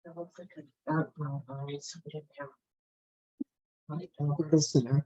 It looks like a dark brown eyes. We didn't have. Light over this there.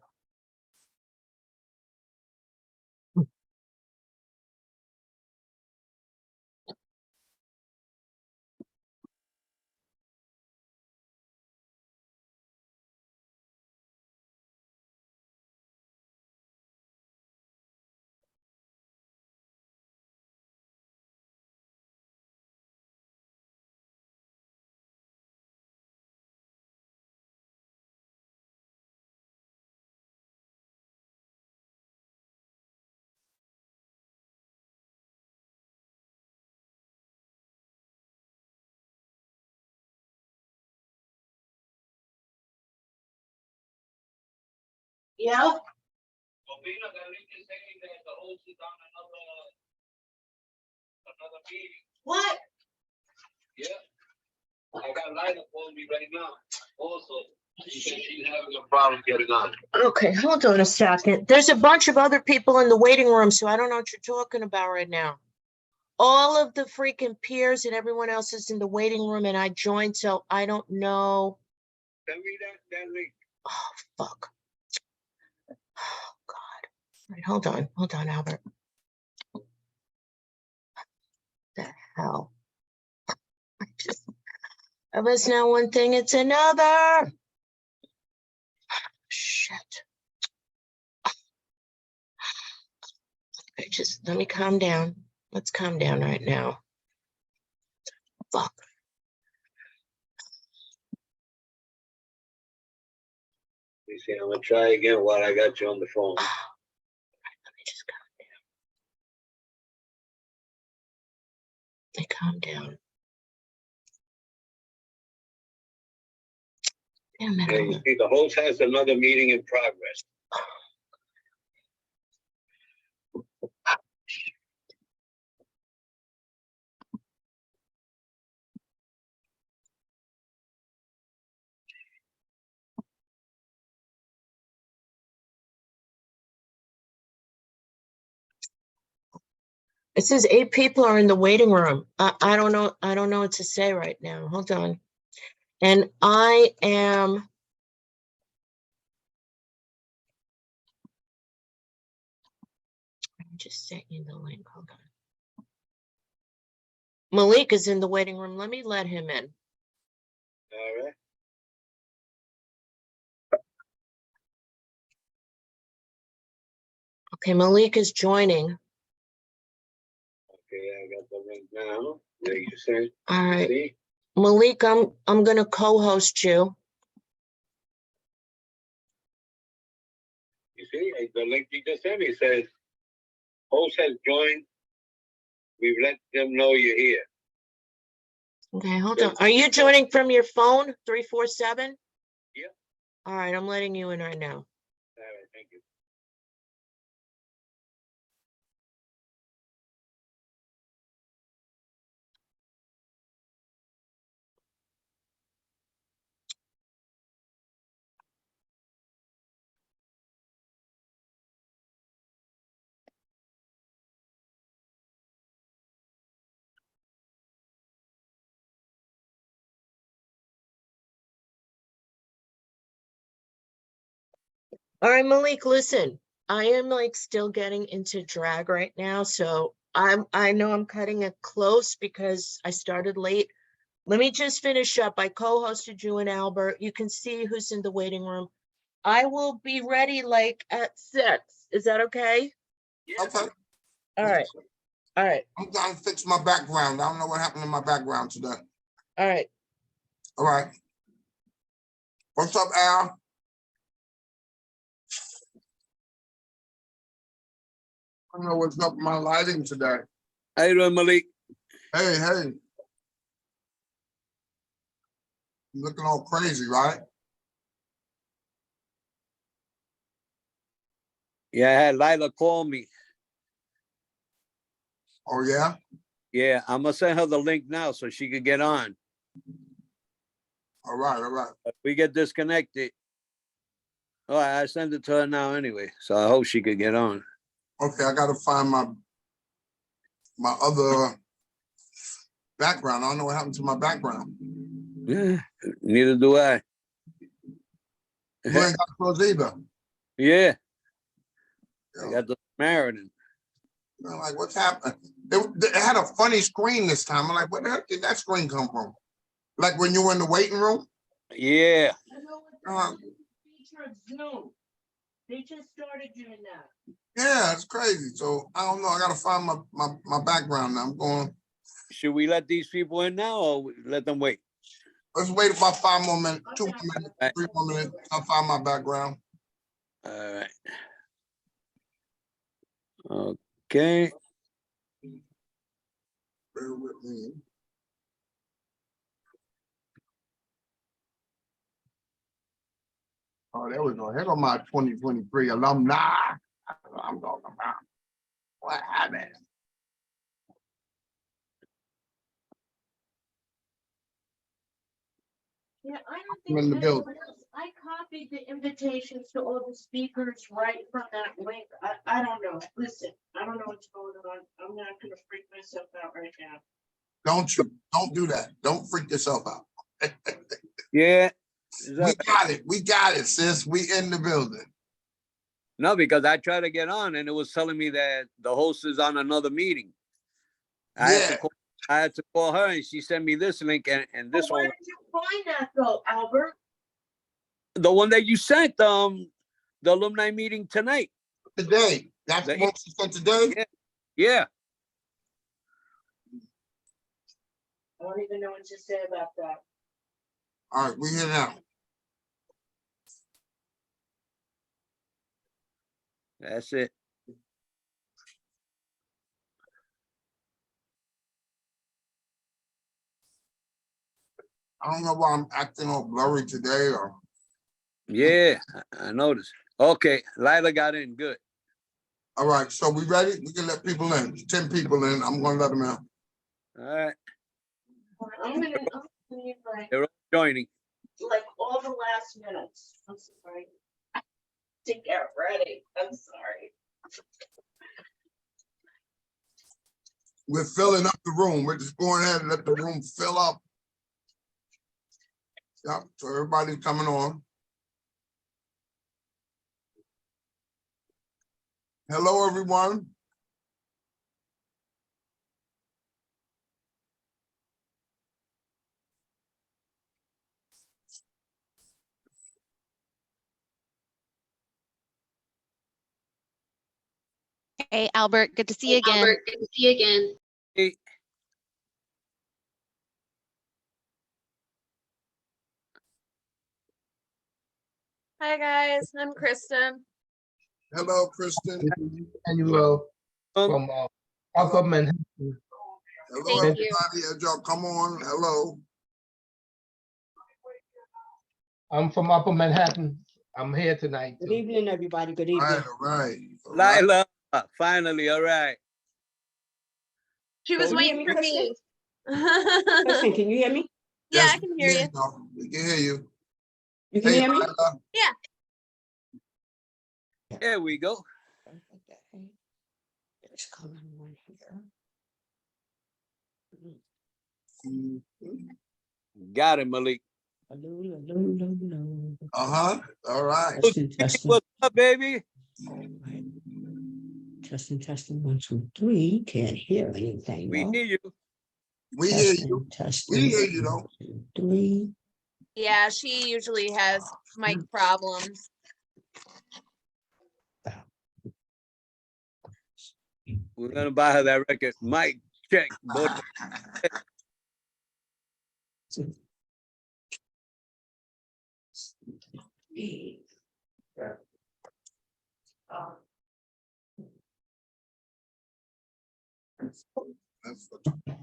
Yeah. What? Yeah. I got Lila calling me right now. Also, she said she's having a problem getting on. Okay, hold on a second. There's a bunch of other people in the waiting room, so I don't know what you're talking about right now. All of the freaking peers and everyone else is in the waiting room, and I joined, so I don't know. Send me that link. Oh, fuck. Oh, God. All right, hold on, Albert. The hell? If it's not one thing, it's another. Shit. Okay, just let me calm down. Let's calm down right now. Fuck. You see, I'm gonna try again while I got you on the phone. Oh, let me just calm down. Calm down. Damn it. Yeah, you see, the host has another meeting in progress. It says 8 people are in the waiting room. I don't know. I don't know what to say right now. Hold on. And I am. I'm just sent you the link. Hold on. Malik is in the waiting room. Let me let him in. All right. Okay, Malik is joining. Okay, I got the link now. There you see. All right. See? Malik, I'm gonna co-host you. You see, the link you just sent me says, host has joined. We've let them know you're here. Okay, hold on. Are you joining from your phone, 347? Yeah. All right, I'm letting you in right now. All right, thank you. All right, Malik, listen, I am like still getting into drag right now, so I know I'm cutting it close because I started late. Let me just finish up. I co-hosted you and Albert. You can see who's in the waiting room. I will be ready like at 6. Is that okay? Yeah. Okay. All right. All right. I'm trying to fix my background. I don't know what happened in my background today. All right. All right. What's up, Al? I don't know what's up with my lighting today. How you doing, Malik? Hey. You looking all crazy, right? Yeah, I had Lila call me. Oh, yeah? Yeah, I'm gonna send her the link now so she could get on. All right. If we get disconnected. Oh, I sent it to her now anyway, so I hope she could get on. Okay, I gotta find my other background. I don't know what happened to my background. Neither do I. You ain't got clothes either. Yeah, I Yo, got the Samaritan. I'm like, what's happening? It had a funny screen this time. I'm like, where the heck did that screen come from? Like when you were in the waiting room? Yeah. You know what, this is the feature of Zoom. They just started doing that. Yeah, it's crazy. So I don't know. I gotta find my background now. I'm going. Should we let these people in now or let them wait? Let's wait about 5 more minutes, 2 more minutes, Right. 3 more minutes. I'll find my background. All right. Okay. Bear with me. Oh, there we go. Here go my 2023 alumni. That's what I'm talking about. What happened? Yeah, I don't I'm think in the anyone building. else. I copied the invitations to all the speakers right from that link. I don't know. Listen, I don't know what's going on. I'm not gonna freak myself out right now. Don't do that. Don't freak yourself out. Yeah. We got it, sis. We in the building. No, because I tried to get on and it was telling me that the host is on another meeting. I had to call her and she sent me this link and this Where one, did you find that though, Albert? the one that you sent, the alumni meeting tonight. Today. That's The- what she said today? Yeah. Yeah. I don't even know what to say about that. All right, we here now. That's it. I don't know why I'm acting all blurry today or Yeah, I noticed. Okay, Lila got in. Good. all right, so we ready? We can let people in. 10 people in. I'm gonna let them in. All right. I'm gonna need They're all joining. like all the last minutes. I'm sorry. To get ready. I'm sorry. We're filling up the room. We're just going ahead and let the room fill up. Yep, so everybody's coming on. Hello, everyone. Hey, Albert, good to see you again. Albert, good to see you again. Hey, Hi, guys. I'm Kristen. Hello, Kristen. Annual from Upper Manhattan. Hello, Thank you. everybody. As y'all come on, hello. I'm from Upper Manhattan. I'm here tonight. Good too. evening, everybody. Good All evening. right. All right. Lila, finally. All right. She was Can you waiting hear for me, me. Kristen, can you hear me? Yeah, Yes, I can hear you. We can hear you. You can Hey, hear me? Lila. There we go. It's coming on here. Got it, Malik. Hello, hello, hello, hello. Uh-huh. All right. Testing, testing. What's up, baby? All right. Testing, testing. 1, 2, 3. Can't hear anything. We no. hear you. We hear you. Testing. We hear you, though. 1, 2, 3. Yeah, she usually has mic problems. We're gonna buy her that record. Mike, check. Both.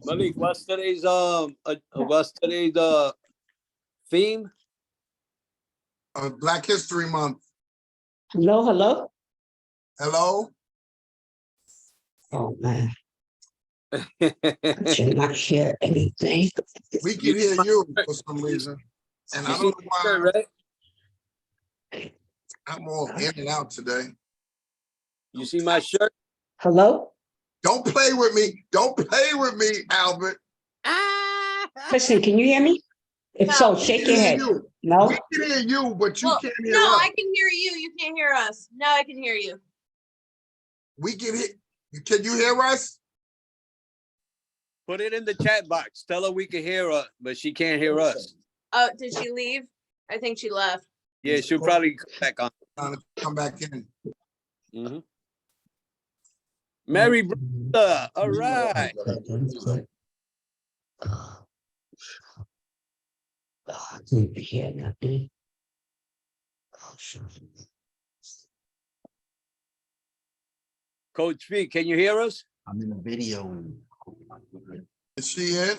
Malik, what's today's theme? Black History Month. Hello, hello. Hello. Oh man, I cannot hear anything. We can hear you for some reason. And I You see don't know my shirt, why right? I'm all in and out today. You see my shirt? Hello, Don't play with me. Don't play with me, Albert. Kristen, can you hear me? If so, shake your head. We No? can hear you, but you Well, can't hear no, us. I can hear you. You can't hear us. Now I can hear you. We can hear, can you hear us? Put it in the chat box. Tell her we can hear her, but she can't hear us. Oh, did she leave? I think she left. Yeah, she'll probably come back on. Trying to come back in. Mhm. Mary Brenda, all right. I can't hear nothing. Coach V, can you hear us? I'm in a video. Is she in?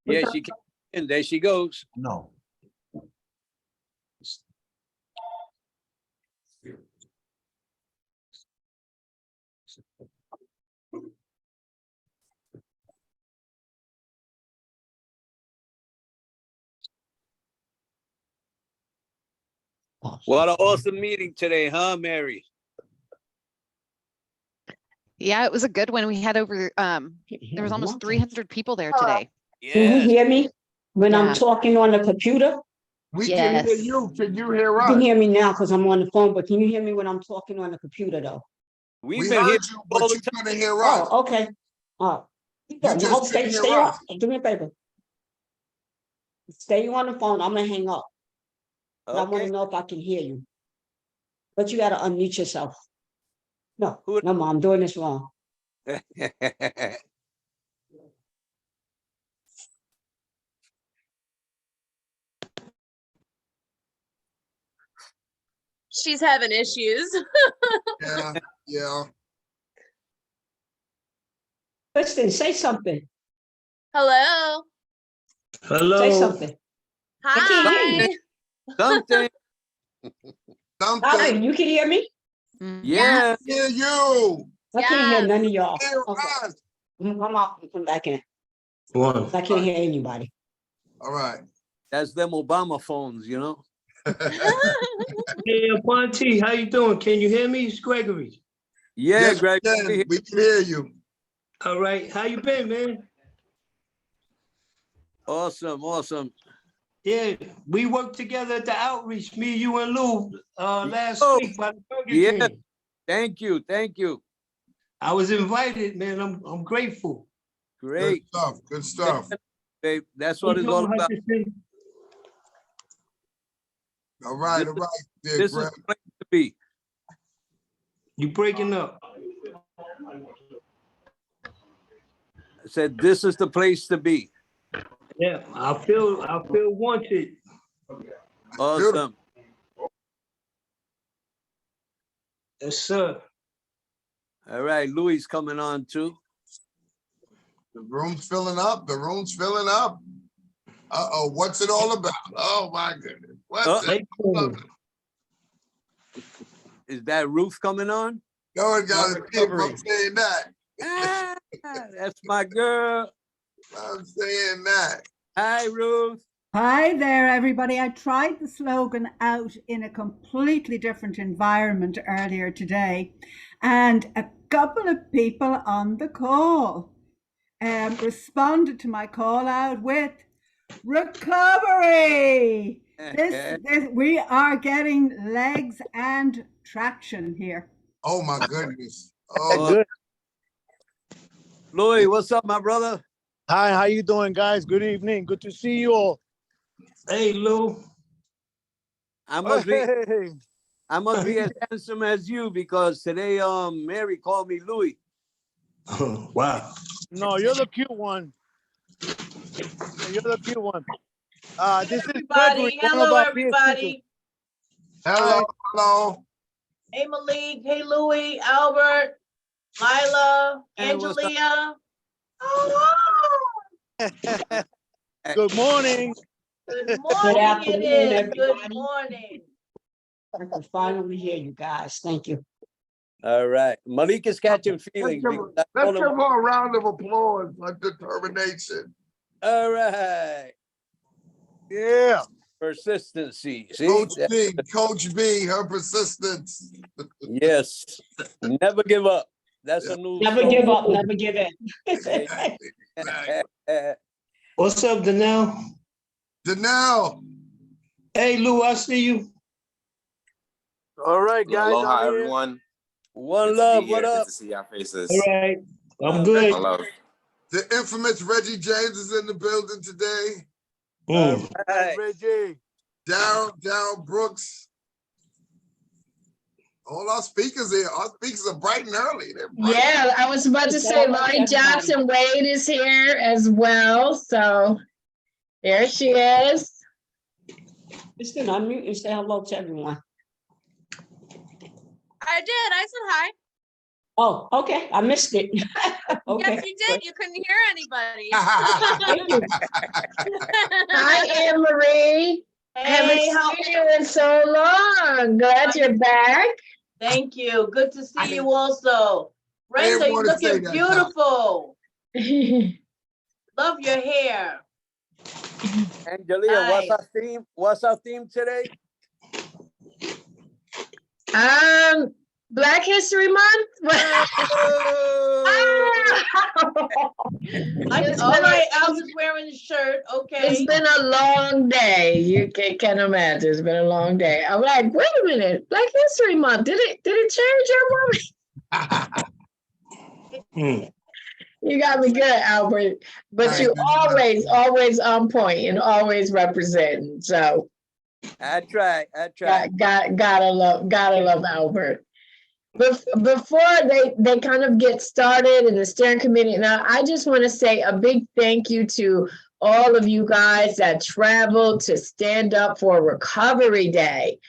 Yeah, she can. And there she goes. No. What an awesome meeting today, huh, Mary? Yeah, it was a good one. We had over, there was almost 300 people there today. Can you Yes. hear me when I'm Yeah. talking on the computer? We can hear Yes. you. Can you hear You us? can hear me now because I'm on the phone, but can you hear me when I'm talking on the computer though? We've We been here heard you, all but the you time. couldn't hear us. Oh, okay. You just Stay, couldn't stay hear on. us. Do me a favor. Stay on the phone. I'm gonna hang up. But I want Okay. to know if I can hear you. But you gotta unmute yourself. No, Who- no, Mom, I'm doing this wrong. She's having issues. Yeah, yeah. Kristen, say something. Hello. Say something. I can't hear Hi. you. Something. Hi, Something. you can hear me? Mhm. Yeah. Hear you. I can't hear Yes. none of y'all. Hear Okay, us. I'm gonna come out and come back in. One. I can't hear anybody. All right. That's them Obama phones, you know? Hey, Aponte, how you doing? Can you hear me? It's Gregory. Yeah, Yes, Greg. we can hear you. All right, how you been, man? Awesome, awesome. Yeah, we worked together at the outreach, me, you, and Lou, last Oh, week by the Burger yeah. King. Thank you, thank you. I was invited, man. I'm grateful. Good Great. stuff. Good stuff. Babe, that's what it's all about. All right, This all right. Dear This is Greg. the place to be. You breaking up. I said, this is the place to be. Yeah, I feel wanted. Awesome. Yes, sir. All right, Louis coming on too. The room's filling up. The room's filling up. Uh-oh, what's it all about? Oh, my goodness. What's it all about? Is that Ruth coming on? No, it got to keep from saying that. Ah, that's my girl. I'm saying that. Hi, Ruth. Hi there, everybody. I tried the slogan out in a completely different environment earlier today, and a couple of people on the call responded to my call out with recovery. We are getting legs and traction here. Oh, my goodness. Oh, Good. Louis, what's up, my brother? Hi, how you doing, guys? Good evening. Good to see you all. Hey, Lou. I must be Hey. as handsome as you because today Mary called me Louis. Wow. No, you're the cute one. You're the cute one. This is Gregory, Everybody, one of hello our peer speakers. everybody. hello, hello. Hey Malik, hey Louie, Albert, Lila, Hey, what's up? Angelia. Oh, Good morning. good morning it afternoon, is. Good everybody. morning. I can finally hear you guys. Thank you. All right. Malik is catching feelings. Let's because I told give him- her a round of applause for determination. All right. Yeah. Persistency. See? Coach B, her persistence. Yes. Never give up. That's a new Never slogan. give up, never give in. Exactly. Exactly. What's up, Danelle? Danelle, Hey, Lou, I see you. All right, guys. Aloha, I'm here. everyone. One Good love, to be what here. Good up? to see y'all faces. All right. I'm good. One love. the infamous Reggie James is in the building today. Mm. Right. Reggie. Daryl Brooks. All our speakers here. Our speakers are bright and early. They're bright. Yeah, I was about to say Laurie Johnson Wade is here as well. So there she is. Just gonna unmute and say hello to everyone. I did. I said hi. Oh, okay. I missed it. Okay. Yes, you did. You couldn't hear anybody. Thank you. Hi, Anne Marie. Haven't Hey, how, seen you in so long. Glad you're back. thank you. Good to see you also. Brenda, you're want to say looking that, beautiful. Love your hair. Angelia, Nice. What's our theme today? Black History Month. All right, Alvin's wearing the shirt. Okay. It's been a long day. You can imagine. It's been a long day. I'm like, wait a minute, Black History Month. Did it change your woman? You got me good, Albert. But you always on point and always representing. So I try. gotta love Albert. Before they kind of get started in the steering committee, now I just want to say a big thank you to all of you guys that traveled to stand up for Recovery Day.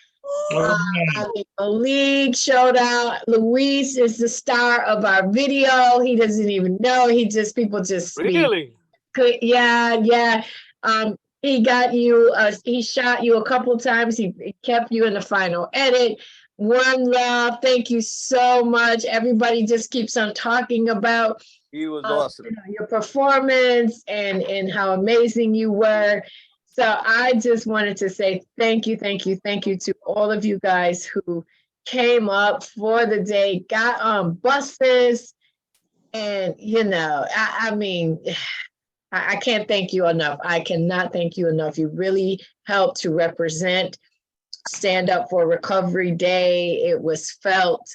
Malik showed out. Luis is the star of our video. He doesn't even know. People just Really? Yeah. He got you. He shot you a couple times. He kept you in the final edit. One love. Thank you so much. Everybody just keeps on talking about He was awesome. your performance and how amazing you were. So I just wanted to say thank you to all of you guys who came up for the day, got on buses, and I mean, I can't thank you enough. I cannot thank you enough. You really helped to represent Stand Up for Recovery Day. It was felt,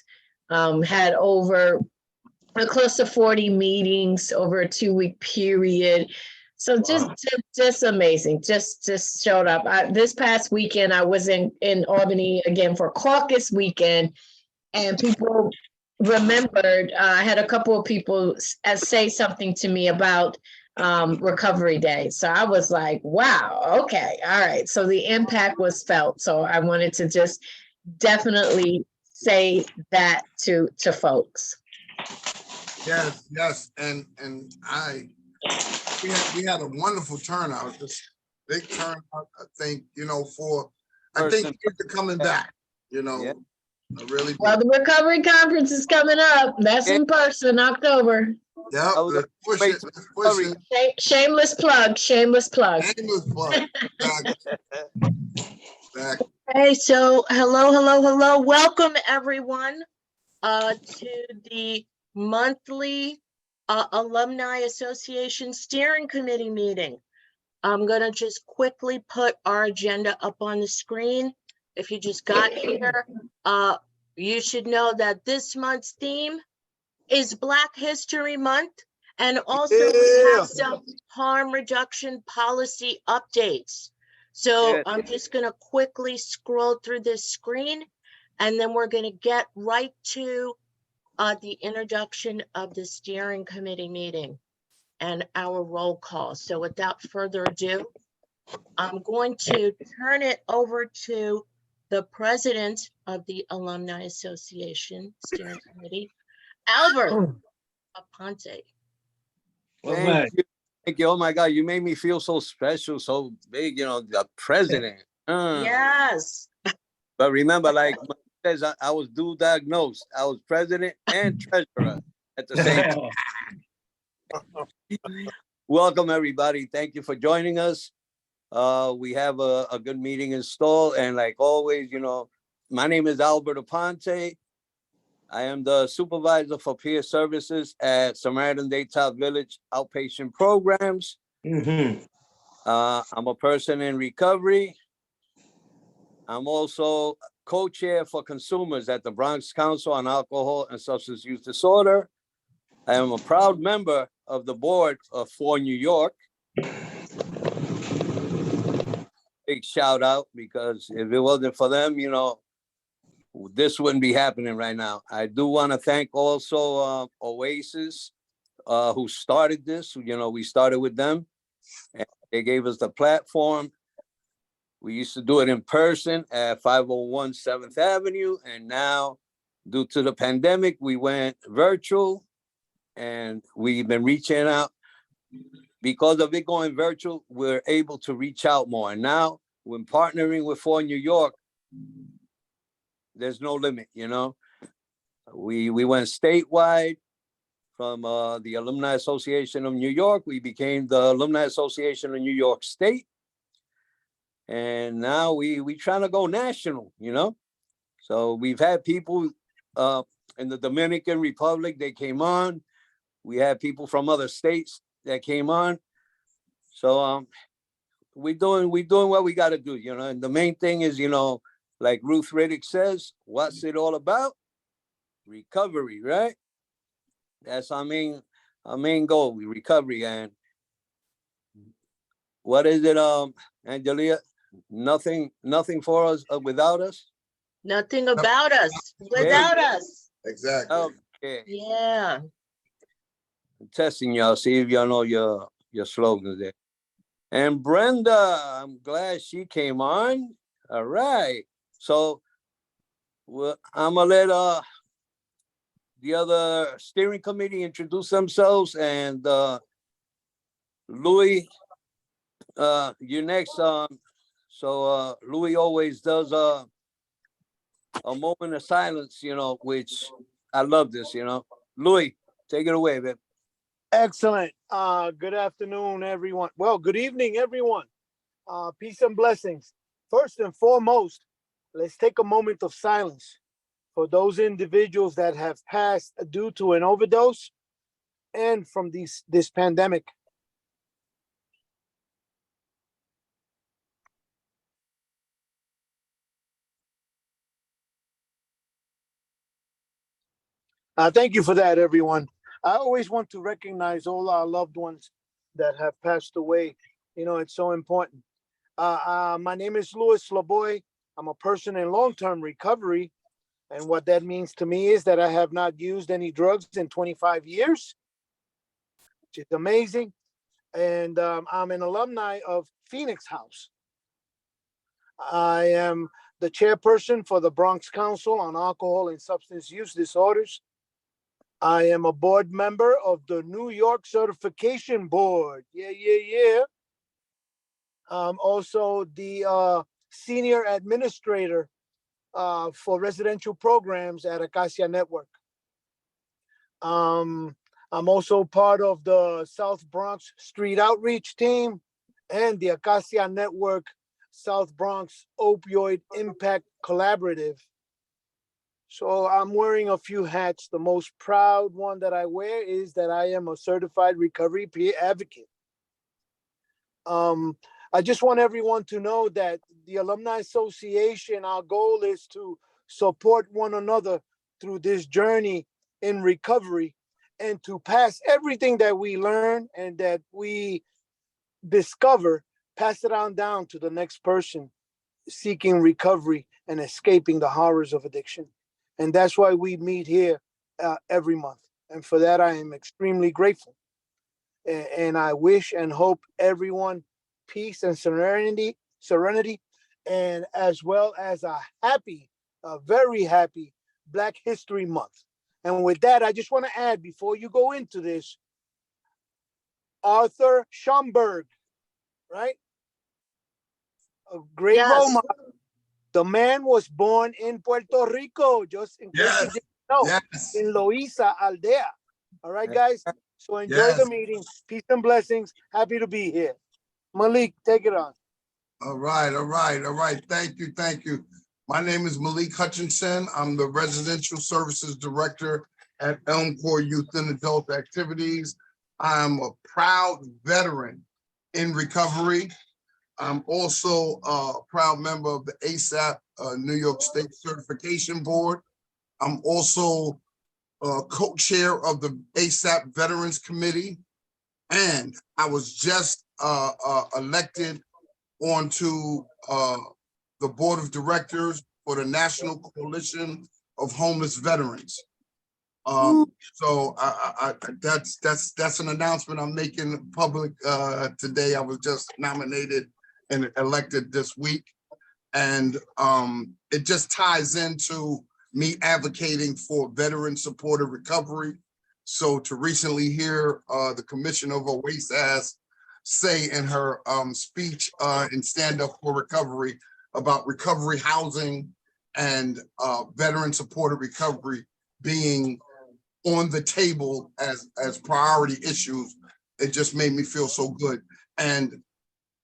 had over close to 40 meetings over a 2-week period. So just amazing. Just showed up. This past weekend, I was in Albany again for caucus weekend, and people remembered. I had a couple of people say something to me about Recovery Day. So I was like, wow, okay, all right. So the impact was felt. So I wanted to just definitely say that to folks. Yes, and we had a wonderful turnout. Just big turnout. I think I think kids are coming back. Yeah. I really. Well, the recovery conference is coming up. That's in person, October. Yeah, let's push it. Let's push it. Shameless plug. Shameless plug. Back. Hey, so hello. Welcome everyone to the monthly Alumni Association Steering Committee meeting. I'm gonna just quickly put our agenda up on the screen. If you just got here, you should know that this month's theme is Black History Month, and also we have some harm reduction policy updates. So I'm just gonna quickly scroll through this screen, and then we're gonna get right to the introduction of the steering committee meeting and our roll call. So without further ado, I'm going to turn it over to the president of the Alumni Association Steering Committee, Albert Aponte. Thank you. Oh my God, you made me feel so special, so big, the president. Yes. But remember, like says, I was dual diagnosed. I was president and treasurer at the same time. Welcome, everybody. Thank you for joining us. We have a good meeting installed. And like always, my name is Albert Aponte. I am the supervisor for peer services at Samaritan Daytop Village Outpatient Programs. I'm a person in recovery. I'm also co-chair for consumers at the Bronx Council on Alcohol and Substance Use Disorder. I am a proud member of the board of For New York. Big shout out, because if it wasn't for them, you know, this wouldn't be happening right now. I do want to thank also Oasis, who started this. You know, we started with them and they gave us the platform. We used to do it in person at 501 7th Avenue. And now, due to the pandemic, we went virtual, and we've been reaching out. Because of it going virtual, we're able to reach out more. And now, when partnering with For New York, there's no limit, you know. We went statewide from the Alumni Association of New York. We became the Alumni Association of New York State. And now we trying to go national, you know. So we've had people in the Dominican Republic, they came on. We had people from other states that came on. So we're doing what we got to do, you know. And the main thing is, you know, like Ruth Riddick says, what's it all about? Recovery, right? That's our main goal, recovery. And what is it, Angelia? Nothing for us without us. Nothing about us without us. Exactly. Okay. Yeah. I'm testing y'all, see if y'all know your slogans there. And Brenda, I'm glad she came on. All right. So I'm gonna let the other steering committee introduce themselves, and Louis, you're next. So Louis always does a moment of silence, you know, which I love this, you know. Louis, take it away, man. Excellent. Good afternoon, everyone. Well, good evening, everyone. Peace and blessings. First and foremost, let's take a moment of silence for those individuals that have passed due to an overdose and from this pandemic. Thank you for that, everyone. I always want to recognize all our loved ones that have passed away. You know, it's so important. My name is Louis LaBoy. I'm a person in long-term recovery. And what that means to me is that I have not used any drugs in 25 years, which is amazing. And I'm an alumni of Phoenix House. I am the chairperson for the Bronx Council on Alcohol and Substance Use Disorders. I am a board member of the New York Certification Board. Yeah. I'm also the senior administrator for residential programs at Acacia Network. I'm also part of the South Bronx Street Outreach Team and the Acacia Network South Bronx Opioid Impact Collaborative. So I'm wearing a few hats. The most proud one that I wear is that I am a certified recovery peer advocate. I just want everyone to know that the Alumni Association, our goal is to support one another through this journey in recovery and to pass everything that we learn and that we discover, pass it on down to the next person seeking recovery and escaping the horrors of addiction. And that's why we meet here every month. And for that, I am extremely grateful. And I wish and hope everyone peace and serenity, and as well as a very happy Black History Month. And with that, I just want to add, before you go into this, Arthur Schomburg, right? A great role model. The man was born in Puerto Rico, just in case you didn't know, in Loíza Aldea. All right, guys? So enjoy the meeting. Peace and blessings. Happy to be here. Malik, take it on. All right. Thank you. My name is Malik Hutchinson. I'm the Residential Services Director at Elm Corps Youth and Adult Activities. I'm a proud veteran in recovery. I'm also a proud member of the ASAP New York State Certification Board. I'm also co-chair of the ASAP Veterans Committee. And I was just elected onto the board of directors for the National Coalition of Homeless Veterans. So that's an announcement I'm making public today. I was just nominated and elected this week. And it just ties into me advocating for veteran-supported recovery. So to recently hear the Commissioner of OASAS say in her speech in Stand Up for Recovery about recovery housing and veteran-supported recovery being on the table as priority issues, it just made me feel so good. And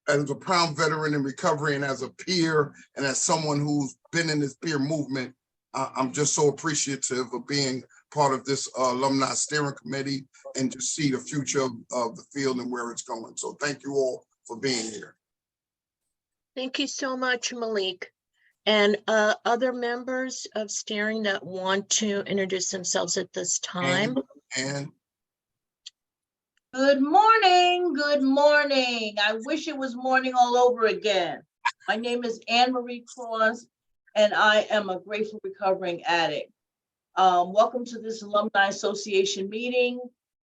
as a proud veteran in recovery and as a peer and as someone who's been in this peer movement, I'm just so appreciative of being part of this alumni steering committee and to see the future of the field and where it's going. So thank you all for being here. Thank you so much, Malik. And other members of steering that want to introduce themselves at this time. And Good morning. Good morning. I wish it was morning all over again. My name is Anne Marie Cross, and I am a grateful recovering addict. Welcome to this Alumni Association meeting.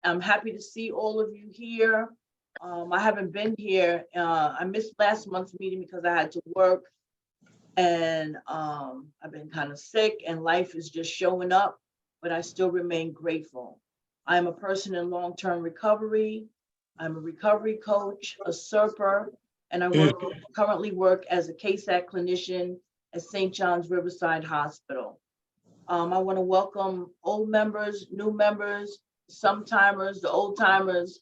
I'm happy to see all of you here. I haven't been here. I missed last month's meeting because I had to work, and I've been kind of sick and life is just showing up, but I still remain grateful. I'm a person in long-term recovery. I'm a recovery coach, a SERPer, and I currently work as a KSAC clinician at St. John's Riverside Hospital. I want to welcome old members, new members, some-timers, the old-timers,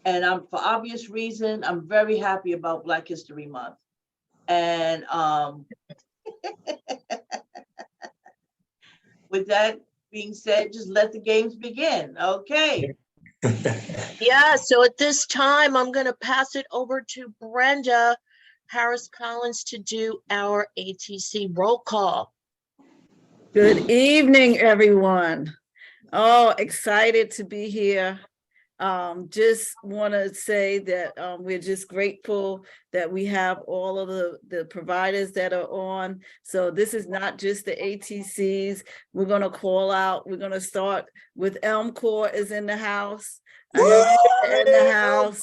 and for obvious reason, I'm very happy about Black History Month. And with that being said, just let the games begin. Okay. Yeah, so at this time, I'm going to pass it over to Brenda Harris Collins to do our ATC roll call. Good evening, everyone. Oh, excited to be here. Just want to say that we're just grateful that we have all of the providers that are on. So this is not just the ATCs. We're going to call out. We're going to start with Elm Corps is in the house. In the house.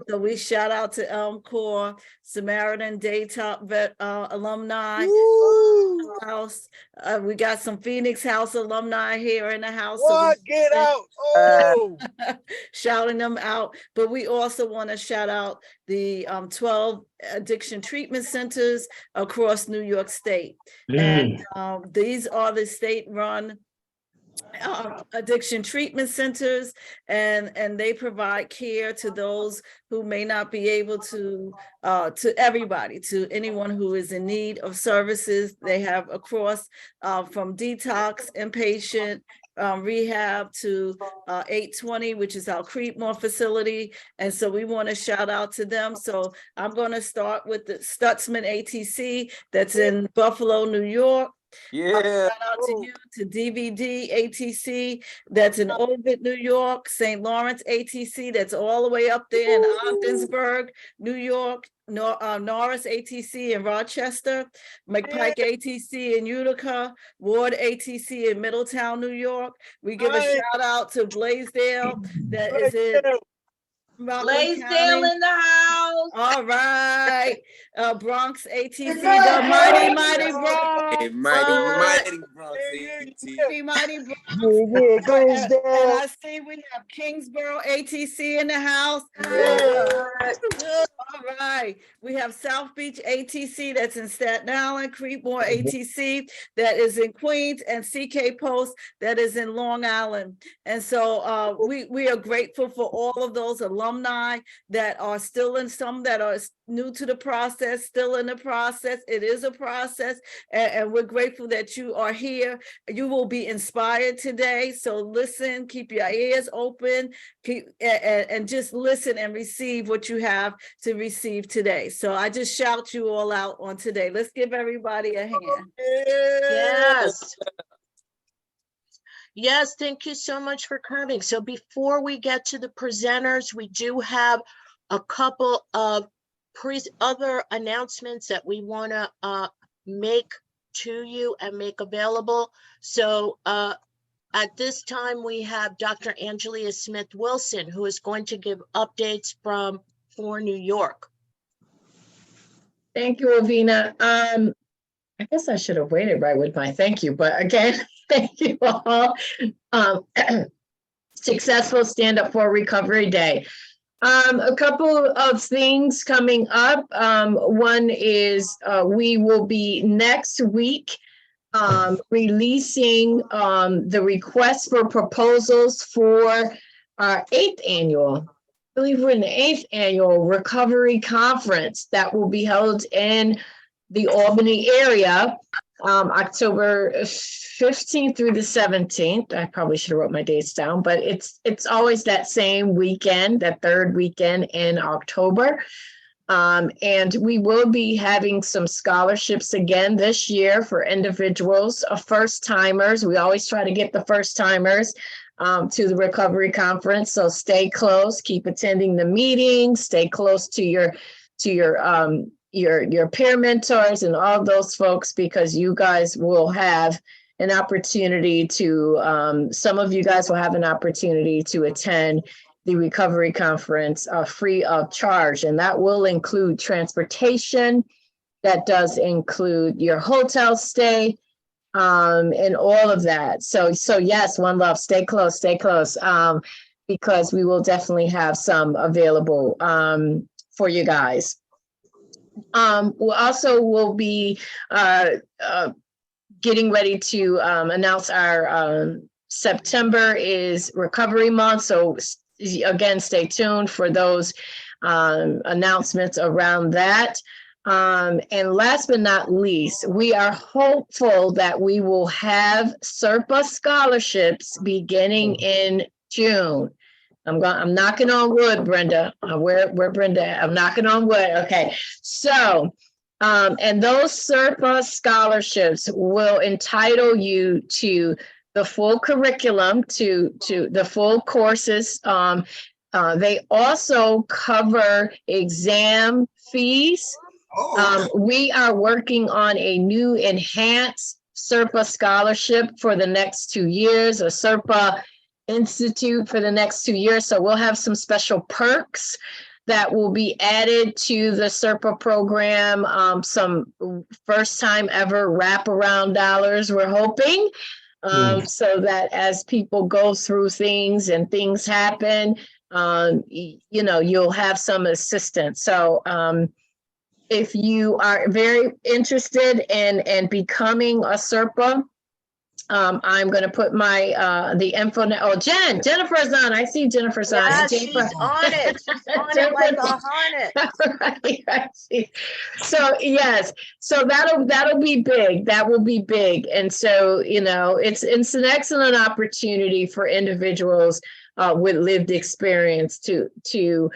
So we shout out to Elm Corps, Samaritan Daytop alumni. House. We got some Phoenix House alumni here in the house. What? Get out. Oh. Shouting them out. But we also want to shout out the 12 addiction treatment centers across New York State. And these are the state-run addiction treatment centers, and they provide care to those who may not be able to everybody, to anyone who is in need of services. They have across from detox, inpatient, rehab to 820, which is our Creedmoor facility. And so we want to shout out to them. So I'm going to start with the Stutzman ATC that's in Buffalo, New York. Yeah. Shout out to you, to DVD ATC that's in Ovid, New York, St. Lawrence ATC that's all the way up there in Ogdensburg, New York, Norris ATC in Rochester, McPike ATC in Utica, Ward ATC in Middletown, New York. We give a shout out to Blaisdell that is in Blaisdell in the house. All right. Bronx ATC, the mighty Bronx. Mighty Bronx ATC. Mighty Bronx. And I see we have Kingsborough ATC in the house. All right. We have South Beach ATC that's in Staten Island, Creedmoor ATC that is in Queens, and CK Post that is in Long Island. And so we are grateful for all of those alumni that are still in, some that are new to the process, still in the process. It is a process, and we're grateful that you are here. You will be inspired today. So listen, keep your ears open, and just listen and receive what you have to receive today. So I just shout you all out on today. Let's give everybody a hand. Yes. Yes, thank you so much for coming. So before we get to the presenters, we do have a couple of other announcements that we want to make to you and make available. So at this time, we have Dr. Angelia Smith-Wilson, who is going to give updates for New York. Thank you, Ovina. I guess I should have waited right with my thank you, but again, thank you all. Successful Stand Up for Recovery Day. A couple of things coming up. One is we will be next week releasing the request for proposals for our 8th annual, I believe we're in the 8th annual recovery conference that will be held in the Albany area, October 15th through the 17th. I probably should have wrote my dates down, but it's always that same weekend, that third weekend in October. And we will be having some scholarships again this year for individuals, first timers. We always try to get the first timers to the recovery conference. So stay close, keep attending the meetings, stay close to your peer mentors and all those folks, because you guys will have an opportunity to, some of you guys will have an opportunity to attend the recovery conference free of charge. And that will include transportation. That does include your hotel stay and all of that. So yes, one love, stay close, because we will definitely have some available for you guys. We also will be getting ready to announce our September is Recovery Month. So again, stay tuned for those announcements around that. And last but not least, we are hopeful that we will have SERPA scholarships beginning in June. I'm knocking on wood, Brenda. Where Brenda? I'm knocking on wood. Okay. So, and those SERPA scholarships will entitle you to the full curriculum, to the full courses. They also cover exam fees. We are working on a new enhanced SERPA scholarship for the next 2 years, a SERPA Institute for the next 2 years. So we'll have some special perks that will be added to the SERPA program, some first time ever wraparound dollars, we're hoping, so that as people go through things and things happen, you know, you'll have some assistance. So if you are very interested in becoming a SERPA, I'm going to put my the info now. Oh, Jennifer's on. I see Jennifer's on. Yeah, she's on it. She's on it like a hornet. Right. So yes, so that'll be big. That will be big. And so, you know, it's an excellent opportunity for individuals with lived experience to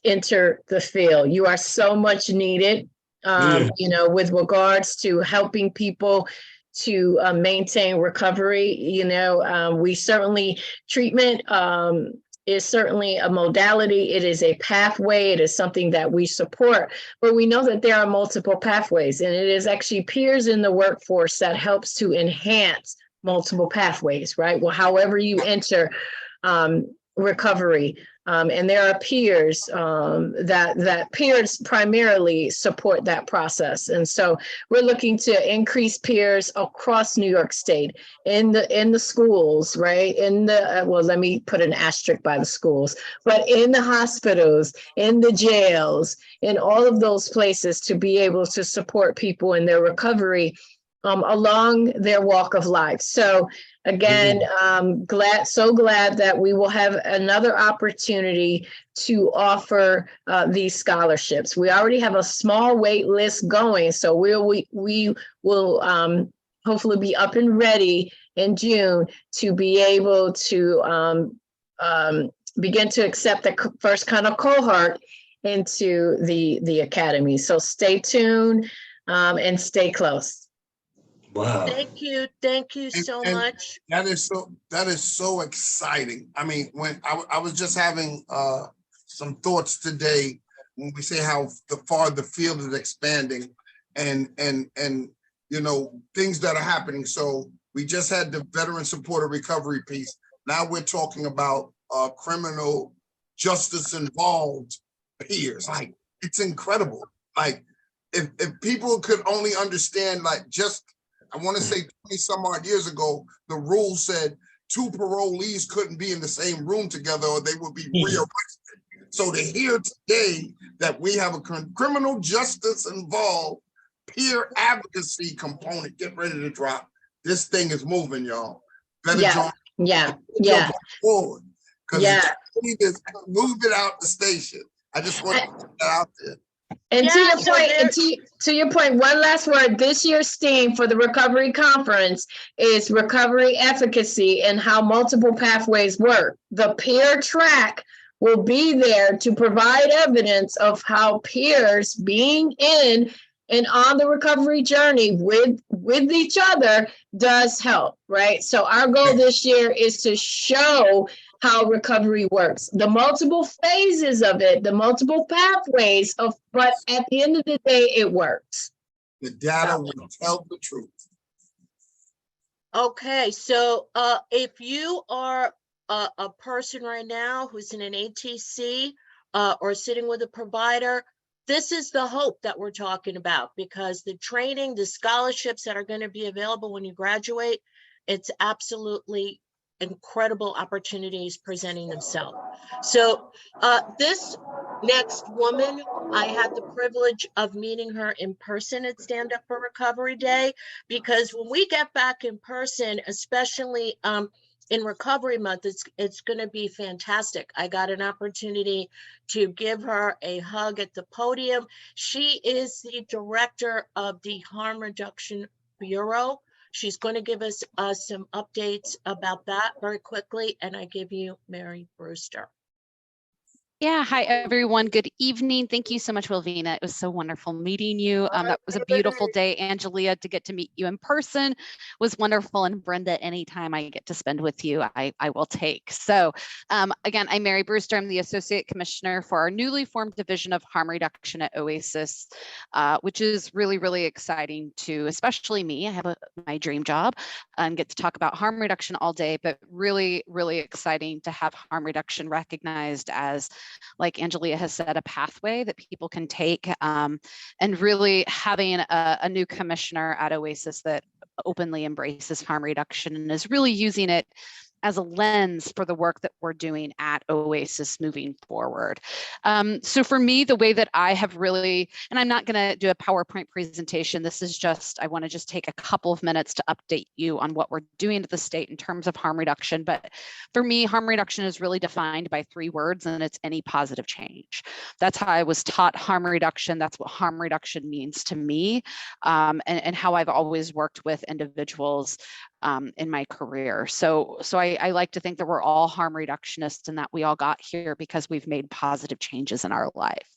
enter the field. You are so much needed, you know, with regards to helping people to maintain recovery. You know, we certainly, treatment is certainly a modality. It is a pathway. It is something that we support, but we know that there are multiple pathways, and it is actually peers in the workforce that helps to enhance multiple pathways, right? Well, however you enter recovery, and there are peers that peers primarily support that process. And so we're looking to increase peers across New York State, in the schools, right? In the, well, let me put an asterisk by the schools, but in the hospitals, in the jails, in all of those places, to be able to support people in their recovery along their walk of life. So again, so glad that we will have another opportunity to offer these scholarships. We already have a small wait list going, so we will hopefully be up and ready in June to be able to begin to accept the first kind of cohort into the academy. So stay tuned and stay close. Wow. Thank you so much. That is so exciting. I mean, when I was just having some thoughts today when we say how far the field is expanding and you know, things that are happening. So we just had the veteran supported recovery piece. Now we're talking about criminal justice involved peers. Like, it's incredible. Like, if people could only understand, like, just, I want to say 20 some odd years ago, the rule said 2 parolees couldn't be in the same room together or they would be rearrested. So to hear today that we have a criminal justice involved peer advocacy component, get ready to drop. This thing is moving, y'all. Better join. Yeah. Forward, because we just move it out the station. I just want to put that out there. And to your point, to your point, one last word. This year's theme for the recovery conference is recovery efficacy and how multiple pathways work. The peer track will be there to provide evidence of how peers being in and on the recovery journey with each other does help, right? So our goal this year is to show how recovery works, the multiple phases of it, the multiple pathways of, but at the end of the day, it works. The data will tell the truth. Okay, so if you are a person right now who's in an ATC or sitting with a provider, this is the hope that we're talking about, because the training, the scholarships that are going to be available when you graduate, it's absolutely incredible opportunities presenting themselves. So this next woman, I had the privilege of meeting her in person at Stand Up for Recovery Day, because when we get back in person, especially in Recovery Month, it's going to be fantastic. I got an opportunity to give her a hug at the podium. She is the director of the Harm Reduction Bureau. She's going to give us some updates about that very quickly, and I give you Mary Brewster. Yeah, hi everyone. Good evening. Thank you so much, Wilvina. It was so wonderful meeting you. That was a beautiful day. Angelia, to get to meet you in person was wonderful. And Brenda, anytime I get to spend with you, I will take. So again, I'm Mary Brewster. I'm the Associate Commissioner for our newly formed Division of Harm Reduction at OASIS, which is really, really exciting to, especially me. I have my dream job and get to talk about harm reduction all day, but really, really exciting to have harm reduction recognized as, like Angelia has said, a pathway that people can take, and really having a new commissioner at OASIS that openly embraces harm reduction and is really using it as a lens for the work that we're doing at OASIS moving forward. So for me, the way that I have really, and I'm not going to do a PowerPoint presentation, this is just, I want to just take a couple of minutes to update you on what we're doing at the state in terms of harm reduction. But for me, harm reduction is really defined by 3 words, and it's any positive change. That's how I was taught harm reduction. That's what harm reduction means to me, and how I've always worked with individuals in my career. So I like to think that we're all harm reductionists and that we all got here because we've made positive changes in our life.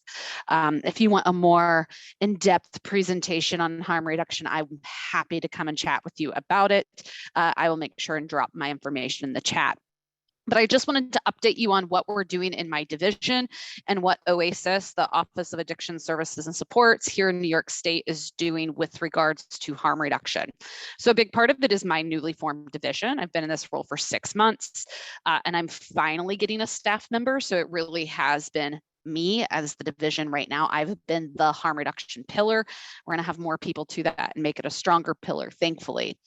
If you want a more in-depth presentation on harm reduction, I'm happy to come and chat with you about it. I will make sure and drop my information in the chat. But I just wanted to update you on what we're doing in my division and what OASIS, the Office of Addiction Services and Supports here in New York State, is doing with regards to harm reduction. So a big part of it is my newly formed division. I've been in this role for 6 months, and I'm finally getting a staff member. So it really has been me as the division right now. I've been the harm reduction pillar. We're going to have more people to that and make it a stronger pillar, thankfully.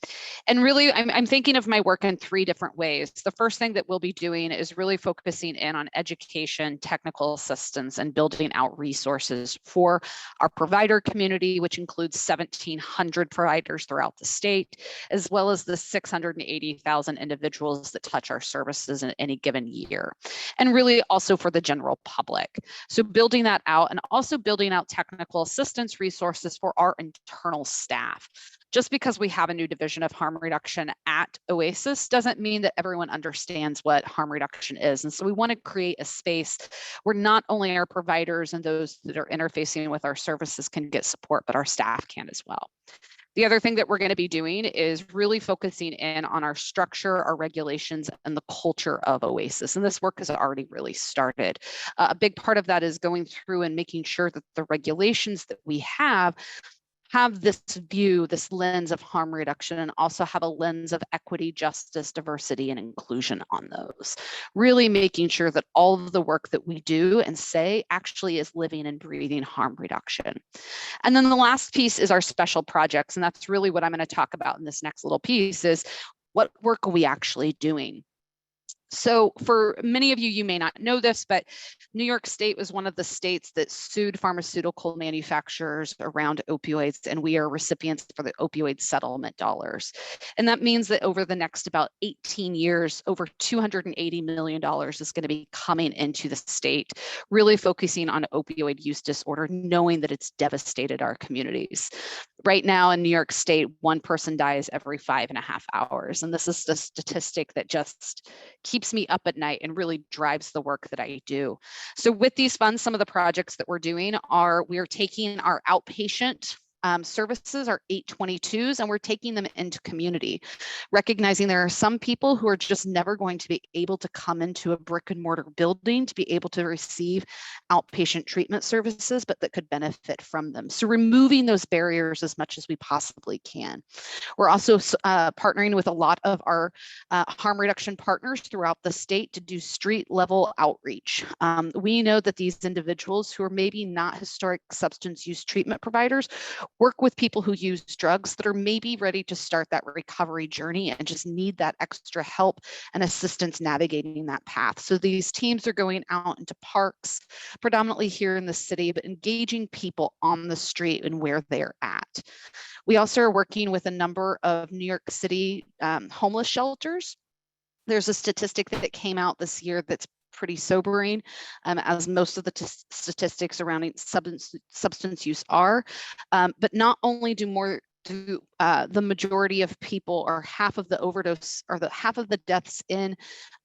And really, I'm thinking of my work in 3 different ways. The first thing that we'll be doing is really focusing in on education, technical assistance, and building out resources for our provider community, which includes 1,700 providers throughout the state, as well as the 680,000 individuals that touch our services in any given year, and really also for the general public. So building that out, and also building out technical assistance resources for our internal staff. Just because we have a new division of harm reduction at OASIS doesn't mean that everyone understands what harm reduction is. And so we want to create a space where not only our providers and those that are interfacing with our services can get support, but our staff can as well. The other thing that we're going to be doing is really focusing in on our structure, our regulations, and the culture of OASIS. And this work has already really started. A big part of that is going through and making sure that the regulations that we have this view, this lens of harm reduction, and also have a lens of equity, justice, diversity, and inclusion on those. Really making sure that all of the work that we do and say actually is living and breathing harm reduction. And then the last piece is our special projects. And that's really what I'm going to talk about in this next little piece is what work are we actually doing? So for many of you, you may not know this, but New York State was one of the states that sued pharmaceutical manufacturers around opioids, and we are recipients for the opioid settlement dollars. And that means that over the next about 18 years, over $280 million is going to be coming into the state, really focusing on opioid use disorder, knowing that it's devastated our communities. Right now in New York State, 1 person dies every 5.5 hours. And this is the statistic that just keeps me up at night and really drives the work that I do. So with these funds, some of the projects that we're doing are, we are taking our outpatient services, our 822s, and we're taking them into community, recognizing there are some people who are just never going to be able to come into a brick and mortar building to be able to receive outpatient treatment services, but that could benefit from them. So removing those barriers as much as we possibly can. We're also partnering with a lot of our harm reduction partners throughout the state to do street level outreach. We know that these individuals who are maybe not historic substance use treatment providers work with people who use drugs that are maybe ready to start that recovery journey and just need that extra help and assistance navigating that path. So these teams are going out into parks, predominantly here in the city, but engaging people on the street and where they're at. We also are working with a number of New York City homeless shelters. There's a statistic that came out this year that's pretty sobering, as most of the statistics surrounding substance use are. But not only do the majority of people, or half of the overdose, or half of the deaths in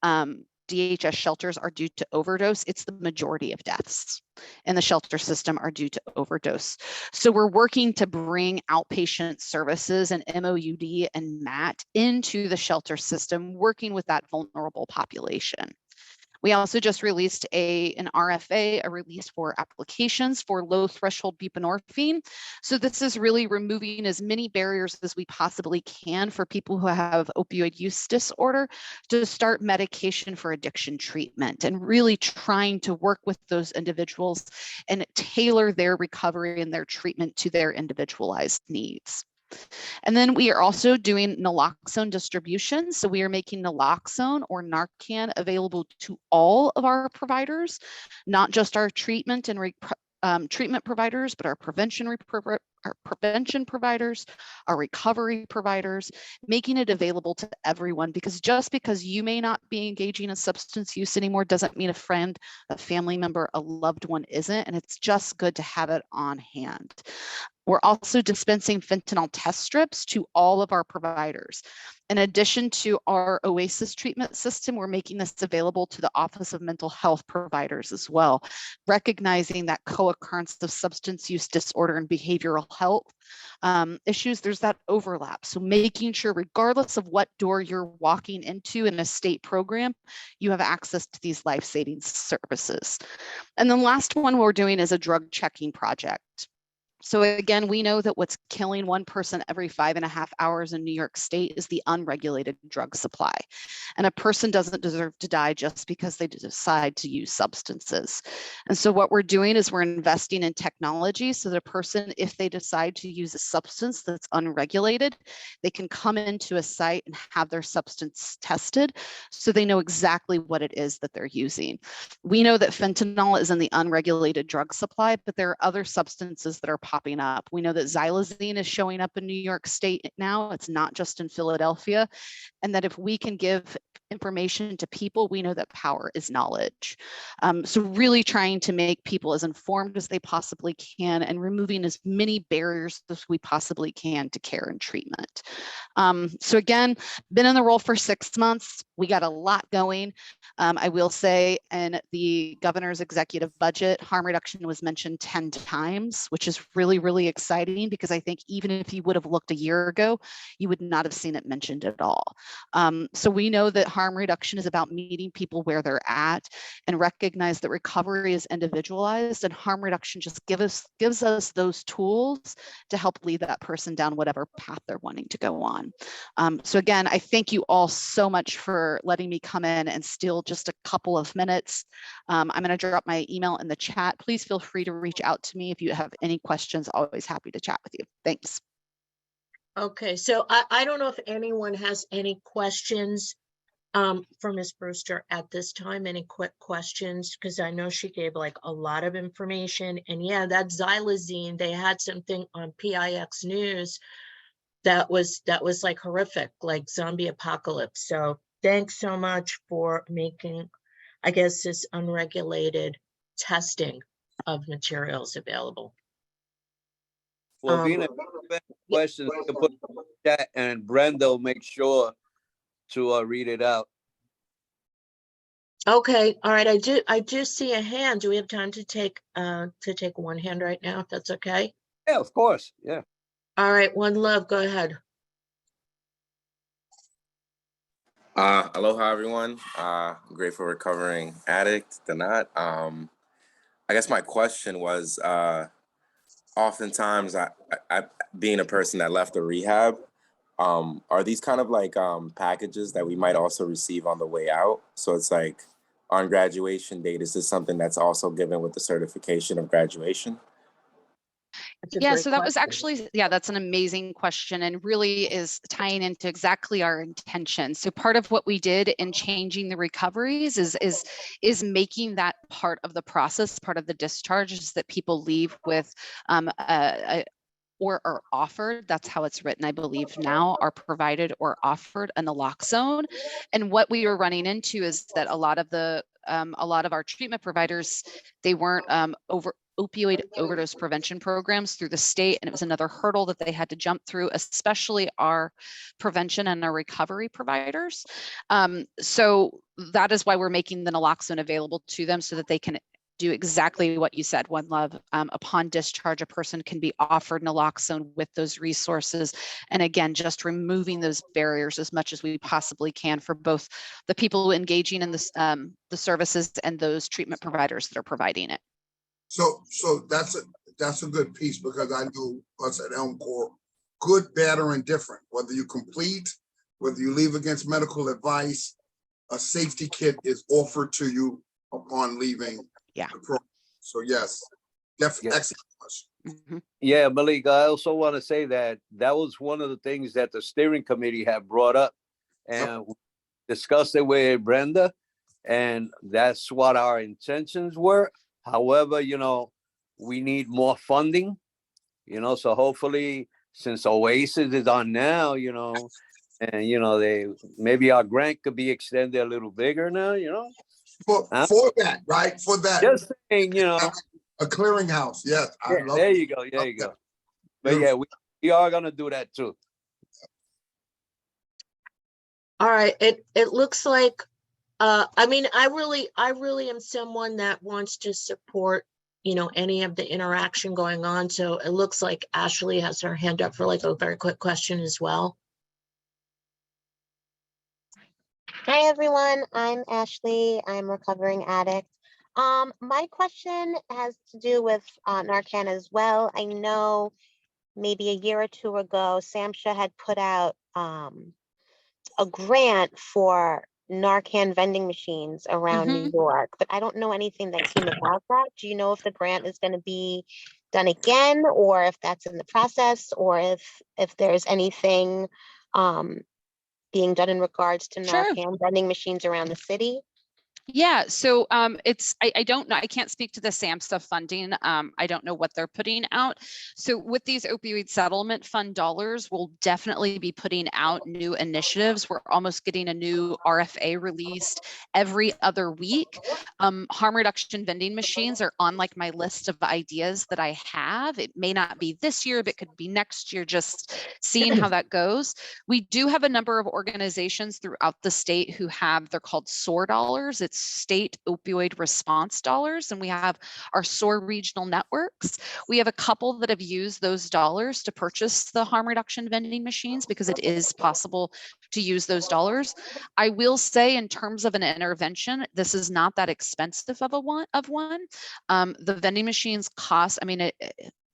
DHS shelters are due to overdose, it's the majority of deaths in the shelter system are due to overdose. So we're working to bring outpatient services and MOUD and MAT into the shelter system, working with that vulnerable population. We also just released an RFA, a release for applications for low threshold buprenorphine. So this is really removing as many barriers as we possibly can for people who have opioid use disorder to start medication for addiction treatment, and really trying to work with those individuals and tailor their recovery and their treatment to their individualized needs. And then we are also doing naloxone distribution. So we are making naloxone or Narcan available to all of our providers, not just our treatment and treatment providers, but our prevention providers, our recovery providers, making it available to everyone, because just because you may not be engaging in substance use anymore doesn't mean a friend, a family member, a loved one isn't, and it's just good to have it on hand. We're also dispensing fentanyl test strips to all of our providers. In addition to our OASIS treatment system, we're making this available to the Office of Mental Health providers as well, recognizing that co-occurrence of substance use disorder and behavioral health issues, there's that overlap. So making sure, regardless of what door you're walking into in a state program, you have access to these life-saving services. And the last one we're doing is a drug checking project. So again, we know that what's killing one person every 5.5 hours in New York State is the unregulated drug supply. And a person doesn't deserve to die just because they decide to use substances. And so what we're doing is we're investing in technology so that a person, if they decide to use a substance that's unregulated, they can come into a site and have their substance tested so they know exactly what it is that they're using. We know that fentanyl is in the unregulated drug supply, but there are other substances that are popping up. We know that xylazine is showing up in New York State now. It's not just in Philadelphia. And that if we can give information to people, we know that power is knowledge. So really trying to make people as informed as they possibly can and removing as many barriers as we possibly can to care and treatment. So again, been in the role for 6 months. We got a lot going. I will say in the governor's executive budget, harm reduction was mentioned 10 times, which is really, really exciting because I think even if you would have looked a year ago, you would not have seen it mentioned at all. So we know that harm reduction is about meeting people where they're at and recognize that recovery is individualized, and harm reduction just gives us those tools to help lead that person down whatever path they're wanting to go on. So again, I thank you all so much for letting me come in and steal just a couple of minutes. I'm going to drop my email in the chat. Please feel free to reach out to me if you have any questions. Always happy to chat with you. Thanks. Okay, so I don't know if anyone has any questions for Ms. Brewster at this time, any quick questions, because I know she gave like a lot of information. And yeah, that xylazine, they had something on PIX News that was like horrific, like zombie apocalypse. So thanks so much for making, I guess, this unregulated testing of materials available. Well, Vina, questions you can put in the chat, and Brenda will make sure to read it out. Okay, all right. I just see a hand. Do we have time to take one hand right now, if that's okay? Yeah, of course. Yeah. All right, One Love, go ahead. Aloha, everyone. Grateful recovering addict, Danat. I guess my question was, oftentimes I being a person that left the rehab, are these kind of like packages that we might also receive on the way out? So it's like on graduation date, is this something that's also given with the certification of graduation? Yeah, so that was actually, yeah, that's an amazing question and really is tying into exactly our intention. So part of what we did in changing the recoveries is making that part of the process, part of the discharge, is that people leave with or are offered, that's how it's written, I believe now, are provided or offered a naloxone. And what we were running into is that a lot of our treatment providers, they weren't opioid overdose prevention programs through the state. And it was another hurdle that they had to jump through, especially our prevention and our recovery providers. So that is why we're making the naloxone available to them so that they can do exactly what you said, One Love. Upon discharge, a person can be offered naloxone with those resources. And again, just removing those barriers as much as we possibly can for both the people engaging in this, the services and those treatment providers that are providing it. So that's a good piece, because I know us at Elm Corps, good, bad, or indifferent, whether you complete, whether you leave against medical advice, a safety kit is offered to you upon leaving. Yeah. So yes, definitely. Excellent question. Yeah, Malik, I also want to say that was one of the things that the steering committee had brought up and discussed it with Brenda, and that's what our intentions were. However, we need more funding, so hopefully, since Oasis is on now, and they maybe our grant could be extended a little bigger now, For that, right? For that. Just saying, a clearinghouse. Yes. Yeah, there you go. There you go. But yeah, we are gonna do that too. All right. It looks like I mean, I really am someone that wants to support, any of the interaction going on. So it looks like Ashley has her hand up for like a very quick question as well. Hi, everyone. I'm Ashley. I'm a recovering addict. My question has to do with Narcan as well. I know maybe a year or two ago, SAMHSA had put out a grant for Narcan vending machines around New York, but I don't know anything that came about that. Do you know if the grant is going to be done again, or if that's in the process, or if there's anything being done in regards to Sure. Narcan vending machines around the city? Yeah, so I don't know, I can't speak to the SAMHSA funding. I don't know what they're putting out. So with these opioid settlement fund dollars, we'll definitely be putting out new initiatives. We're almost getting a new RFA released every other week. Harm reduction vending machines are on like my list of ideas that I have. It may not be this year, but it could be next year, just seeing how that goes. We do have a number of organizations throughout the state who have, they're called SOAR dollars. It's state opioid response dollars. And we have our SOAR regional networks. We have a couple that have used those dollars to purchase the harm reduction vending machines because it is possible to use those dollars. I will say, in terms of an intervention, this is not that expensive of one. The vending machines cost, I mean,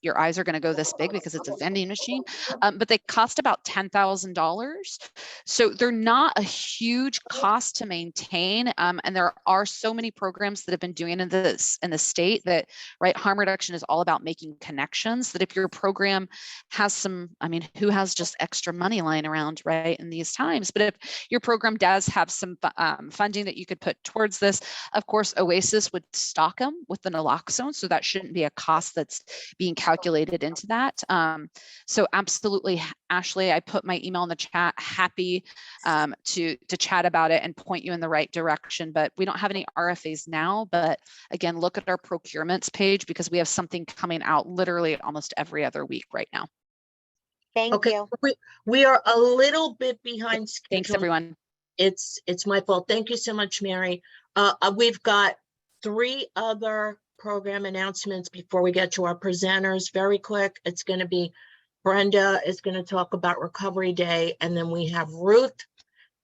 your eyes are going to go this big because it's a vending machine, but they cost about $10,000. So they're not a huge cost to maintain. And there are so many programs that have been doing in the state that, right, harm reduction is all about making connections, that if your program has some, I mean, who has just extra money lying around, right, in these times? But if your program does have some funding that you could put towards this, of course, OASIS would stock them with the naloxone. So that shouldn't be a cost that's being calculated into that. So absolutely, Ashley, I put my email in the chat, happy to chat about it and point you in the right direction. But we don't have any RFAs now, but again, look at our procurements page because we have something coming out literally almost every other week right now. Thank you. We are a little bit behind schedule. Thanks, everyone. It's my fault. Thank you so much, Mary. We've got 3 other program announcements before we get to our presenters. Very quick. It's going to be Brenda is going to talk about Recovery Day, and then we have Ruth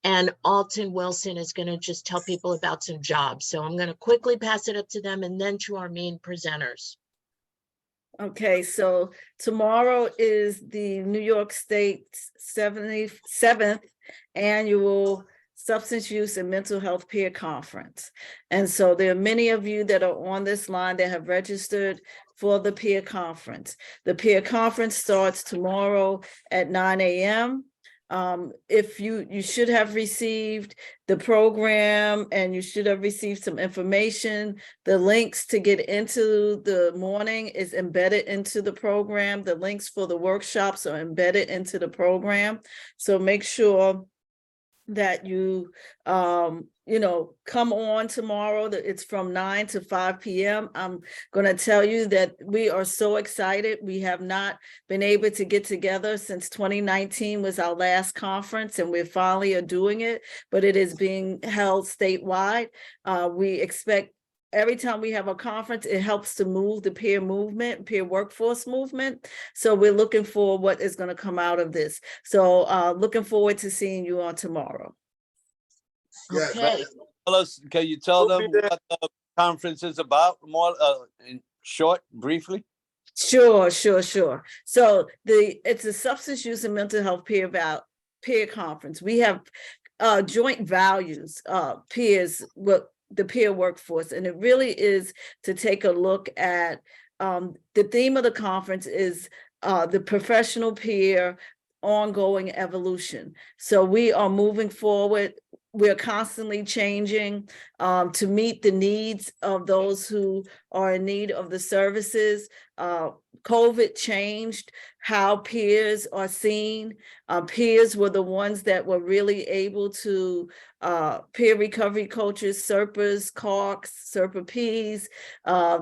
and Alton Wilson is going to just tell people about some jobs. So I'm going to quickly pass it up to them and then to our main presenters. Okay, so tomorrow is the New York State's 77th annual Substance Use and Mental Health Peer Conference. And so there are many of you that are on this line that have registered for the peer conference. The peer conference starts tomorrow at 9 a.m. If you should have received the program and you should have received some information. The links to get into the morning is embedded into the program. The links for the workshops are embedded into the program. So make sure that you come on tomorrow. It's from 9 to 5 p.m. I'm going to tell you that we are so excited. We have not been able to get together since 2019 was our last conference, and we finally are doing it, but it is being held statewide. We expect every time we have a conference, it helps to move the peer movement, peer workforce movement. So we're looking for what is going to come out of this. So looking forward to seeing you on tomorrow. Yes. Okay. Can you tell them what the conference is about more in short, briefly? Sure. So it's a substance use and mental health peer conference. We have joint values, peers, the peer workforce, and it really is to take a look at the theme of the conference is the professional peer ongoing evolution. So we are moving forward. We're constantly changing to meet the needs of those who are in need of the services. COVID changed how peers are seen. Peers were the ones that were really able to, peer recovery coaches, SERPAs, CARCs, SERPA-Ps,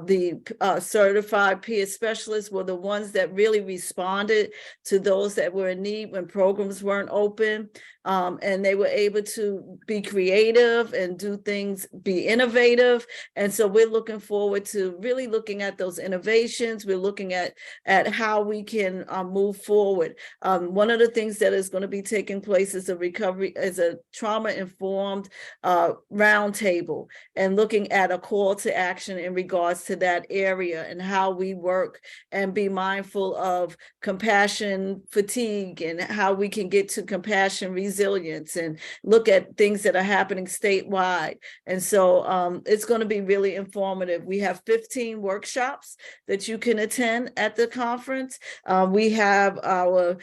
the certified peer specialists were the ones that really responded to those that were in need when programs weren't open. And they were able to be creative and do things, be innovative. And so we're looking forward to really looking at those innovations. We're looking at how we can move forward. One of the things that is going to be taking place is a trauma-informed roundtable, and looking at a call to action in regards to that area and how we work and be mindful of compassion fatigue and how we can get to compassion resilience and look at things that are happening statewide. And so it's going to be really informative. We have 15 workshops that you can attend at the conference. We have our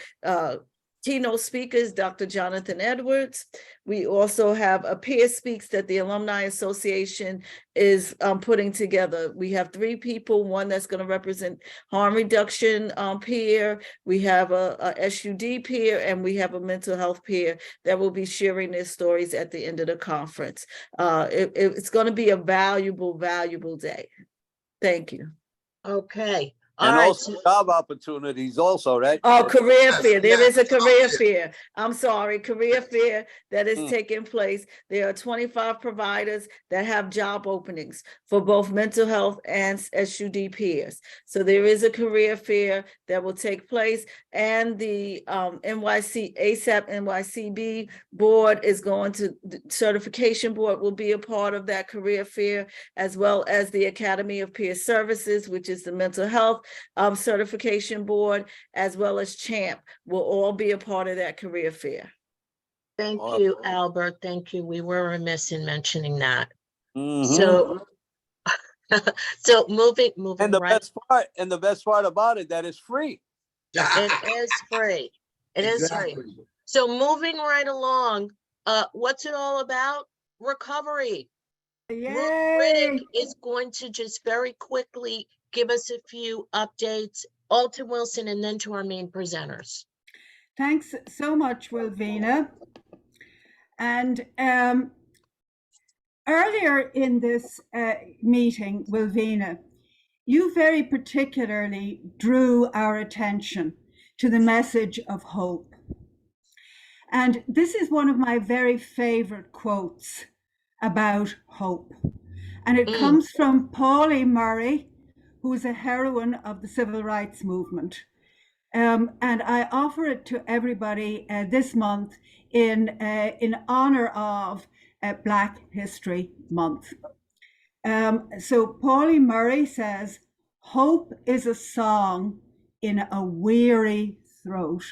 keynote speakers, Dr. Jonathan Edwards. We also have a peer speaks that the Alumni Association is putting together. We have 3 people, one that's going to represent harm reduction peer, we have a SUD peer, and we have a mental health peer that will be sharing their stories at the end of the conference. It's going to be a valuable day. Thank you. Okay. And All right. also job opportunities also, right? Oh, career Yes, fair. There is a yes, career okay. fair. I'm sorry, career fair that is Mm. taking place. There are 25 providers that have job openings for both mental health and SUD peers. So there is a career fair that will take place, and the ASAP NYCB board is going to, the certification board will be a part of that career fair, as well as the Academy of Peer Services, which is the mental health certification board, as well as CHAMP will all be a part of that career fair. Thank Awesome. you, Albert. Thank you. We were remiss in mentioning that. Mhm. So, so moving And the right. best part about it, that is free. It is free. It is free. Exactly. So moving right along, what's it all about? Recovery. Ruth Riddick Yay! is going to just very quickly give us a few updates, Alton Wilson, and then to our main presenters. Thanks so much, Wilvina. And earlier in this meeting, Wilvina, you very particularly drew our attention to the message of hope. And this is one of my very favorite quotes about hope. And it comes from Pauli Murray, who is a heroine of the civil rights movement. And I offer it to everybody this month in honor of Black History Month. So Pauli Murray says, "Hope is a song in a weary throat."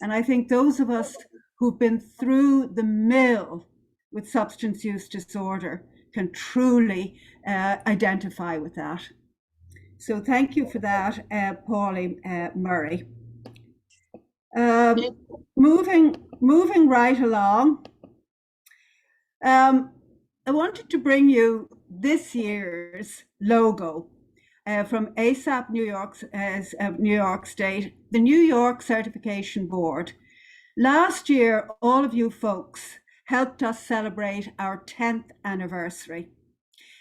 And I think those of us who've been through the mill with substance use disorder can truly identify with that. So thank you for that, Pauli Murray. Moving right along, I wanted to bring you this year's logo from ASAP New York State, the New York Certification Board. Last year, all of you folks helped us celebrate our 10th anniversary.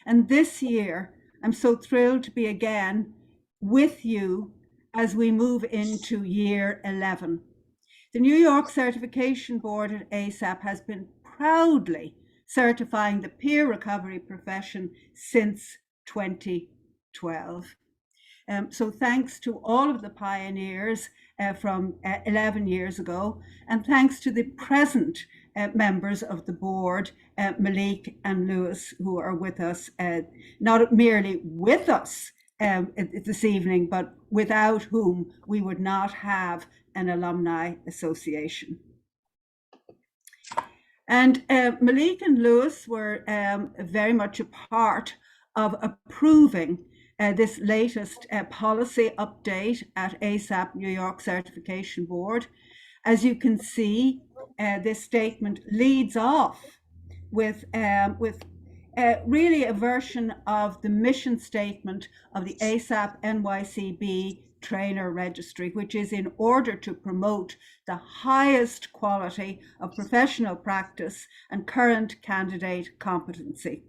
And this year, I'm so thrilled to be again with you as we move into year 11. The New York Certification Board at ASAP has been proudly certifying the peer recovery profession since 2012. So thanks to all of the pioneers from 11 years ago, and thanks to the present members of the board, Malik and Lewis, who are with us, not merely with us this evening, but without whom we would not have an alumni association. And Malik and Lewis were very much a part of approving this latest policy update at ASAP New York Certification Board. As you can see, this statement leads off with really a version of the mission statement of the ASAP NYCB Trainer Registry, which is in order to promote the highest quality of professional practice and current candidate competency.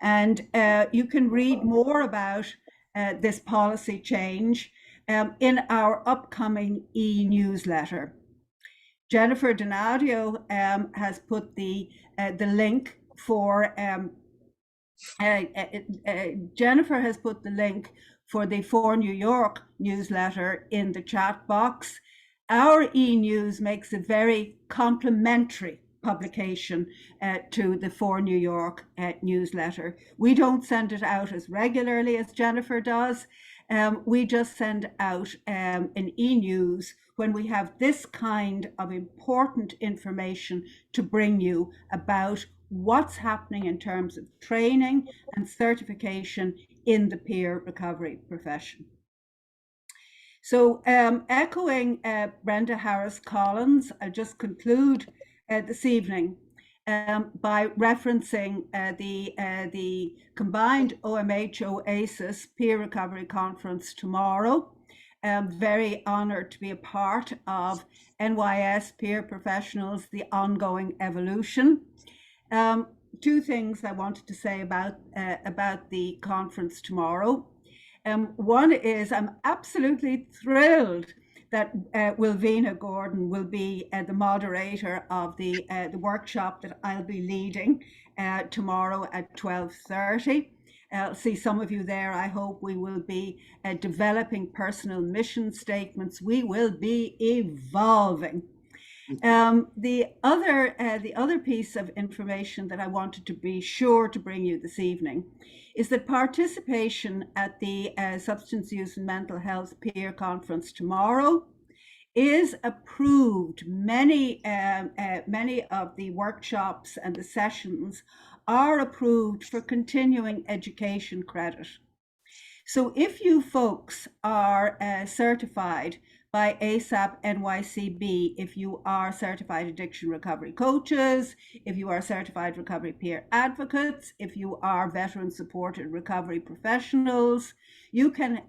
And you can read more about this policy change in our upcoming e-newsletter. Jennifer Donadio has put the link for Jennifer has put the link for the For New York newsletter in the chat box. Our e-news makes a very complementary publication to the For New York newsletter. We don't send it out as regularly as Jennifer does. We just send out an e-news when we have this kind of important information to bring you about what's happening in terms of training and certification in the peer recovery profession. So echoing Brenda Harris Collins, I'll just conclude this evening by referencing the combined OMH OASIS Peer Recovery Conference tomorrow. I'm very honored to be a part of NYS Peer Professionals, the ongoing evolution. Two things I wanted to say about the conference tomorrow. One is I'm absolutely thrilled that Wilvina Gordon will be the moderator of the workshop that I'll be leading tomorrow at 12:30. I'll see some of you there. I hope we will be developing personal mission statements. We will be evolving. The other piece of information that I wanted to be sure to bring you this evening is that participation at the Substance Use and Mental Health Peer Conference tomorrow is approved. Many of the workshops and the sessions are approved for continuing education credit. So if you folks are certified by ASAP NYCB, if you are certified addiction recovery coaches, if you are certified recovery peer advocates, if you are veteran supported recovery professionals, you can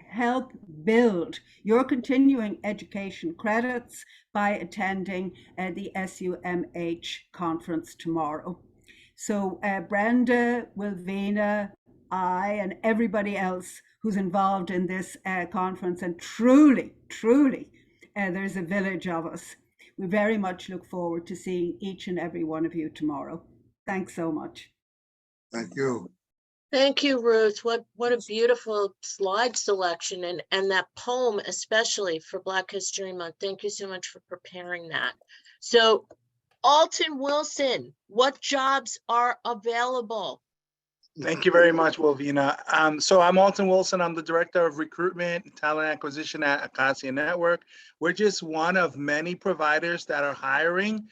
help build your continuing education credits by attending the SUMH conference tomorrow. So Brenda, Wilvina, I, and everybody else who's involved in this conference, and truly, there's a village of us. We very much look forward to seeing each and every one of you tomorrow. Thanks so much. Thank you. Thank you, Ruth. What a beautiful slide selection, and that poem, especially for Black History Month. Thank you so much for preparing that. So, Alton Wilson, what jobs are available? Thank you very much, Wilvina. So I'm Alton Wilson. I'm the Director of Recruitment and Talent Acquisition at Acacia Network. We're just one of many providers that are hiring.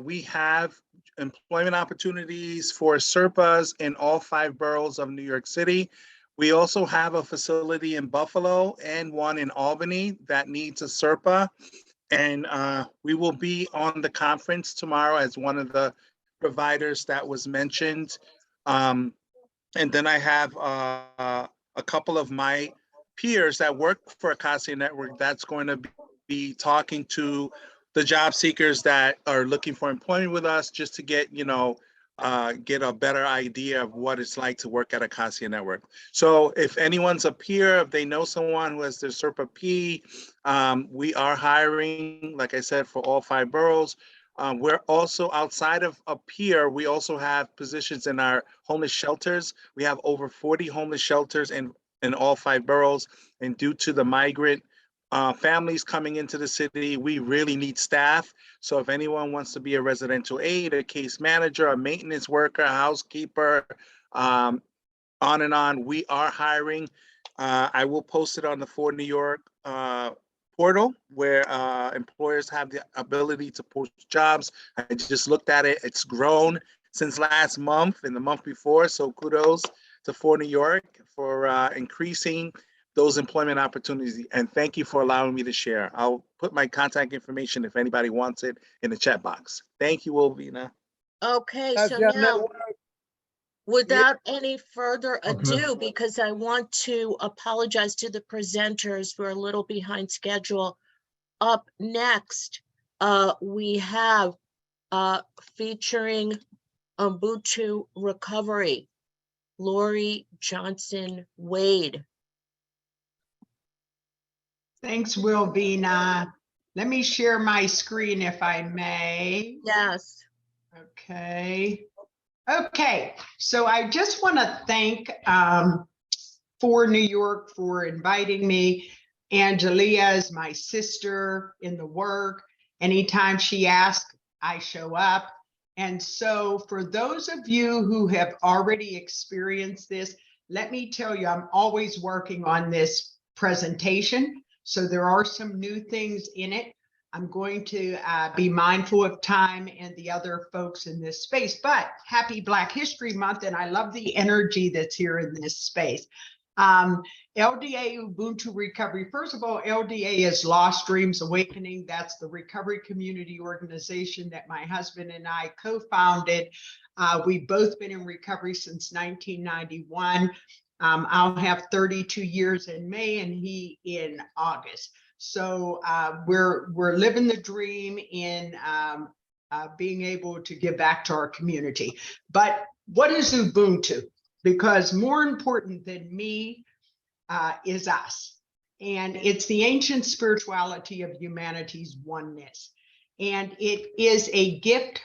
We have employment opportunities for SERPAs in all 5 boroughs of New York City. We also have a facility in Buffalo and one in Albany that needs a SERPA. And we will be on the conference tomorrow as one of the providers that was mentioned. And then I have a couple of my peers that work for Acacia Network that's going to be talking to the job seekers that are looking for employment with us, just to get, get a better idea of what it's like to work at Acacia Network. So if anyone's a peer, if they know someone who has their SERPA P, we are hiring, like I said, for all 5 boroughs. We're also, outside of a peer, we also have positions in our homeless shelters. We have over 40 homeless shelters in all 5 boroughs. And due to the migrant families coming into the city, we really need staff. So if anyone wants to be a residential aide, a case manager, a maintenance worker, a housekeeper, on and on, we are hiring. I will post it on the For New York portal where employers have the ability to post jobs. I just looked at it. It's grown since last month and the month before. So kudos to For New York for increasing those employment opportunities. And thank you for allowing me to share. I'll put my contact information if anybody wants it in the chat box. Thank you, Wilvina. Okay, so now, without any further ado, because I want to apologize to the presenters, we're a little behind schedule. Up next, we have featuring Ubuntu Recovery, Lori Johnson Wade. Thanks, Wilvina. Let me share my screen if I may. Yes. Okay. Okay, so I just want to thank For New York for inviting me. Angelia is my sister in the work. Anytime she asks, I show up. And so for those of you who have already experienced this, let me tell you, I'm always working on this presentation. So there are some new things in it. I'm going to be mindful of time and the other folks in this space, but happy Black History Month. And I love the energy that's here in this space. LDA Ubuntu Recovery. First of all, LDA is Lost Dreams Awakening. That's the recovery community organization that my husband and I co-founded. We've both been in recovery since 1991. I'll have 32 years in May and he in August. So we're living the dream in being able to give back to our community. But what is Ubuntu? Because more important than me is us. And it's the ancient spirituality of humanity's oneness. And it is a gift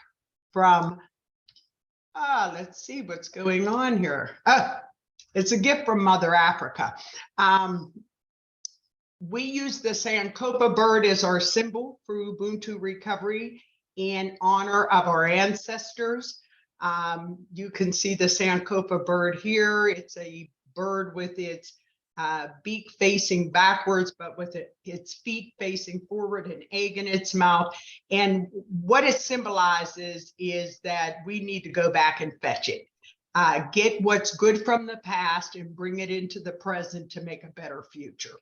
from, let's see what's going on here. It's a gift from Mother Africa. We use the Sankofa bird as our symbol for Ubuntu recovery in honor of our ancestors. You can see the Sankofa bird here. It's a bird with its beak facing backwards, but with its feet facing forward, an egg in its mouth. And what it symbolizes is that we need to go back and fetch it. Get what's good from the past and bring it into the present to make a better future.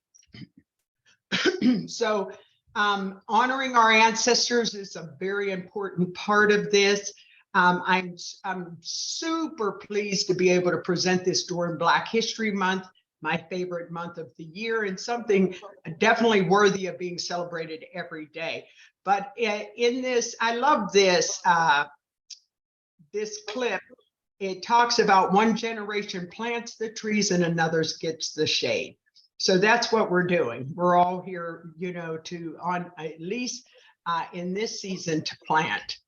So honoring our ancestors is a very important part of this. I'm super pleased to be able to present this during Black History Month, my favorite month of the year, and something definitely worthy of being celebrated every day. But in this, I love this, this clip. It talks about one generation plants the trees and another gets the shade. So that's what we're doing. We're all here, you know, on at least in this season to plant.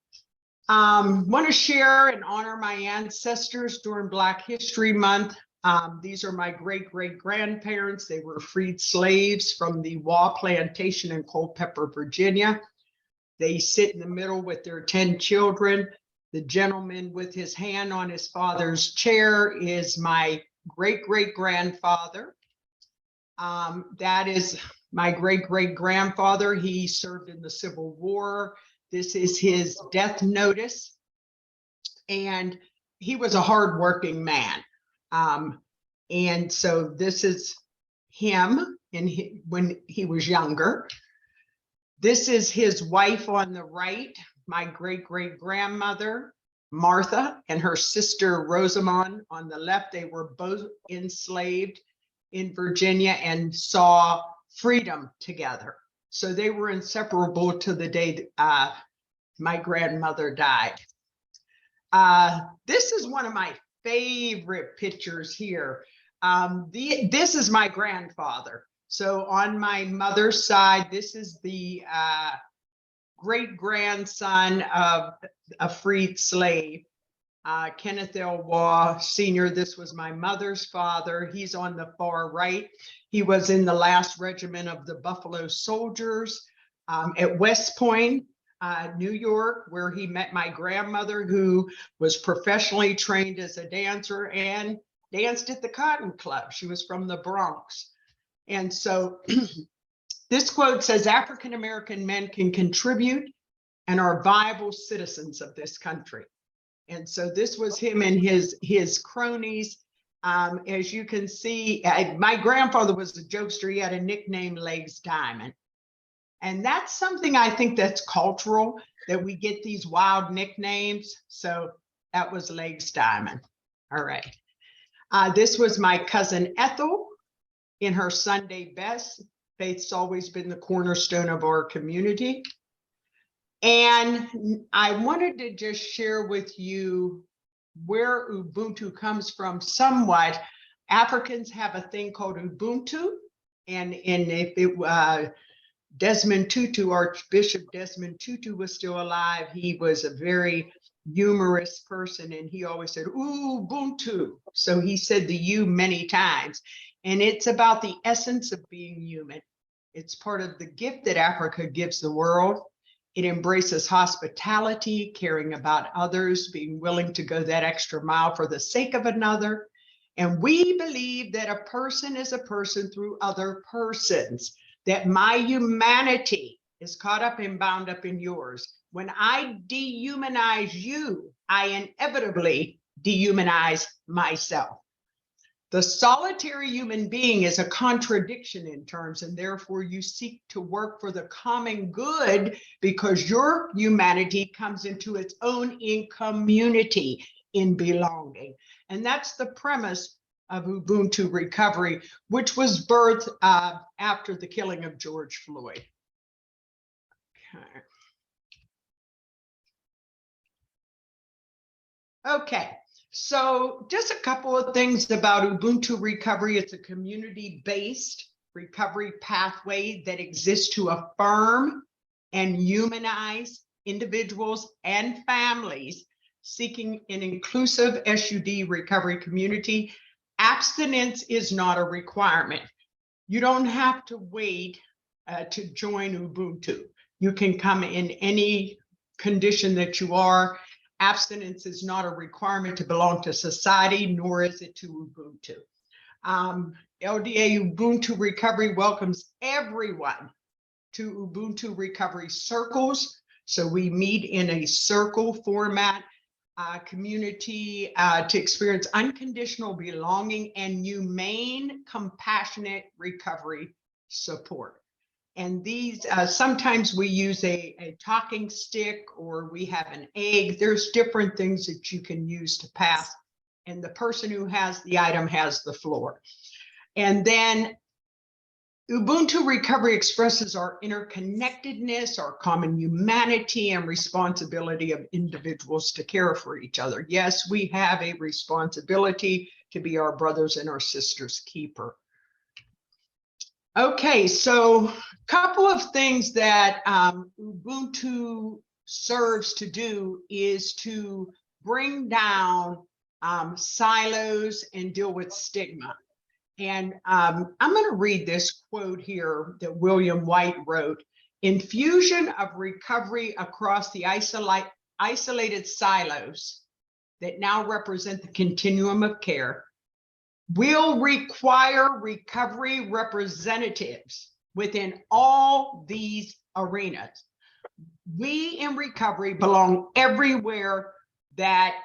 Want to share and honor my ancestors during Black History Month. These are my great-great-grandparents. They were freed slaves from the Waugh Plantation in Culpeper, Virginia. They sit in the middle with their 10 children. The gentleman with his hand on his father's chair is my great-great-grandfather. That is my great-great-grandfather. He served in the Civil War. This is his death notice. And he was a hardworking man. And so this is him when he was younger. This is his wife on the right, my great-great-grandmother, Martha, and her sister Rosamond on the left. They were both enslaved in Virginia and saw freedom together. So they were inseparable to the day my grandmother died. This is one of my favorite pictures here. This is my grandfather. So on my mother's side, this is the great-grandson of a freed slave. Kenneth L. Waugh Sr. This was my mother's father. He's on the far right. He was in the last regiment of the Buffalo Soldiers at West Point, New York, where he met my grandmother, who was professionally trained as a dancer and danced at the Cotton Club. She was from the Bronx. And so this quote says, African-American men can contribute and are viable citizens of this country. And so this was him and his cronies. As you can see, my grandfather was a jokester. He had a nickname, Legs Diamond. And that's something I think that's cultural, that we get these wild nicknames. So that was Legs Diamond. All right. This was my cousin Ethel in her Sunday best. Faith's always been the cornerstone of our community. And I wanted to just share with you where Ubuntu comes from somewhat. Africans have a thing called Ubuntu. And if it Desmond Tutu, Archbishop Desmond Tutu was still alive, he was a very humorous person, and he always said, Ubuntu. So he said the U many times. And it's about the essence of being human. It's part of the gift that Africa gives the world. It embraces hospitality, caring about others, being willing to go that extra mile for the sake of another. And we believe that a person is a person through other persons, that my humanity is caught up and bound up in yours. When I dehumanize you, I inevitably dehumanize myself. The solitary human being is a contradiction in terms, and therefore you seek to work for the common good because your humanity comes into its own in community, in belonging. And that's the premise of Ubuntu Recovery, which was birthed after the killing of George Floyd. Okay, so just a couple of things about Ubuntu Recovery. It's a community-based recovery pathway that exists to affirm and humanize individuals and families seeking an inclusive SUD recovery community. Abstinence is not a requirement. You don't have to wait to join Ubuntu. You can come in any condition that you are. Abstinence is not a requirement to belong to society, nor is it to Ubuntu. LDA Ubuntu Recovery welcomes everyone to Ubuntu Recovery circles. So we meet in a circle format, community to experience unconditional belonging and humane, compassionate recovery support. And these, sometimes we use a talking stick or we have an egg. There's different things that you can use to pass. And the person who has the item has the floor. And then Ubuntu Recovery expresses our interconnectedness, our common humanity and responsibility of individuals to care for each other. Yes, we have a responsibility to be our brothers and our sisters' keeper. Okay, so a couple of things that Ubuntu serves to do is to bring down silos and deal with stigma. And I'm going to read this quote here that William White wrote. Infusion of recovery across the isolated silos that now represent the continuum of care will require recovery representatives within all these arenas. We in recovery belong everywhere that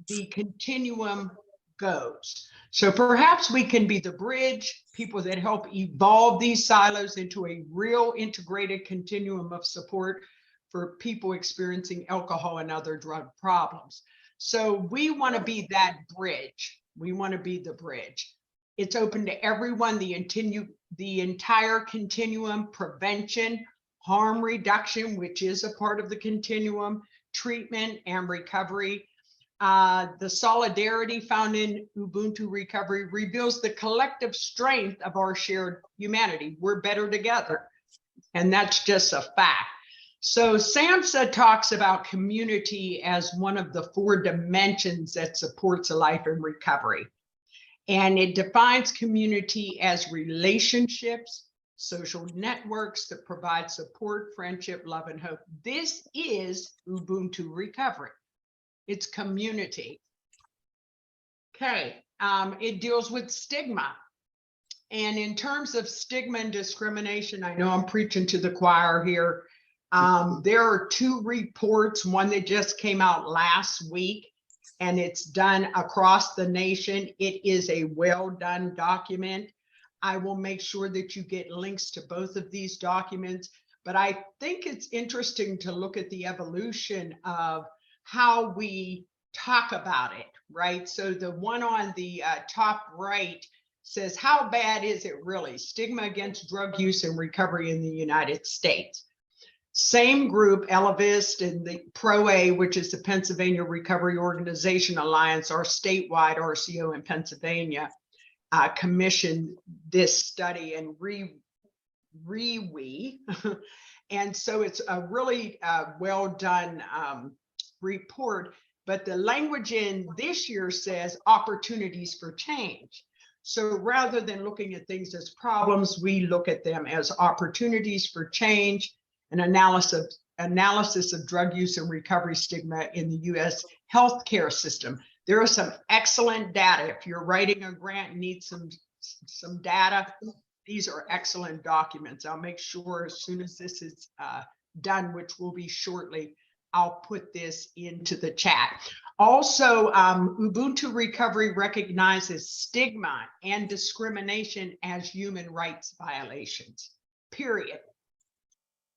the continuum goes. So perhaps we can be the bridge, people that help evolve these silos into a real integrated continuum of support for people experiencing alcohol and other drug problems. So we want to be that bridge. We want to be the bridge. It's open to everyone, the entire continuum, prevention, harm reduction, which is a part of the continuum, treatment and recovery. The solidarity found in Ubuntu Recovery reveals the collective strength of our shared humanity. We're better together. And that's just a fact. So SAMHSA talks about community as one of the 4 dimensions that supports a life in recovery. And it defines community as relationships, social networks that provide support, friendship, love, and hope. This is Ubuntu Recovery. It's community. Okay, it deals with stigma. And in terms of stigma and discrimination, I know I'm preaching to the choir here. There are 2 reports, one that just came out last week, and it's done across the nation. It is a well-done document. I will make sure that you get links to both of these documents, but I think it's interesting to look at the evolution of how we talk about it, right? So the one on the top right says, how bad is it really? Stigma against drug use and recovery in the United States. Same group, Elevist and the PRO-A, which is the Pennsylvania Recovery Organization Alliance, our statewide RCO in Pennsylvania, commissioned this study and REWE. And so it's a really well done report. But the language in this year says opportunities for change. So rather than looking at things as problems, we look at them as opportunities for change and analysis of drug use and recovery stigma in the U.S. healthcare system. There are some excellent data. If you're writing a grant and need some data, these are excellent documents. I'll make sure as soon as this is done, which will be shortly, I'll put this into the chat. Also, Ubuntu Recovery recognizes stigma and discrimination as human rights violations, period.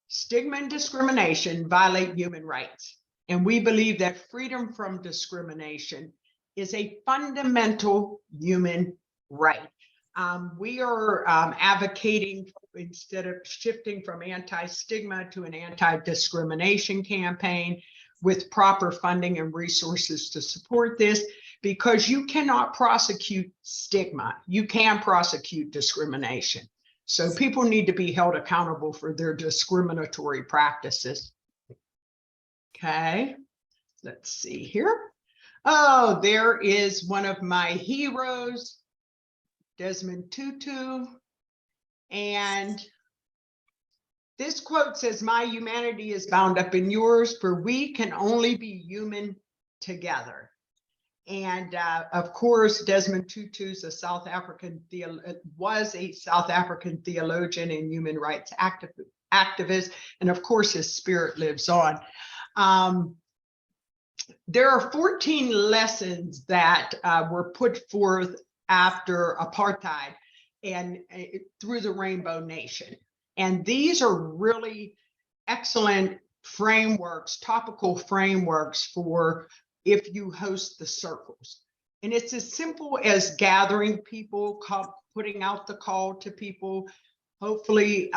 Stigma and discrimination violate human rights. And we believe that freedom from discrimination is a fundamental human right. We are advocating, instead of shifting from anti-stigma to an anti-discrimination campaign with proper funding and resources to support this, because you cannot prosecute stigma. You can prosecute discrimination. So people need to be held accountable for their discriminatory practices. Okay, let's see here. Oh, there is one of my heroes, Desmond Tutu. And this quote says, "My humanity is bound up in yours, for we can only be human together." And of course, Desmond Tutu was a South African theologian and human rights activist. And of course, his spirit lives on. There are 14 lessons that were put forth after apartheid and through the Rainbow Nation. And these are really excellent frameworks, topical frameworks for if you host the circles. And it's as simple as gathering people, putting out the call to people, hopefully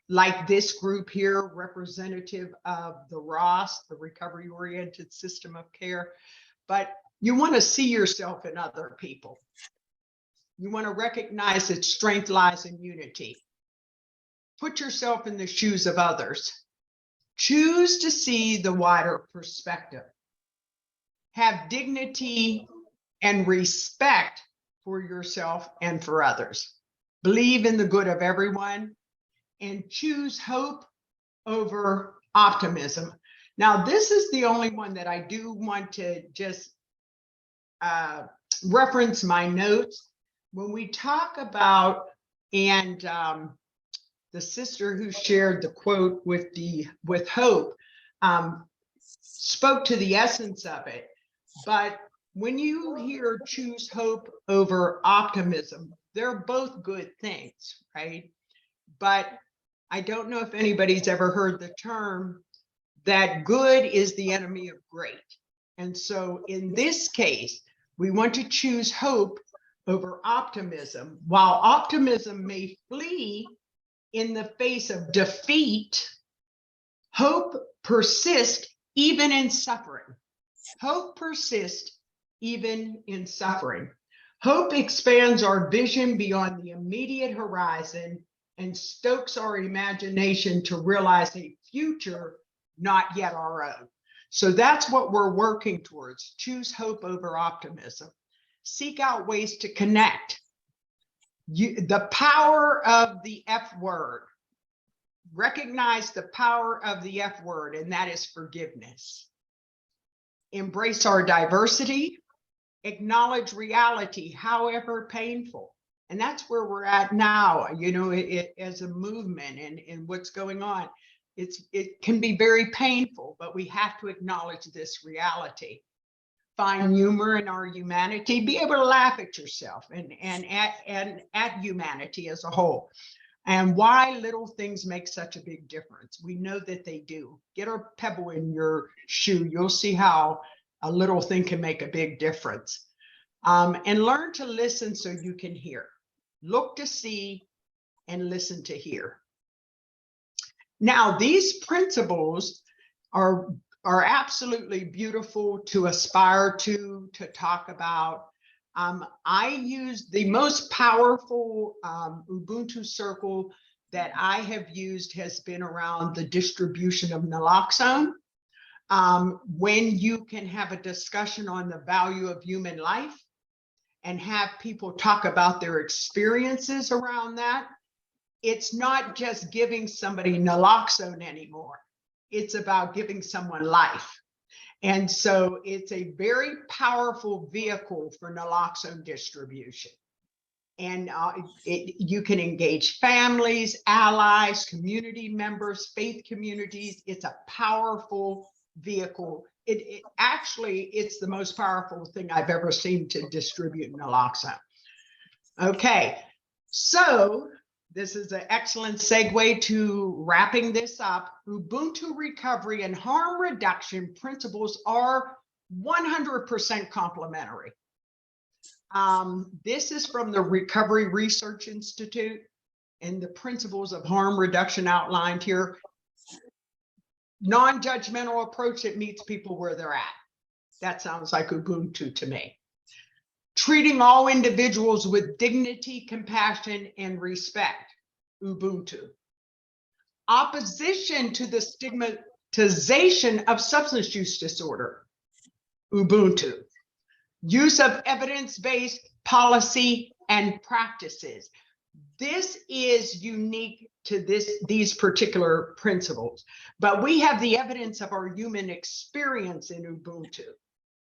like this group here, representative of the ROS, the Recovery Oriented System of Care. But you want to see yourself in other people. You want to recognize that strength lies in unity. Put yourself in the shoes of others. Choose to see the wider perspective. Have dignity and respect for yourself and for others. Believe in the good of everyone and choose hope over optimism. Now, this is the only one that I do want to just reference my notes. When we talk about, and the sister who shared the quote with hope spoke to the essence of it. But when you hear choose hope over optimism, they're both good things, right? But I don't know if anybody's ever heard the term that good is the enemy of great. And so in this case, we want to choose hope over optimism. While optimism may flee in the face of defeat, hope persists even in suffering. Hope persists even in suffering. Hope expands our vision beyond the immediate horizon and stokes our imagination to realize a future not yet our own. So that's what we're working towards. Choose hope over optimism. Seek out ways to connect. The power of the F word. Recognize the power of the F word, and that is forgiveness. Embrace our diversity. Acknowledge reality, however painful. And that's where we're at now, you know, as a movement and what's going on. It can be very painful, but we have to acknowledge this reality. Find humor in our humanity, be able to laugh at yourself and at humanity as a whole. And why little things make such a big difference. We know that they do. Get a pebble in your shoe. You'll see how a little thing can make a big difference. And learn to listen so you can hear. Look to see and listen to hear. Now, these principles are absolutely beautiful to aspire to talk about. I use the most powerful Ubuntu circle that I have used has been around the distribution of naloxone. When you can have a discussion on the value of human life and have people talk about their experiences around that, it's not just giving somebody naloxone anymore. It's about giving someone life. And so it's a very powerful vehicle for naloxone distribution. And you can engage families, allies, community members, faith communities. It's a powerful vehicle. It's the most powerful thing I've ever seen to distribute naloxone. Okay, so this is an excellent segue to wrapping this up. Ubuntu recovery and harm reduction principles are 100% complementary. This is from the Recovery Research Institute, and the principles of harm reduction outlined here. Non-judgmental approach that meets people where they're at. That sounds like Ubuntu to me. Treating all individuals with dignity, compassion, and respect. Ubuntu. Opposition to the stigmatization of substance use disorder. Ubuntu. Use of evidence-based policy and practices. This is unique to these particular principles, but we have the evidence of our human experience in Ubuntu.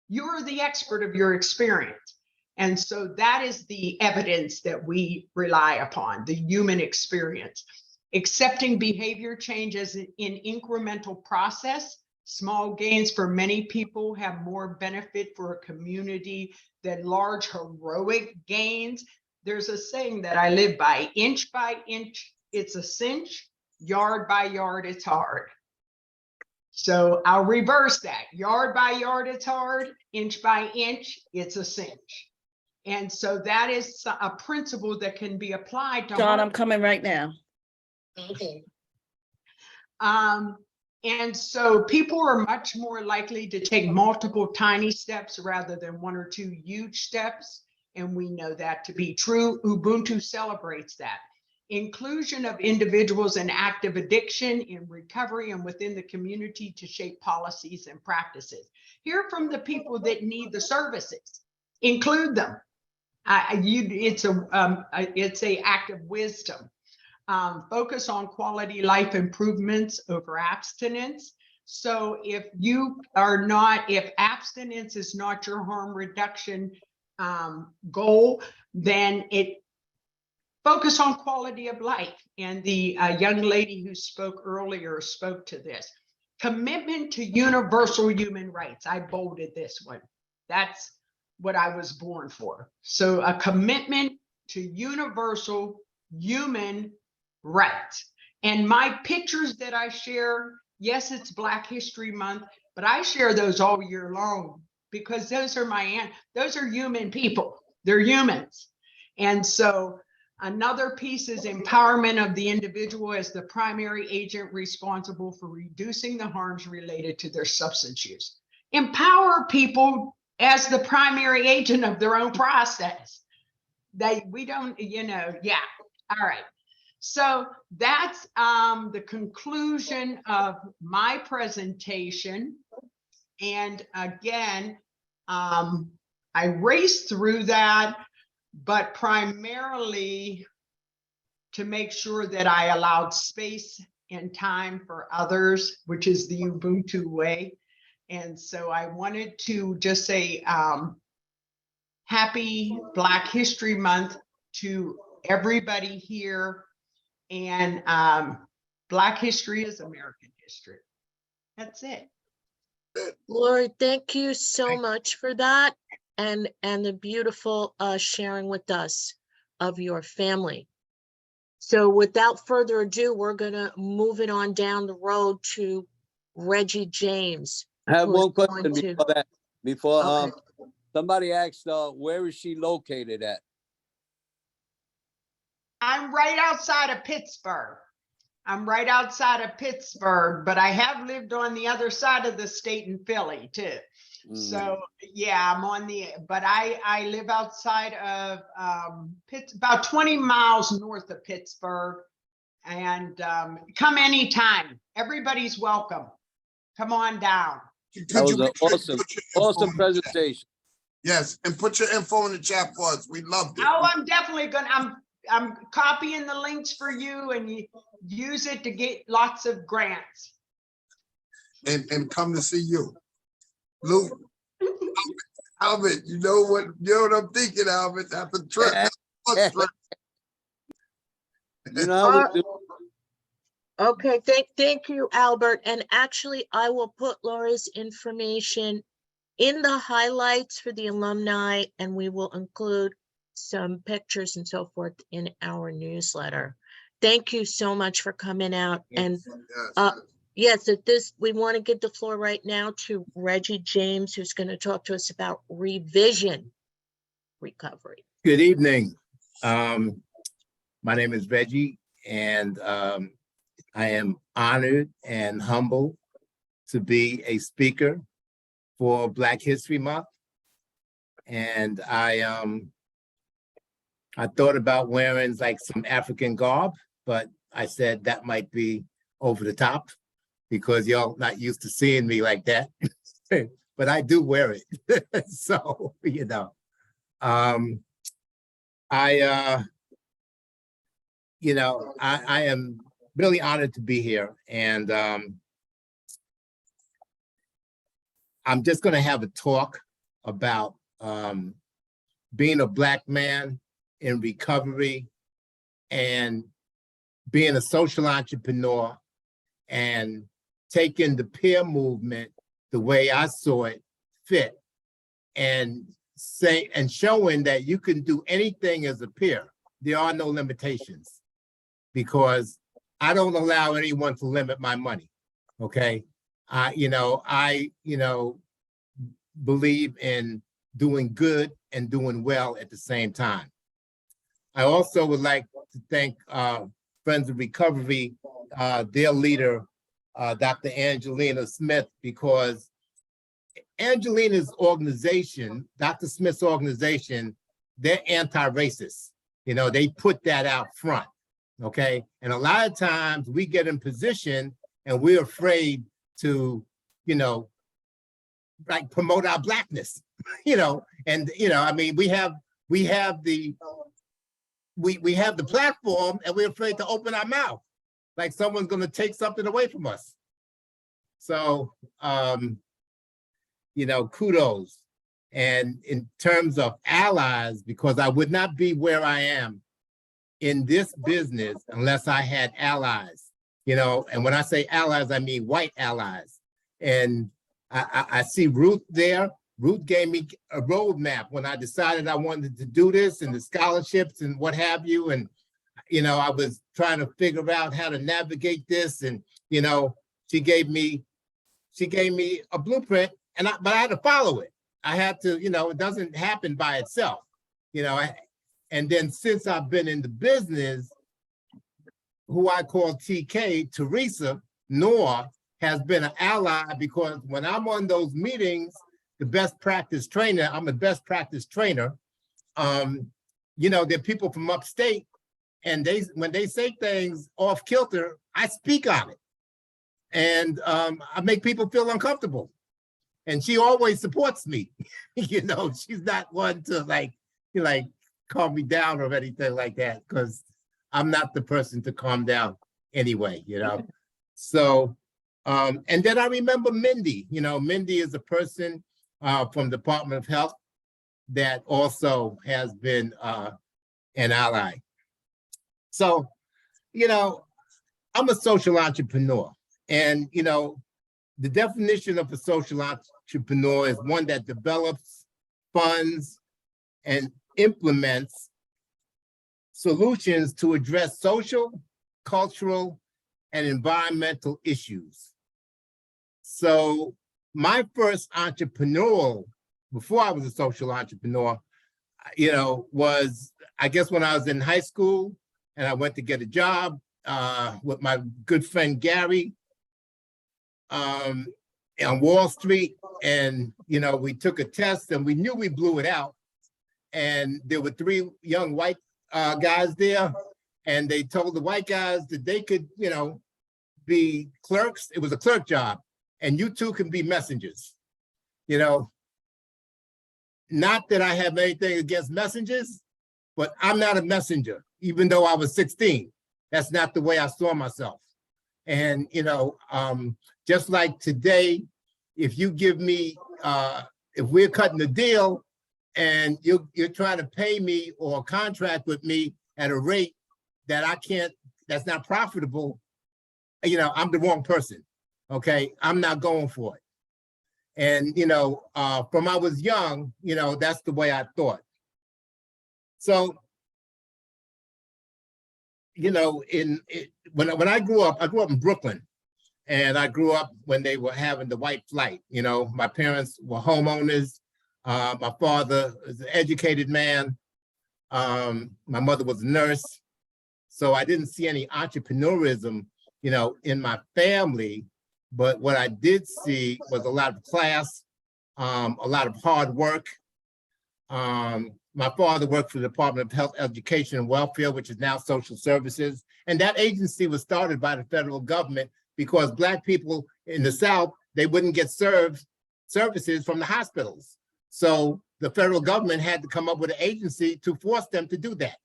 You're the expert of your experience. And so that is the evidence that we rely upon, the human experience. Accepting behavior changes in incremental process. Small gains for many people have more benefit for a community than large heroic gains. There's a saying that I live by inch, it's a cinch, yard by yard, it's hard. So I'll reverse that. Yard by yard, it's hard. Inch by inch, it's a cinch. And so that is a principle that can be applied to John, I'm coming right now. Okay. And so people are much more likely to take multiple tiny steps rather than one or two huge steps. And we know that to be true. Ubuntu celebrates that. Inclusion of individuals in active addiction, in recovery, and within the community to shape policies and practices. Hear from the people that need the services. Include them. It's a act of wisdom. Focus on quality life improvements over abstinence. So if abstinence is not your harm reduction goal, then focus on quality of life. And the young lady who spoke earlier spoke to this. Commitment to universal human rights. I bolded this one. That's what I was born for. So a commitment to universal human rights. And my pictures that I share, yes, it's Black History Month, but I share those all year long because those are human people. They're humans. And so another piece is empowerment of the individual as the primary agent responsible for reducing the harms related to their substance use. Empower people as the primary agent of their own process. All right. So that's the conclusion of my presentation. And again, I raced through that, but primarily to make sure that I allowed space and time for others, which is the Ubuntu way. And so I wanted to just say happy Black History Month to everybody here. And Black history is American history. That's it. Lori, thank you so much for that and the beautiful sharing with us of your family. So without further ado, we're gonna move it on down the road to Reggie James. I have who's one question going to- before that. Before Okay. somebody asked, where is she located at? I'm right outside of Pittsburgh. But I have lived on the other side of the state in Philly too. So yeah, but I live outside of about 20 miles north of Pittsburgh. And come anytime. Everybody's welcome. Come on down. That was an awesome presentation. Yes, and put your info in the chat for us. We loved it. Oh, I'm definitely gonna, I'm copying the links for you and you use it to get lots of grants. And come to see you. Lou, Albert, you know what I'm thinking, Albert. That's a trip. That's a trip. You know, Okay, thank you, Albert. And actually, I will put Laura's information in the highlights for the alumni, and we will include some pictures and so forth in our newsletter. Thank you so much for coming out. And yes, we want to give the floor right now to Reggie James, who's going to talk to us about revision recovery. Good evening. My name is Reggie, and I am honored and humbled to be a speaker for Black History Month. And I thought about wearing like some African garb, but I said that might be over the top because y'all not used to seeing me like that. But I do wear it. So, you know, I am really honored to be here, and I'm just going to have a talk about being a Black man in recovery and being a social entrepreneur and taking the peer movement the way I saw it fit, and showing that you can do anything as a peer. There are no limitations, because I don't allow anyone to limit my money. Okay. I believe in doing good and doing well at the same time. I also would like to thank Friends of Recovery, their leader, Dr. Angelina Smith, because Angelina's organization, Dr. Smith's organization, they're anti-racist. You know, they put that out front, okay? And a lot of times we get in position and we're afraid to, you know, like promote our Blackness, you know, and, you know, I mean, we have the platform and we're afraid to open our mouth, like someone's gonna take something away from us. So, you know, kudos. And in terms of allies, because I would not be where I am in this business unless I had allies, you know, and when I say allies, I mean white allies. And I see Ruth there. Ruth gave me a roadmap when I decided I wanted to do this, and the scholarships and what have you. And, you know, I was trying to figure out how to navigate this. And, you know, she gave me a blueprint, but I had to follow it. I had to, you know, it doesn't happen by itself, you know. And then since I've been in the business, who I call TK, Teresa Noor, has been an ally, because when I'm on those meetings, the best practice trainer, I'm a best practice trainer. You know, there are people from upstate, and when they say things off kilter, I speak on it. And I make people feel uncomfortable. And she always supports me. You know, she's not one to like calm me down or anything like that, because I'm not the person to calm down anyway, you know. So, and then I remember Mindy. You know, Mindy is a person from the Department of Health that also has been an ally. So, you know, I'm a social entrepreneur, and, you know, the definition of a social entrepreneur is one that develops, funds, and implements solutions to address social, cultural, and environmental issues. So my first entrepreneurial, before I was a social entrepreneur, you know, was, I guess, when I was in high school and I went to get a job with my good friend Gary on Wall Street. And, you know, we took a test and we knew we blew it out. And there were 3 young white guys there. and they told the white guys that they could, be clerks. It was a clerk job, and you two can be messengers. Not that I have anything against messengers, but I'm not a messenger, even though I was 16. That's not the way I saw myself. And, just like today, if you give me, if we're cutting a deal and you're trying to pay me or contract with me at a rate that I can't, that's not profitable, I'm the wrong person. Okay, I'm not going for it. And, from I was young, that's the way I thought. So, when I grew up in Brooklyn, and I grew up when they were having the white flight. My parents were homeowners. My father is an educated man. My mother was a nurse. So I didn't see any entrepreneurism, in my family. But what I did see was a lot of class, a lot of hard work. My father worked for the Department of Health, Education, and Welfare, which is now Social Services. And that agency was started by the federal government because Black people in the South, they wouldn't get services from the hospitals. So the federal government had to come up with an agency to force them to do that.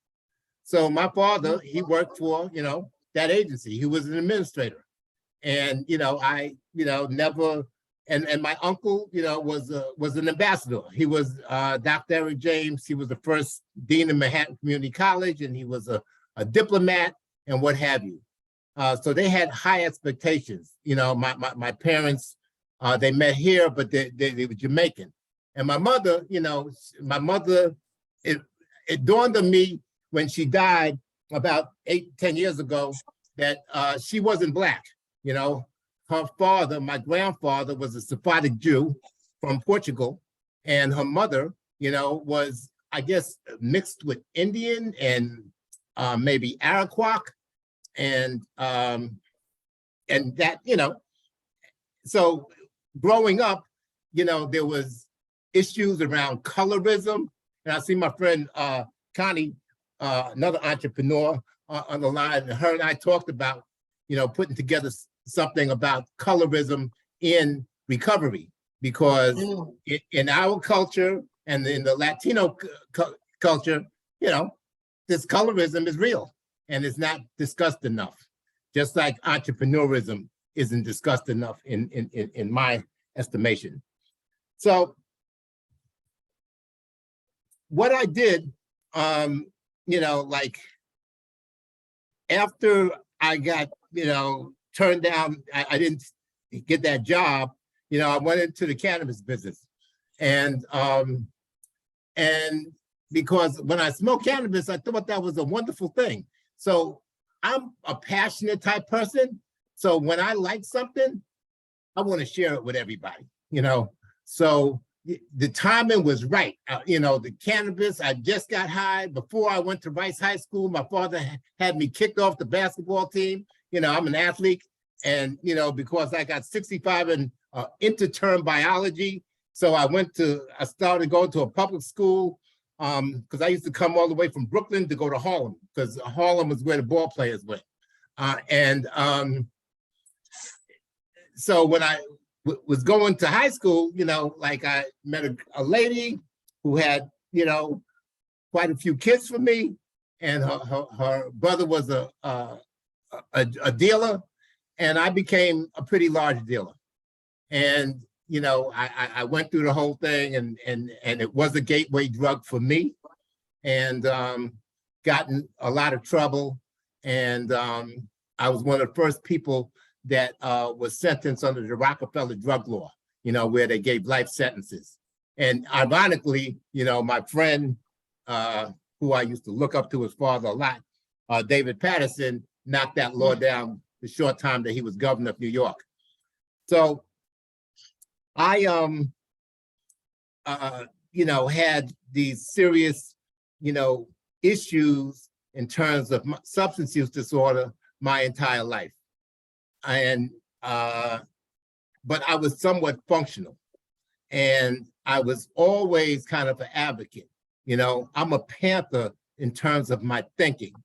So my father, he worked for, that agency. He was an administrator. And, I, never, and my uncle, was an ambassador. He was Dr. Eric James. He was the first dean of Manhattan Community College, and he was a diplomat and what have you. So they had high expectations. My parents, they met here, but they were Jamaican. And my mother, it dawned on me when she died about 8-10 years ago that she wasn't Black. Her father, my grandfather, was a Sephardic Jew from Portugal, and her mother, was, I guess, mixed with Indian and maybe Arakwak, and that, so growing up, there was issues around colorism, and I see my friend Connie, another entrepreneur on the line, and her and I talked about, putting together something about colorism in recovery, because in our culture and in the Latino culture, this colorism is real and it's not discussed enough, just like entrepreneurism isn't discussed enough in my estimation. So what I did, like after I got, turned down, I didn't get that job, I went into the cannabis business. And because when I smoked cannabis, I thought that was a wonderful thing. So I'm a passionate type person. So when I like something, I want to share it with everybody, So the timing was right. The cannabis, I just got high before I went to Rice High School. My father had me kicked off the basketball team. I'm an athlete, and because I got 65 in interterm biology, so I started going to a public school because I used to come all the way from Brooklyn to go to Harlem, because Harlem was where the ball players went. So when I was going to high school, like I met a lady who had, quite a few kids for me, and her brother was a dealer, and I became a pretty large dealer. And, I went through the whole thing, and it was a gateway drug for me, and got in a lot of trouble. And I was one of the first people that was sentenced under the Rockefeller drug law, where they gave life sentences. And ironically, my friend, who I used to look up to his father a lot, David Patterson, knocked that law down the short time that he was governor of New York. So I, had these serious, issues in terms of substance use disorder my entire life. And, but I was somewhat functional, and I was always kind of an advocate. I'm a panther in terms of my thinking.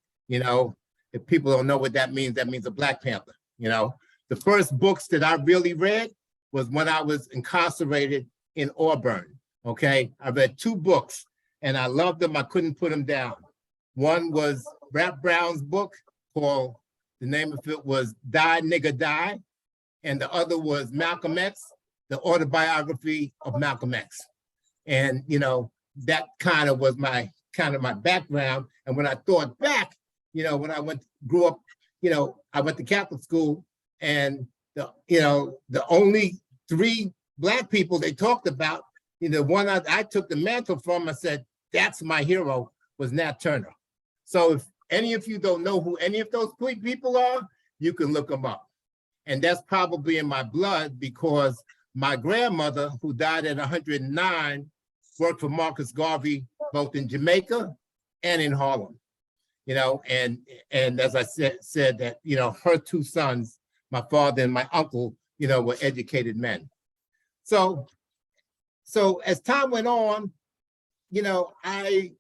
If people don't know what that means a Black Panther, you know. The first books that I really read was when I was incarcerated in Auburn, okay? I read 2 books and I loved them, I couldn't put them down. One was Rap Brown's book called, the name of it was Die Nigga Die, and the other was Malcolm X, the autobiography of Malcolm X. And, you know, that kind of was my background. And when I thought back, you know, when I grew up, you know, I went to Catholic school, and the only 3 Black people they talked about, you know, one I took the mantle from, I said, that's my hero, was Nat Turner. So if any of you don't know who any of those people are, you can look them up. And that's probably in my blood because my grandmother, who died at 109, worked for Marcus Garvey, both in Jamaica and in Harlem. You know, and as I said that, you know, her 2 sons, my father and my uncle, you know, were educated men. So as time went on, you know, I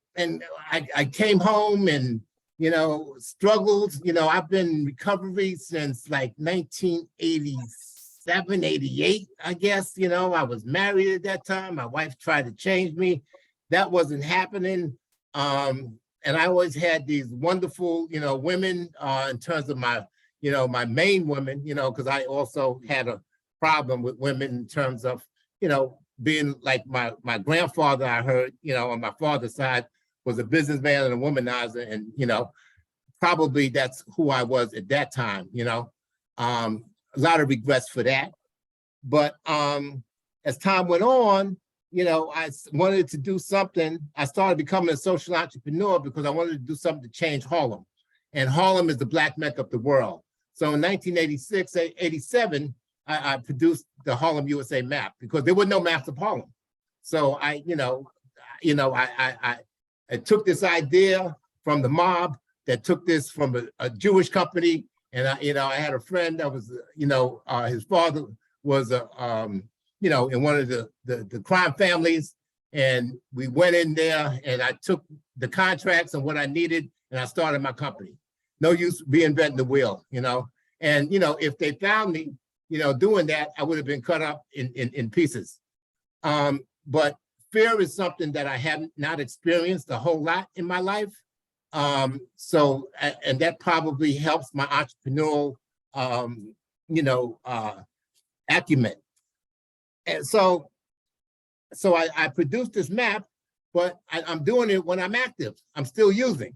came home and, you know, struggled. You know, I've been in recovery since like 1987, 88, I guess. You know, I was married at that time. My wife tried to change me. That wasn't happening. And I always had these wonderful, you know, women in terms of my, you know, my main women, you know, because I also had a problem with women in terms of, you know, being like my grandfather, I heard, you know, on my father's side was a businessman and a womanizer. And, you know, probably that's who I was at that time, you know. A lot of regrets for that. But as time went on, you know, I wanted to do something. I started becoming a social entrepreneur because I wanted to do something to change Harlem. And Harlem is the Black Mecca of the world. So in 1986, 87, I produced the Harlem USA map because there were no maps of Harlem. So I took this idea from the mob that took this from a Jewish company. And I had a friend that was, his father was in one of the crime families. And we went in there and I took the contracts and what I needed and I started my company. No use reinventing the wheel, And, if they found me, doing that, I would have been cut up in pieces. But fear is something that I have not experienced a whole lot in my life. And that probably helps my entrepreneurial, acumen. And so I produced this map, but I'm doing it when I'm active. I'm still using.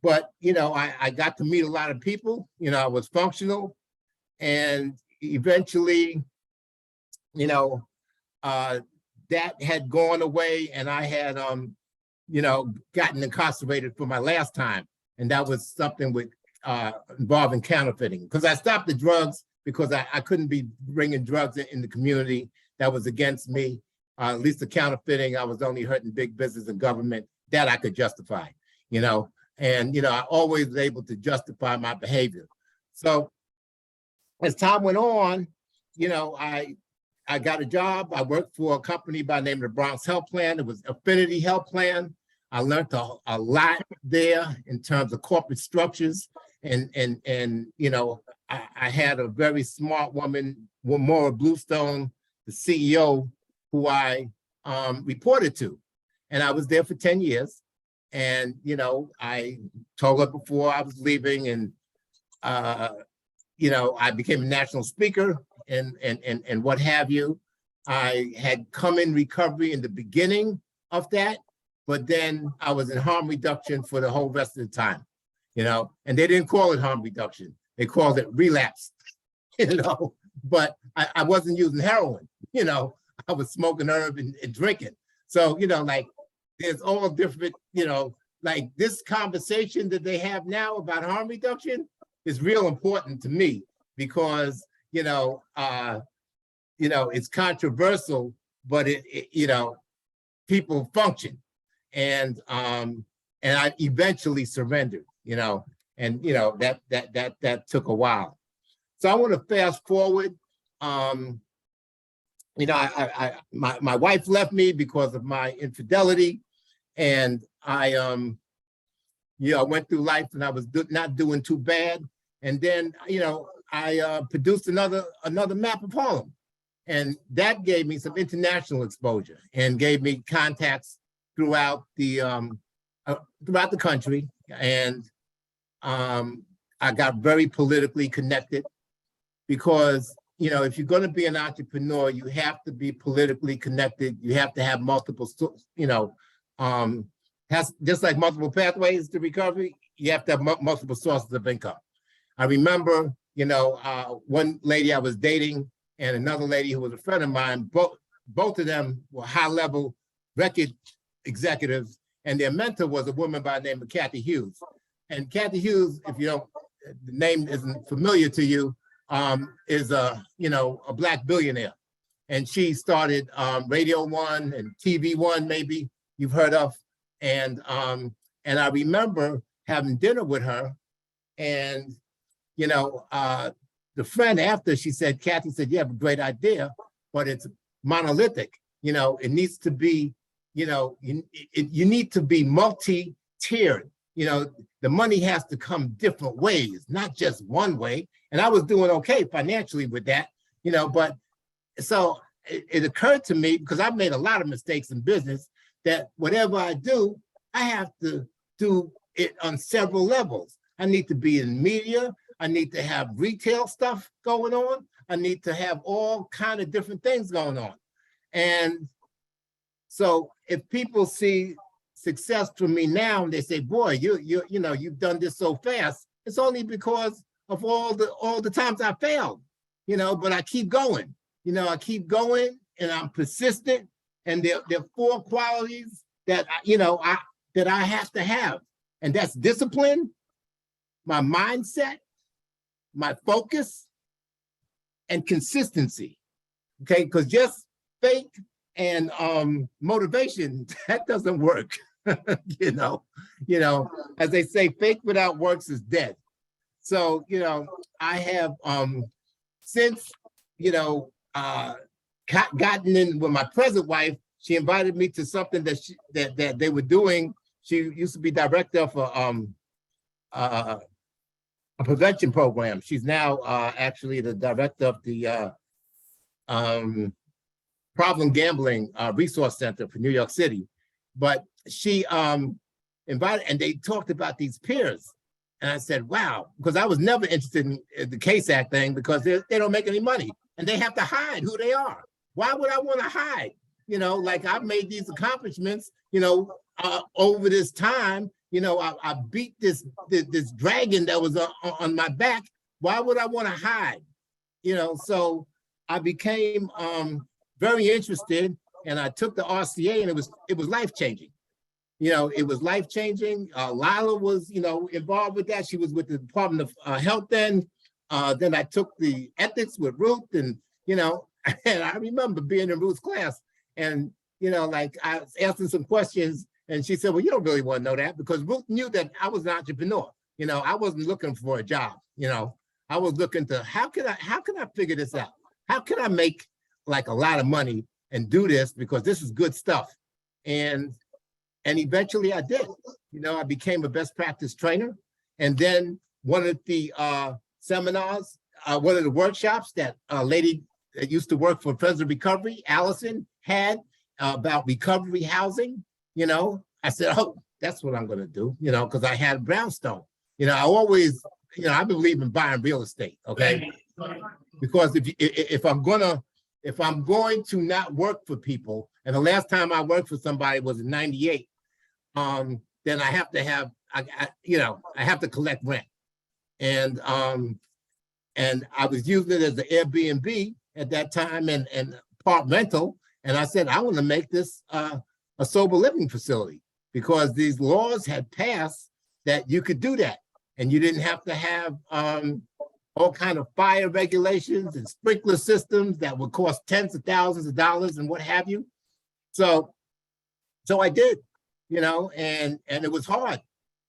But I got to meet a lot of people, I was functional. And eventually, that had gone away and I had, gotten incarcerated for my last time. And that was something with involving counterfeiting. Because I stopped the drugs because I couldn't be bringing drugs in the community. That was against me. At least the counterfeiting, I was only hurting big business and government. That I could justify, And, I always was able to justify my behavior. So as time went on, I got a job. I worked for a company by the name of the Bronx Health Plan. It was Affinity Health Plan. I learned a lot there in terms of corporate structures. And I had a very smart woman, Maura Bluestone, the CEO, who I reported to. And I was there for 10 years. And, I told her before I was leaving and, I became a national speaker and what have you. I had come in recovery in the beginning of that, but then I was in harm reduction for the whole rest of the time, and they didn't call it harm reduction. They called it relapse, but I wasn't using heroin, I was smoking herb and drinking. So, there's all different, like this conversation that they have now about harm reduction is real important to me because, it's controversial, but it people function. And I eventually surrendered, and that took a while. So I want to fast forward. My wife left me because of my infidelity, and I I went through life and I was not doing too bad. And then, I produced another map of Harlem. And that gave me some international exposure and gave me contacts throughout the country. And I got very politically connected because, if you're going to be an entrepreneur, you have to be politically connected. You have to have multiple, just like multiple pathways to recovery, you have to have multiple sources of income. I remember, one lady I was dating and another lady who was a friend of mine, both of them were high-level record executives, and their mentor was a woman by the name of Kathy Hughes. And Kathy Hughes, if the name isn't familiar to you, is a Black billionaire. And she started Radio One and TV One, maybe you've heard of. And I remember having dinner with her, and the friend after, she said, Kathy said, you have a great idea, but it's monolithic. It needs to be, you need to be multi-tiered. The money has to come different ways, not just one way. And I was doing okay financially with that, but so it occurred to me, because I've made a lot of mistakes in business, that whatever I do, I have to do it on several levels. I need to be in media. I need to have retail stuff going on. I need to have all kind of different things going on. And so if people see success from me now and they say, boy, you've done this so fast, it's only because of all the times I failed, but I keep going. I keep going and I'm persistent. And there are 4 qualities that, that I have to have. And that's discipline, my mindset, my focus, and consistency. Okay, because just faith and motivation, that doesn't work. As they say, faith without works is dead. So, I have since, gotten in with my present wife. She invited me to something that they were doing. She used to be director for a prevention program. She's now actually the director of the Problem Gambling Resource Center for New York City. But she invited, and they talked about these peers. And I said, wow, because I was never interested in the CASE Act thing, because they don't make any money and they have to hide who they are. Why would I want to hide? Like I've made these accomplishments, over this time. I beat this dragon that was on my back. Why would I want to hide? So I became very interested, and I took the RCA, and it was life-changing. It was life-changing. Lila was, involved with that. She was with the Department of Health then. Then I took the ethics with Ruth, and, and I remember being in Ruth's class, and, like I was asking some questions, and she said, well, you don't really want to know that, because Ruth knew that I was an entrepreneur. I wasn't looking for a job. I was looking to, how can I figure this out? How can I make like a lot of money and do this, because this is good stuff. And eventually I did. I became a best practice trainer. And then one of the seminars, one of the workshops that a lady that used to work for Friends of Recovery, Allison, had about recovery housing, I said, oh, that's what I'm going to do, because I had a brownstone. I always, I believe in buying real estate, okay? Because if I'm going to not work for people, and the last time I worked for somebody was in '98, then I have to have, I have to collect rent. And I was using it as an Airbnb at that time and part rental. And I said, I want to make this a sober living facility, because these laws had passed that you could do that. And you didn't have to have all kind of fire regulations and sprinkler systems that would cost tens of thousands of dollars and what have you. So I did, and it was hard.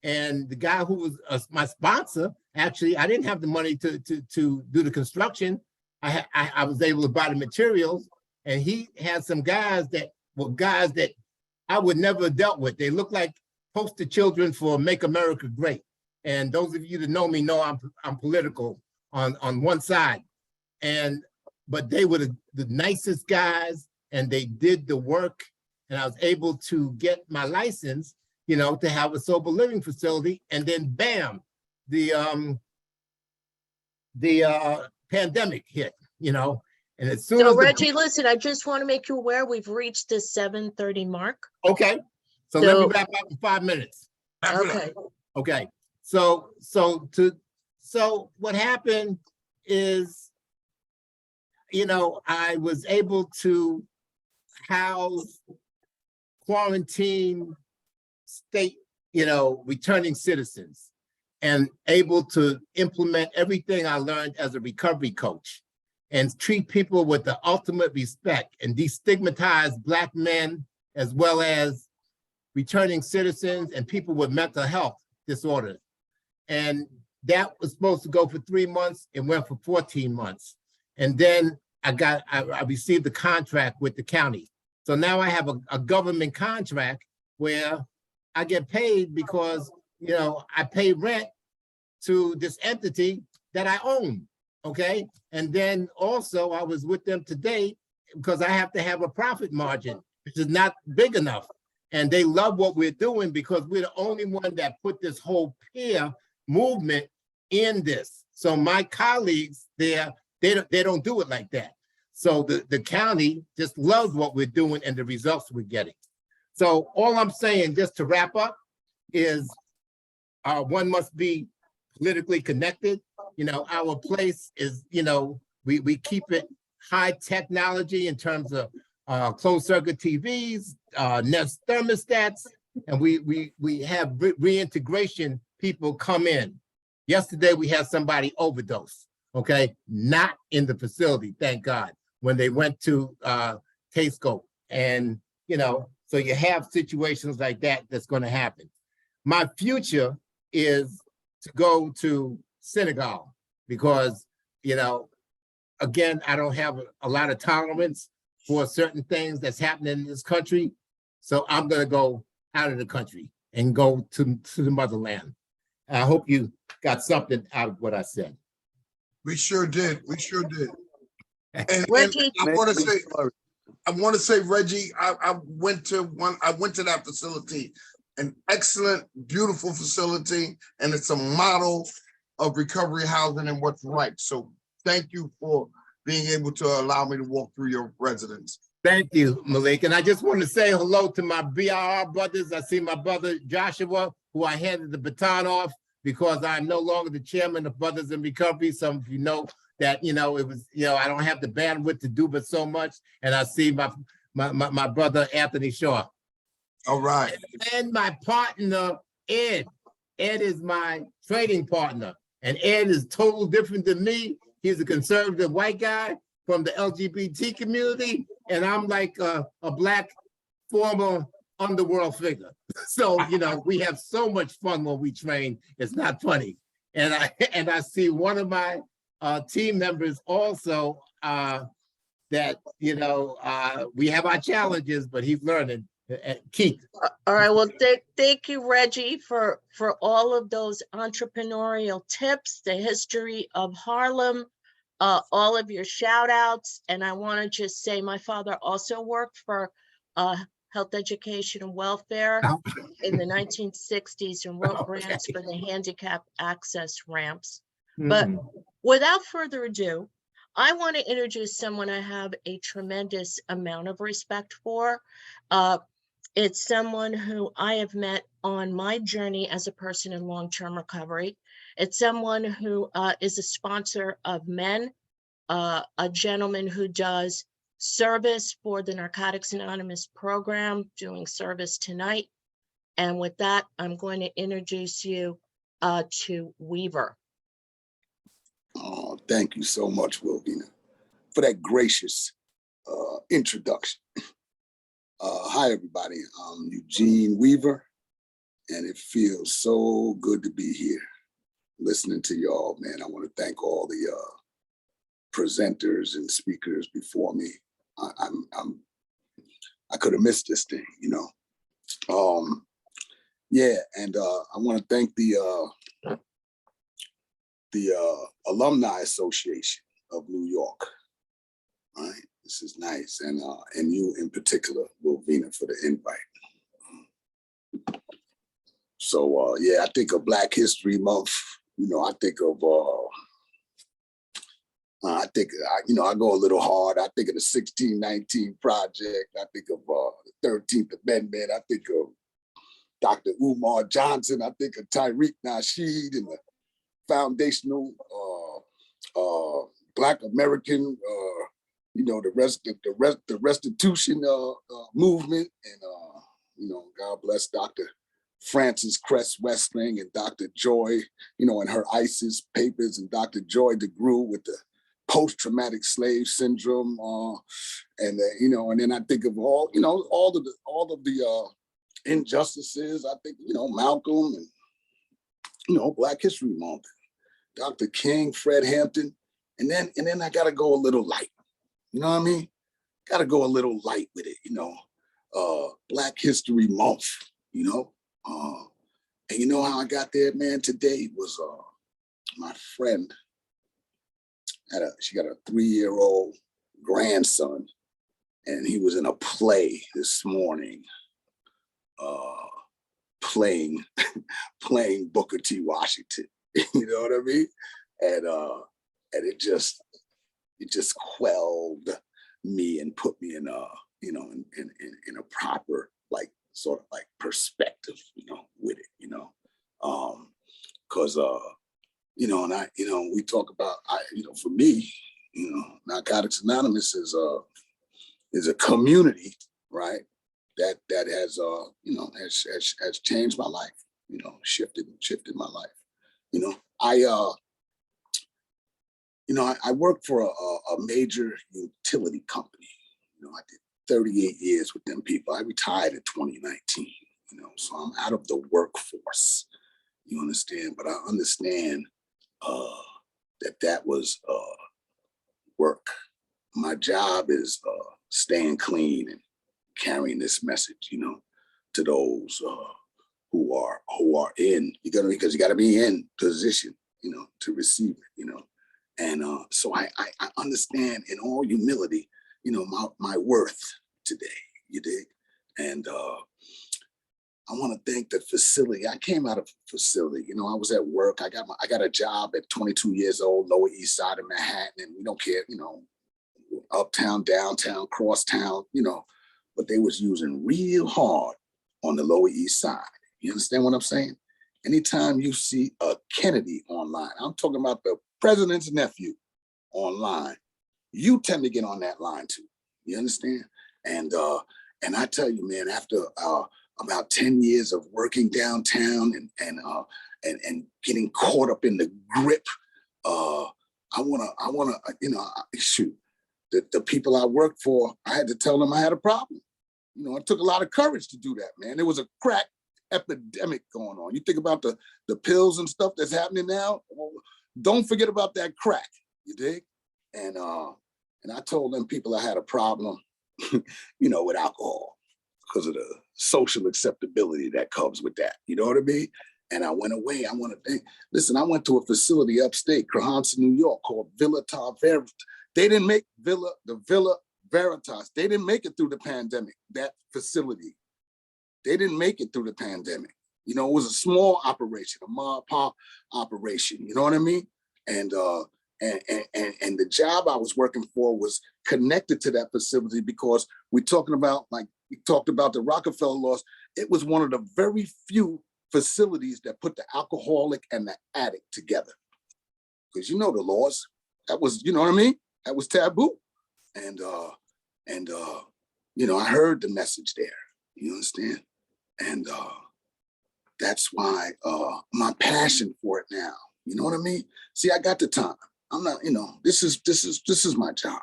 And the guy who was my sponsor, actually, I didn't have the money to do the construction. I was able to buy the materials, and he had some guys that I would never have dealt with. They looked like poster children for Make America Great. And those of you that know me know I'm political on one side. But they were the nicest guys, and they did the work, and I was able to get my license, you know, to have a sober living facility. And then bam, the pandemic hit, you know, and as soon So as Reggie, listen, I just want to make you aware, we've reached the 7:30 mark. okay, so let me wrap up in 5 minutes. Okay. Okay, so what happened is, you know, I was able to house quarantine state, you know, returning citizens, and able to implement everything I learned as a recovery coach and treat people with the ultimate respect and destigmatize Black men as well as returning citizens and people with mental health disorders. And that was supposed to go for 3 months. It went for 14 months. And then I received the contract with the county. So now I have a government contract where I get paid because, you know, I pay rent to this entity that I own, okay? And then also I was with them today because I have to have a profit margin, which is not big enough. And they love what we're doing because we're the only one that put this whole peer movement in this. So my colleagues there, they don't do it like that. So the county just loves what we're doing and the results we're getting. So all I'm saying, just to wrap up, is one must be politically connected. You know, our place is, you know, we keep it high technology in terms of closed circuit TVs, Nest thermostats, and we have reintegration people come in. Yesterday, we had somebody overdose, okay? Not in the facility, thank God, when they went to K-Scope. And, you know, so you have situations like that that's gonna happen. My future is to go to Senegal because, you know, again, I don't have a lot of tolerance for certain things that's happening in this country. So I'm gonna go out of the country and go to the motherland. I hope you got something out of what I said. We sure did. We sure did. And Reggie, I want to say, Reggie, I went to that facility, an excellent, beautiful facility, and it's a model of recovery housing and what's right. So thank you for being able to allow me to walk through your residence. Thank you, Malik. And I just want to say hello to my BRR brothers. I see my brother Joshua, who I handed the baton off because I'm no longer the chairman of Brothers in Recovery. Some of you know that, you know, it was, you know, I don't have the bandwidth to do but so much. And I see my brother Anthony Shaw. All right. And my partner, Ed. Ed is my trading partner. And Ed is totally different than me. He's a conservative white guy from the LGBT community. And I'm like a Black former underworld figure. So, you know, we have so much fun when we train. It's not funny. And I see one of my team members also that, you know, we have our challenges, but he's learning. Keith. All right, well, thank you, Reggie, for all of those entrepreneurial tips, the history of Harlem, all of your shout outs. And I want to just say my father also worked for health education and welfare in the 1960s and wrote grants for the handicap access ramps. But without further ado, I want to introduce someone I have a tremendous amount of respect for. It's someone who I have met on my journey as a person in long-term recovery. It's someone who is a sponsor of men, a gentleman who does service for the Narcotics Anonymous program, doing service tonight. And with that, I'm going to introduce you to Weaver. Oh, thank you so much, Wilvina, for that gracious introduction. Hi, everybody. I'm Eugene Weaver, and it feels so good to be here listening to y'all, man. I want to thank all the presenters and speakers before me. I could have missed this thing, you know. Yeah, and I want to thank the Alumni Association of New York. All right, this is nice, and you in particular, Wilvina, for the invite. So yeah, I think of Black History Month. You know, I think of I go a little hard. I think of the 1619 Project. I think of the 13th Amendment. I think of Dr. Umar Johnson. I think of Tariq Nasheed and the foundational Black American, the restitution movement, and God bless Dr. Frances Cress Westling and Dr. Joy, and her ISIS papers, and Dr. Joy DeGruy with the post-traumatic slave syndrome, and then I think of all of the injustices. I think Malcolm and Black History Month, Dr. King, Fred Hampton, and then I gotta go a little light. You know what I mean? Gotta go a little light with it. Black History Month. And you know how I got there, man? Today was my friend she got a 3-year-old grandson, and he was in a play this morning, playing Booker T. Washington. You know what I mean? And it just quelled me and put me in a in a proper sort of perspective, with it, because and we talk about for me, Narcotics Anonymous is a community, right? That has has changed my life, shifted my life. I worked for a major utility company. I did 38 years with them people. I retired in 2019, so I'm out of the workforce. You understand? But I understand that was work. My job is staying clean and carrying this message, to those who are in. Because you gotta be in position, to receive it, And so I understand in all humility, my worth today. You dig? And I want to thank the facility. I came out of a facility. I was at work. I got a job at 22 years old, Lower East Side of Manhattan, and we don't care, uptown, downtown, crosstown, but they was using real hard on the Lower East Side. You understand what I'm saying? Anytime you see a Kennedy online, I'm talking about the president's nephew online, you tend to get on that line too. You understand? And I tell you, man, after about 10 years of working downtown and getting caught up in the grip, I wanna, shoot, the people I worked for, I had to tell them I had a problem. It took a lot of courage to do that, man. There was a crack epidemic going on. You think about the pills and stuff that's happening now, well, don't forget about that crack, you dig? And I told them people I had a problem, with alcohol because of the social acceptability that comes with that. You know what I mean? And I went away. I want to think, listen, I went to a facility upstate, Crohanson, New York, called Villa Veritas. They didn't make the Villa Veritas. They didn't make it through the pandemic, that facility. They didn't make it through the pandemic. It was a small operation, a mom pop operation. You know what I mean? And the job I was working for was connected to that facility because we talked about the Rockefeller laws. It was one of the very few facilities that put the alcoholic and the addict together. Because the laws, that was, you know what I mean? That was taboo. And I heard the message there. You understand? And that's why my passion for it now. You know what I mean? See, I got the time. I'm not, this is my job,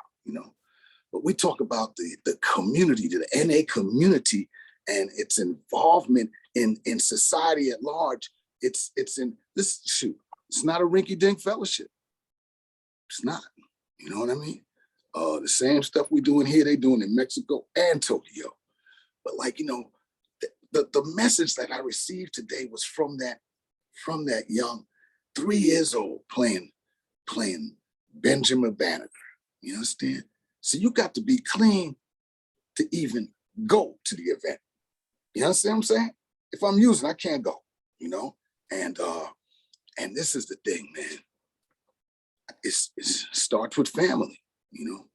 But we talk about the community, the NA community, and its involvement in society at large. It's in this shoot. It's not a rinky-dink fellowship. It's not. You know what I mean? The same stuff we doing here, they doing in Mexico and Tokyo. But the message that I received today was from that young 3 years old playing Benjamin Banneker. You understand? So you got to be clean to even go to the event. You understand what I'm saying? If I'm using, I can't go, you know? And this is the thing, man. It starts with family, you know?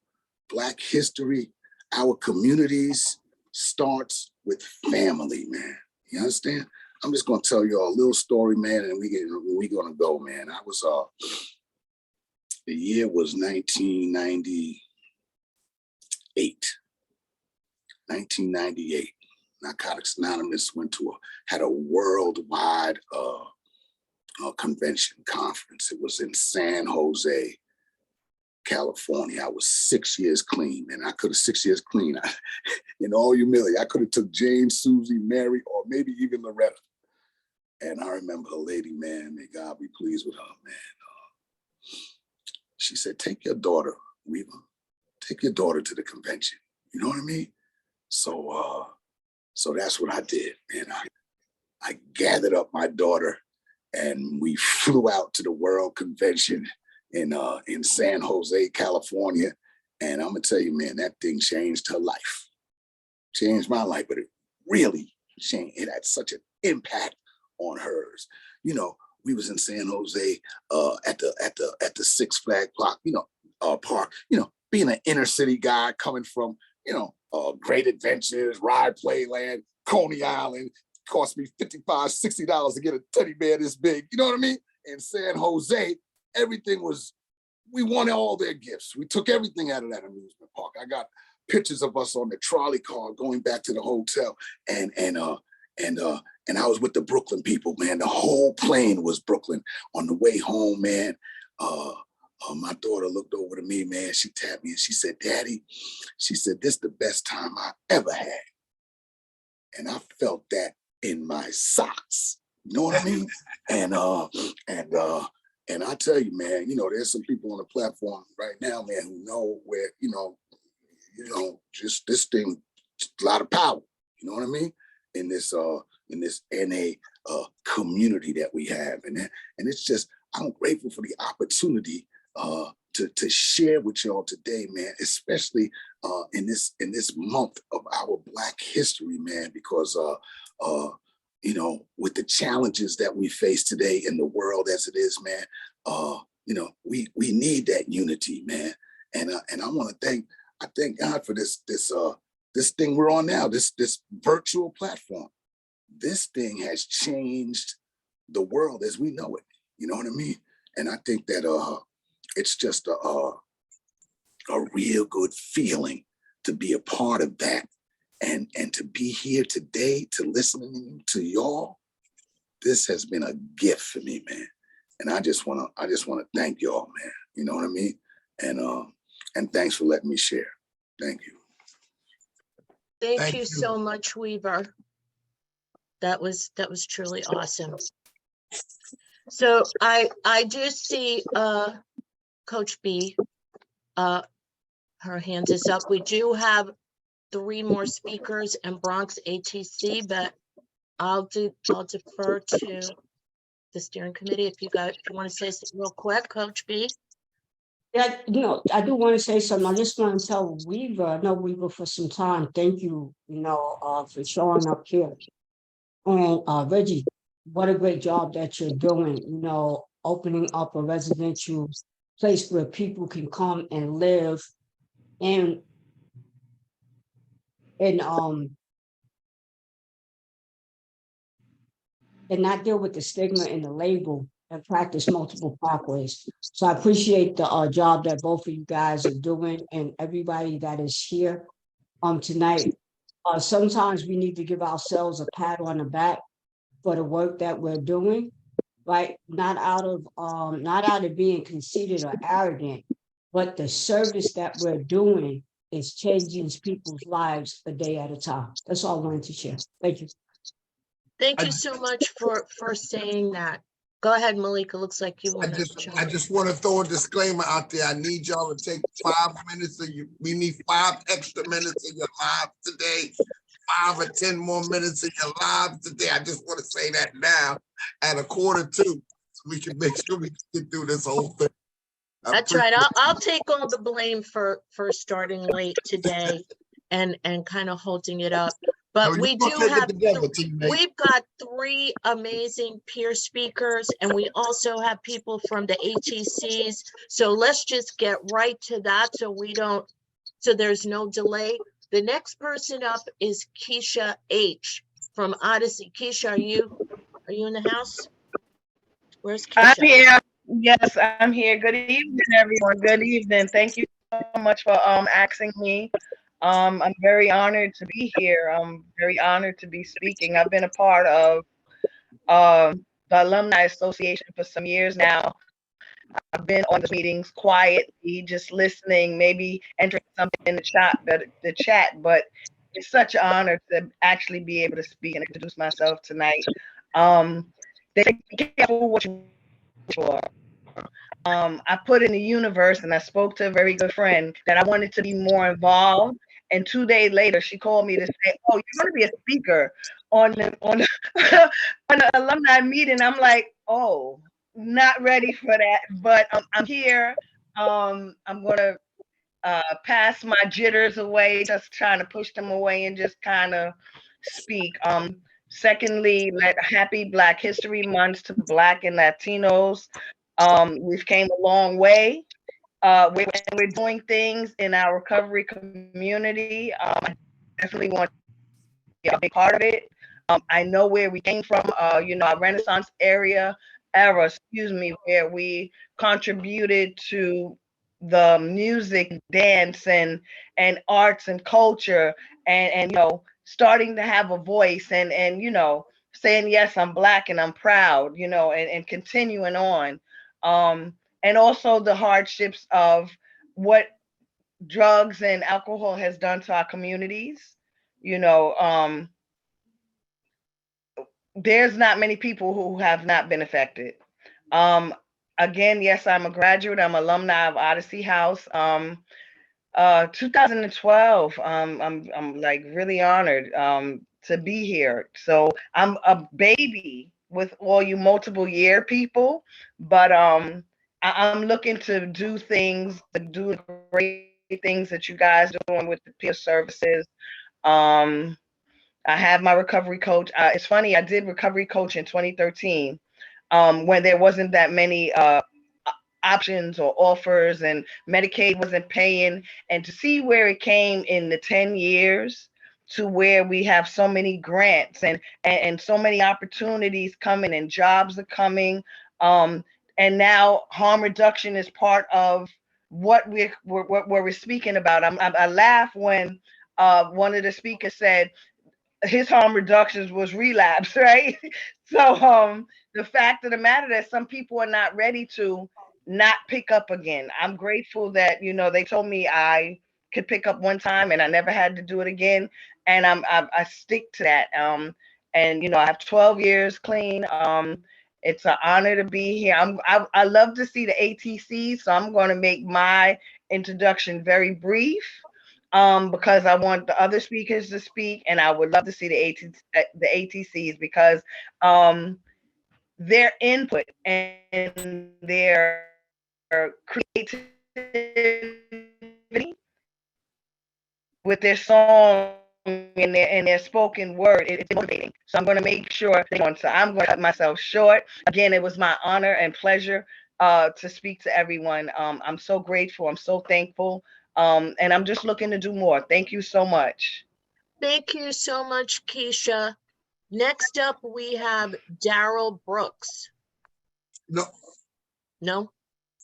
Black history, our communities starts with family, man. You understand? I'm just gonna tell you all a little story, man, and we gonna go, man. I was the year was 1998. 1998. Narcotics Anonymous had a worldwide convention conference. It was in San Jose, California. I was 6 years clean, man. I could have 6 years clean. In all humility, I could have took Jane, Susie, Mary, or maybe even Loretta. And I remember a lady, man, may God be pleased with her, man. She said, take your daughter, Weaver. Take your daughter to the convention. You know what I mean? So that's what I did, man. I gathered up my daughter and we flew out to the World Convention in San Jose, California. And I'm gonna tell you, man, that thing changed her life. Changed my life, but it really changed. It had such an impact on hers. You know, we was in San Jose at the Six Flag Park, park, being an inner city guy coming from, Great Adventures, Ride Playland, Coney Island. Cost me $55, $60 to get a teddy bear this big. You know what I mean? In San Jose, we won all their gifts. We took everything out of that amusement park. I got pictures of us on the trolley car going back to the hotel, and I was with the Brooklyn people, man. The whole plane was Brooklyn. On the way home, man, my daughter looked over to me, man. She tapped me and she said, "Daddy," she said, "this is the best time I ever had." And I felt that in my socks. You know what I mean? And I tell you, man, there's some people on the platform right now, man, who know where, just this thing, a lot of power. You know what I mean? In this NA community that we have, and it's just, I'm grateful for the opportunity to share with y'all today, man, especially in this month of our Black history, man, because with the challenges that we face today in the world as it is, man, we need that unity, man. And I want to thank God for this thing we're on now, this virtual platform. This thing has changed the world as we know it. You know what I mean? And I think that it's just a real good feeling to be a part of that, and to be here today to listening to y'all. This has been a gift for me, man. And I just wanna thank y'all, man. You know what I mean? And thanks for letting me share. Thank you. Thank you so much, Weaver. That was truly awesome. So I do see Coach B, her hand is up. We do have 3 more speakers and Bronx ATC, but I'll defer to the steering committee if you want to say something real quick, Coach B. Yeah, I do want to say something. I just want to tell Weaver, I know Weaver for some time. Thank you, for showing up here. And Reggie, what a great job that you're doing, opening up a residential place where people can come and live and not deal with the stigma and the label and practice multiple pathways. So I appreciate the job that both of you guys are doing and everybody that is here tonight. Sometimes we need to give ourselves a pat on the back for the work that we're doing, right? Not out of being conceited or arrogant, but the service that we're doing is changing people's lives a day at a time. That's all I wanted to share. Thank you. Thank you so much for saying that. Go ahead, Malika. Looks like you want to. I just want to throw a disclaimer out there. I need y'all to take 5 minutes we need 5 extra minutes of your lives today 5 or 10 more minutes in your lives today. I just want to say that now at 1:45, so we can make sure we get through this whole thing. That's right. I'll take all the blame for starting late today and kind of holding it up. But No, we you gonna do take it have, together, teammate. we've got 3 amazing peer speakers, and we also have people from the ATCs. So let's just get right to that so there's no delay. The next person up is Keisha H. from Odyssey. Keisha, are you in the house? Where's I'm Keisha? here. Yes, I'm here. Good evening, everyone. Good evening. Thank you so much for asking me. I'm very honored to be here. I'm very honored to be speaking. I've been a part of the Alumni Association for some years now. I've been on the meetings quietly, just listening, maybe entering something in the chat, but it's such an honor to actually be able to speak and introduce myself tonight. They say, be careful what you wish for. I put in the universe and I spoke to a very good friend that I wanted to be more involved. And 2 days later, she called me to say, "Oh, you're going to be a speaker on on the alumni meeting." I'm like, "Oh, not ready for that, but I'm here. I'm going to pass my jitters away, just trying to push them away and just kind of speak." Secondly, happy Black History Month to Black and Latinos. We've came a long way. We're doing things in our recovery community. I definitely want to be a big part of it. I know where we came from, our Renaissance era, where we contributed to the music, dance, and arts and culture, and starting to have a voice and saying, yes, I'm Black and I'm proud, and continuing on. And also the hardships of what drugs and alcohol has done to our communities. There's not many people who have not been affected. Again, yes, I'm a graduate. I'm alumni of Odyssey House. 2012. I'm like really honored to be here. So I'm a baby with all you multiple year people, but I'm looking to do things, to do great things that you guys are doing with the peer services. I have my recovery coach. It's funny, I did recovery coach in 2013 when there wasn't that many options or offers and Medicaid wasn't paying. And to see where it came in the 10 years to where we have so many grants and so many opportunities coming and jobs are coming. And now harm reduction is part of what we're speaking about. I laugh when one of the speakers said, his harm reductions was relapse, right? So the fact of the matter that some people are not ready to not pick up again. I'm grateful that they told me I could pick up one time and I never had to do it again, and I stick to that. And I have 12 years clean. It's an honor to be here. I love to see the ATC, so I'm going to make my introduction very brief. Because I want the other speakers to speak, and I would love to see the ATCs because their input and their creativity with their song and their spoken word, it's motivating. So I'm going to make sure so I'm going to cut myself short. Again, it was my honor and pleasure to speak to everyone. I'm so grateful. I'm so thankful. And I'm just looking to do more. Thank you so much. Thank you so much, Keisha. Next up, we have Daryl Brooks. No. No?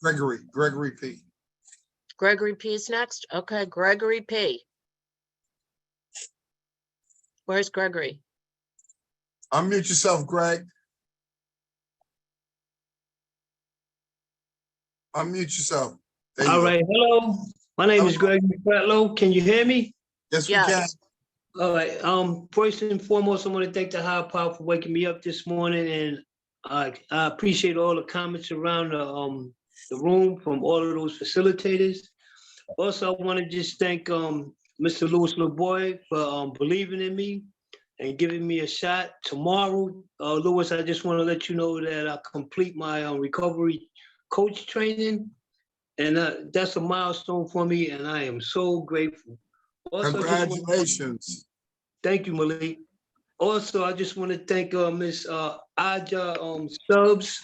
Gregory P. Gregory P is next? Okay, Gregory P. Where's Gregory? Unmute yourself, Greg. Unmute yourself. All right. Hello. My name is Greg Pretlow. Can you hear me? Yes, we can. All right. First and foremost, I want to thank the higher power for waking me up this morning, and I appreciate all the comments around the room from all of those facilitators. Also, I want to just thank Mr. Louis LeBoy for believing in me and giving me a shot. Tomorrow, Louis, I just want to let you know that I complete my recovery coach training, and that's a milestone for me, and I am so grateful. Also, Congratulations. Thank you, Malik. Also, I just want to thank Miss Aja Stubbs.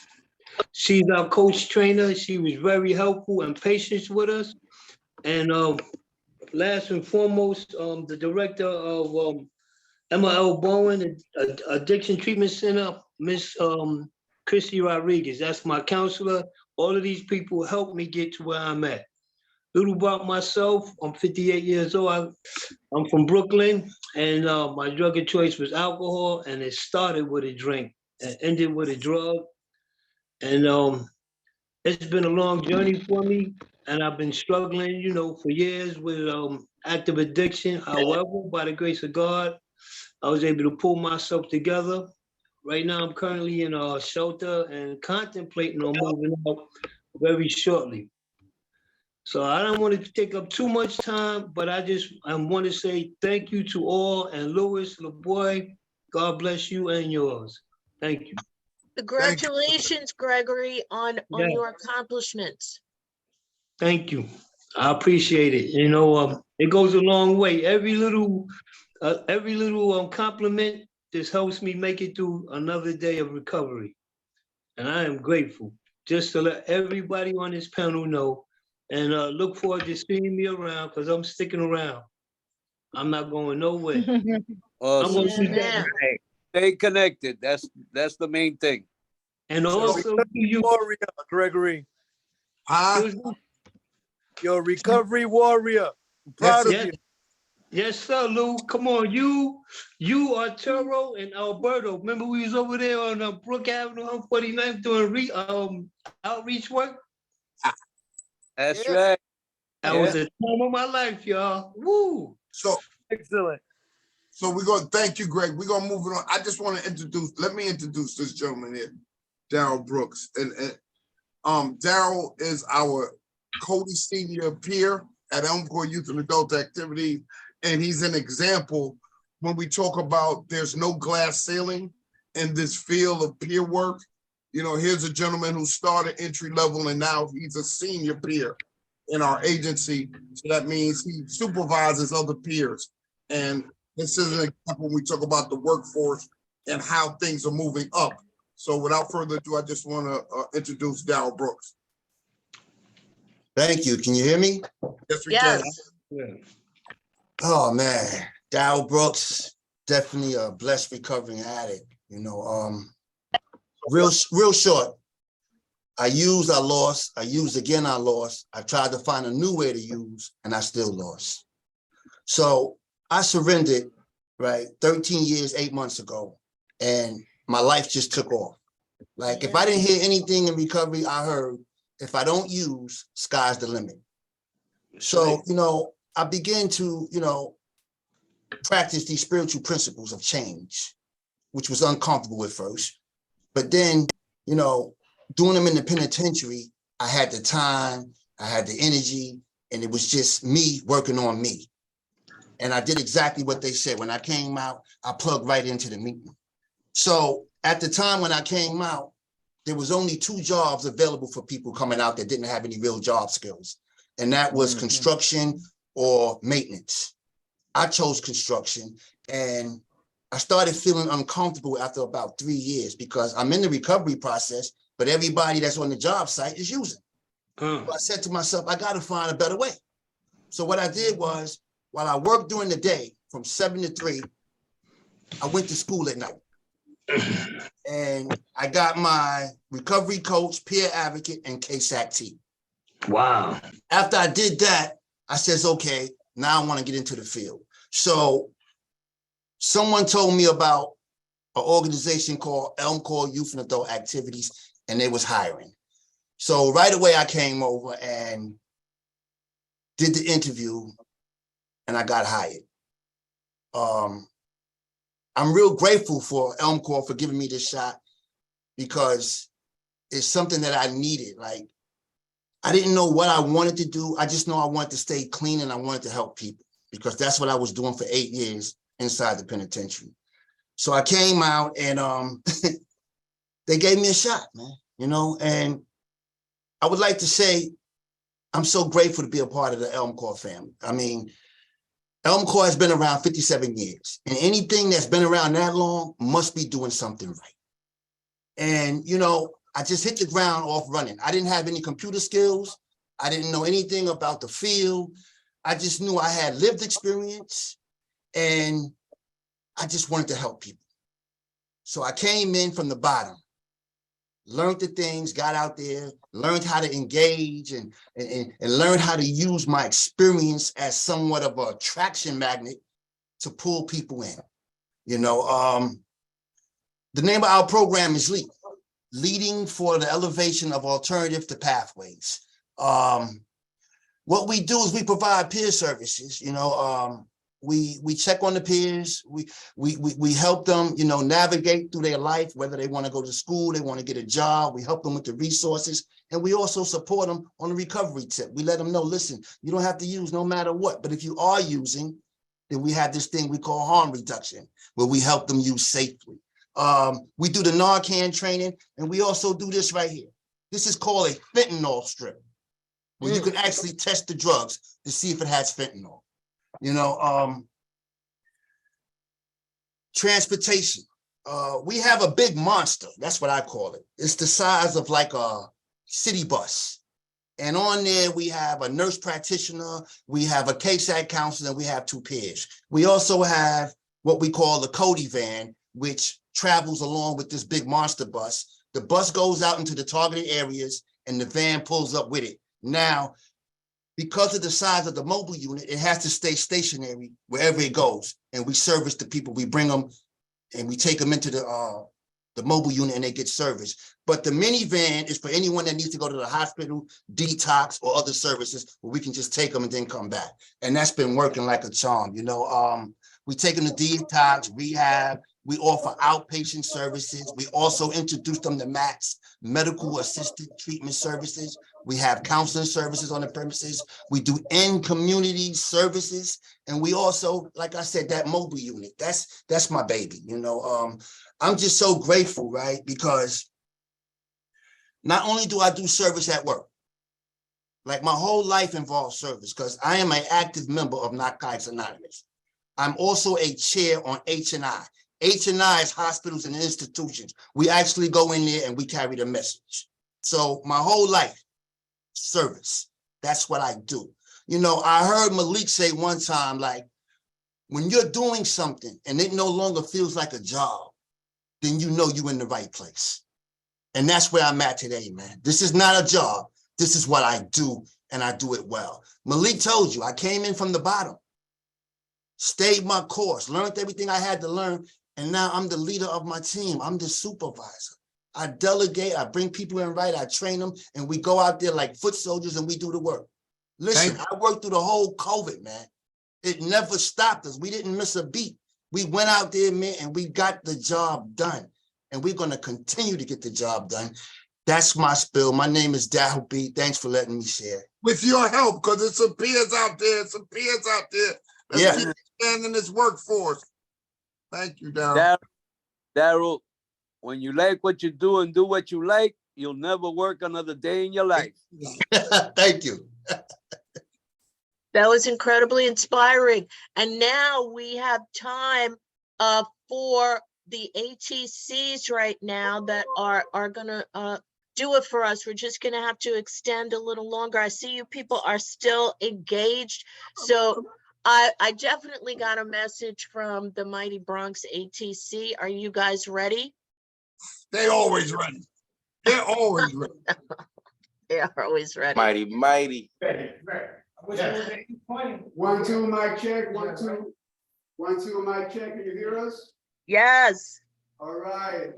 She's our coach trainer. She was very helpful and patient with us. And last and foremost, the director of ML Bowen Addiction Treatment Center, Miss Christy Rodriguez. That's my counselor. All of these people helped me get to where I'm at. Little about myself, I'm 58 years old. I'm from Brooklyn, and my drug of choice was alcohol, and it started with a drink and ended with a drug. And it's been a long journey for me, and I've been struggling, for years with active addiction. However, by the grace of God, I was able to pull myself together. Right now, I'm currently in a shelter and contemplating on moving out very shortly. So I don't want to take up too much time, but I want to say thank you to all, and Louis LeBoy, God bless you and yours. Thank you. Congratulations, Gregory, on Yeah. your accomplishments. Thank you. I appreciate it. It goes a long way. Every little compliment just helps me make it through another day of recovery. And I am grateful. Just to let everybody on this panel know, and look forward to seeing me around, because I'm sticking around. I'm not going nowhere. Awesome. I'm gonna Yeah. Stay connected. That's the main thing. And also to you, Warrior, Gregory. excuse me? You're a recovery warrior. I'm proud of Yes. you. Yes, sir, Lou. Come on, you, Arturo, and Alberto. Remember we was over there on Brook Avenue on 49th doing outreach work? That's right. That was the time of my life, y'all. Woo! So excellent. So we're gonna thank you, Greg. We're gonna move it on. I just want to let me introduce this gentleman here, Daryl Brooks. And Daryl is our Cody senior peer at Elmcore Youth and Adult Activity. And he's an example when we talk about there's no glass ceiling in this field of peer work. Here's a gentleman who started entry level and now he's a senior peer in our agency. So that means he supervises other peers. And this is an example when we talk about the workforce and how things are moving up. So without further ado, I just want to introduce Daryl Brooks. Thank you. Can you hear me? Yes, we Yes. can. Oh man, Dow Brooks, definitely a blessed recovering addict. Real short. I used, I lost. I used again, I lost. I tried to find a new way to use, and I still lost. So I surrendered, right, 13 years, 8 months ago, and my life just took off. Like if I didn't hear anything in recovery, I heard, if I don't use, sky's the limit. So, I began to, practice these spiritual principles of change, which was uncomfortable at first. But then, doing them in the penitentiary, I had the time, I had the energy, and it was just me working on me. And I did exactly what they said. When I came out, I plugged right into the meeting. So at the time when I came out, there was only 2 jobs available for people coming out that didn't have any real job skills. And that was construction or maintenance. I chose construction, and I started feeling uncomfortable after about 3 years because I'm in the recovery process, but everybody that's on the job site is using. So I said to myself, I got to find a better way. So what I did was, while I worked during the day from 7 to 3, I went to school at night. And I got my recovery coach, peer advocate, and KSAC-T. Wow. After I did that, I says, okay, now I want to get into the field. So someone told me about an organization called Elmcore Youth and Adult Activities, and they was hiring. So right away I came over and did the interview, and I got hired. I'm real grateful for Elmcore for giving me this shot because it's something that I needed. Like, I didn't know what I wanted to do. I just know I wanted to stay clean and I wanted to help people because that's what I was doing for 8 years inside the penitentiary. So I came out and they gave me a shot, man, you know, and I would like to say I'm so grateful to be a part of the Elm Corps family. I mean, Elm Corps has been around 57 years, and anything that's been around that long must be doing something right. And, you know, I just hit the ground off running. I didn't have any computer skills. I didn't know anything about the field. I just knew I had lived experience, and I just wanted to help people. So I came in from the bottom, learned the things, got out there, learned how to engage and learned how to use my experience as somewhat of a attraction magnet to pull people in. You know, the name of our program is LEAD, Leading for the Elevation of Alternative to Pathways. What we do is we provide peer services, you know, we check on the peers, we help them, you know, navigate through their life, whether they want to go to school, they want to get a job, we help them with the resources, and we also support them on the recovery tip. We let them know, listen, you don't have to use no matter what, but if you are using, then we have this thing we call harm reduction, where we help them use safely. We do the Narcan training, and we also do this right here. This is called a fentanyl strip, where you can actually test the drugs to see if it has fentanyl. You know, transportation. We have a big monster. That's what I call it. It's the size of like a city bus. And on there, we have a nurse practitioner, we have a KSAC counselor, and we have 2 peers. We also have what we call the Cody van, which travels along with this big monster bus. The bus goes out into the targeted areas, and the van pulls up with it. Now, because of the size of the mobile unit, it has to stay stationary wherever it goes. And we service the people. We bring them and we take them into the mobile unit, and they get service. But the minivan is for anyone that needs to go to the hospital, detox, or other services, where we can just take them and then come back. And that's been working like a charm. You know, we take them to detox, rehab. We offer outpatient services. We also introduce them to MATS, medical assisted treatment services. We have counseling services on the premises. We do in-community services. And we also, like I said, that mobile unit, that's my baby. You know, I'm just so grateful, right? Because not only do I do service at work, like my whole life involves service, because I am an active member of Narcotics Anonymous. I'm also a chair on H&I. H&I is hospitals and institutions. We actually go in there and we carry the message. So my whole life, service, that's what I do. You know, I heard Malik say one time, like, when you're doing something and it no longer feels like a job, then you know you're in the right place. And that's where I'm at today, man. This is not a job. This is what I do, and I do it well. Malik told you, I came in from the bottom, stayed my course, learned everything I had to learn, and now I'm the leader of my team. I'm the supervisor. I delegate, I bring people in right, I train them, and we go out there like foot soldiers and we do the work. Listen, I worked through the whole COVID, man. It never stopped us. We didn't miss a beat. We went out there, man, and we got the job done. And we're gonna continue to get the job done. That's my spill. My name is Daryl B. Thanks for letting me share. With your help, because there's some peers out there, Let's keep expanding this workforce. Thank you, Daryl. Daryl, when you like what you do and do what you like, you'll never work another day in your life. Thank you. That was incredibly inspiring. And now we have time for the ATCs right now that are gonna do it for us. We're just gonna have to extend a little longer. I see you people are still engaged. So I definitely got a message from the Mighty Bronx ATC. Are you guys ready? They always ready. They're always ready. They are always ready. Mighty, mighty. Yes. 1, 2, mic check. 1, 2. 1, 2, mic check. Can you hear us? Yes. All right.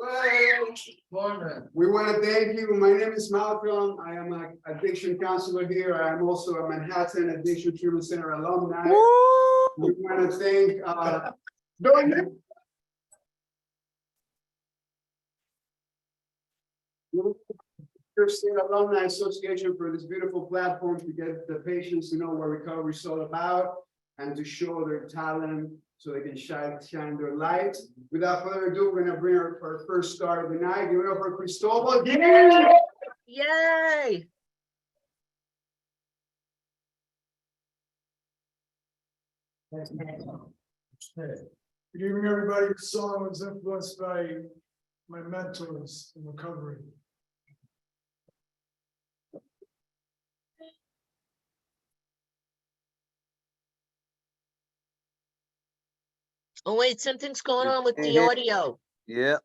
We want to thank you. My name is Malcolm. I am an addiction counselor here. I am also a Manhattan Addiction Treatment Center alumni. We want to thank State Alumni Association for this beautiful platform to get the patients to know what recovery is all about. and to show their talent so they can shine their light. Without further ado, we're gonna bring our first star of the night. Give it up for Cristobal. Yeah! Yay! Good evening, everybody. The song was influenced by my mentors in recovery. Oh, wait, something's going on with the Mhm. audio. Yeah.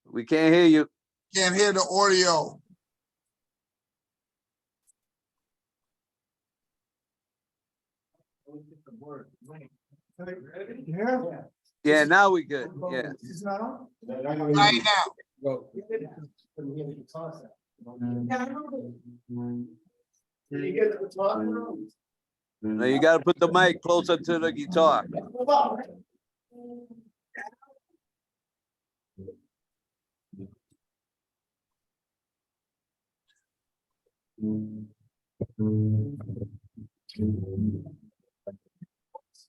We can't hear you. Can't hear the audio. Yeah. Yeah, now we good. Yeah. Is that on? Right now. Can you get the top? Now you got to put the mic closer to the guitar.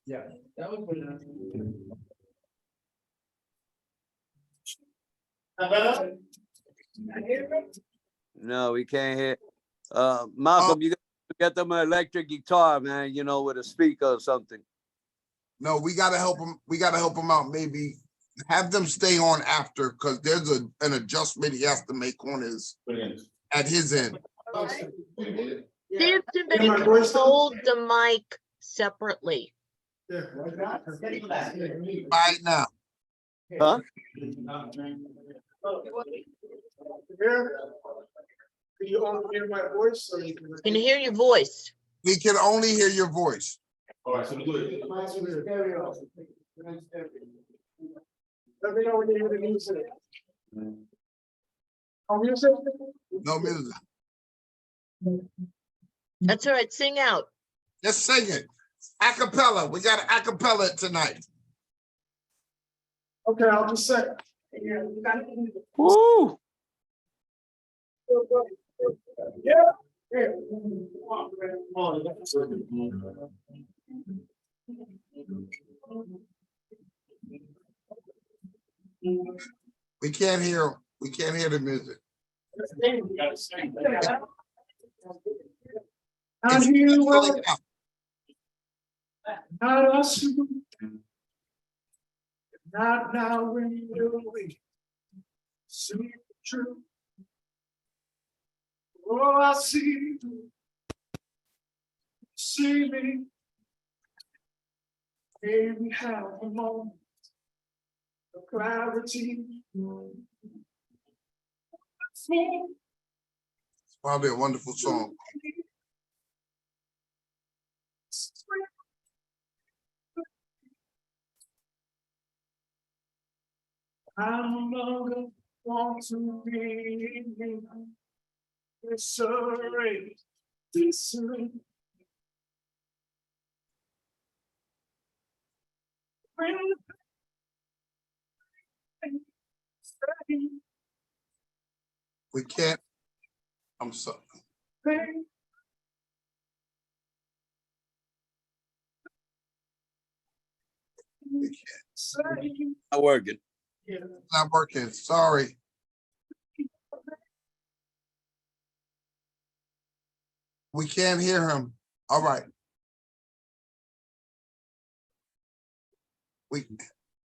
Yeah. That was No, we can't hear. Malcolm, you got to get them an electric guitar, man. You know, with a speaker or something. No, we gotta help them. We gotta help them out. Maybe have them stay on after, because there's an adjustment he has to make on his at his end. See if somebody can hold the mic separately. Right now. Huh? Can you all hear my voice? Can you hear your voice? We can only hear your voice. All right, so good. Let me know when you hear the music. Oh, music? No music. That's all right, sing out. Just sing it. Acapella. We got acapella tonight. Okay, I'll just say. Woo! Yeah. We can't hear. We can't hear the music. And you were not us, not now when you see the truth. Oh, I see you, see me. Maybe have a moment of clarity. It's probably a wonderful song. I no longer want to be in disarray, disarray. We can't. I'm sorry. We can't. Not working. It's not working. Sorry. We can't hear him. All right.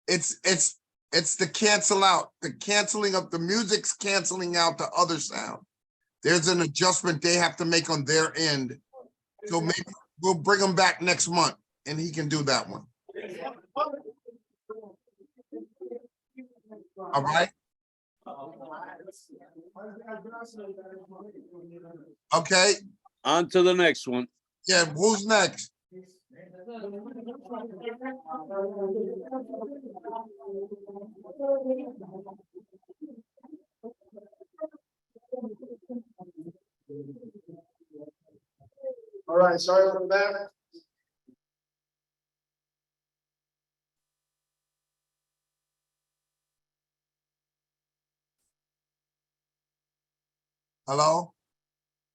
It's the cancel out, the canceling of the music's canceling out the other sound. There's an adjustment they have to make on their end. So maybe we'll bring him back next month and he can do that one. All right. Okay. On to the next one. Yeah, who's next? All right, sorry about that. Hello?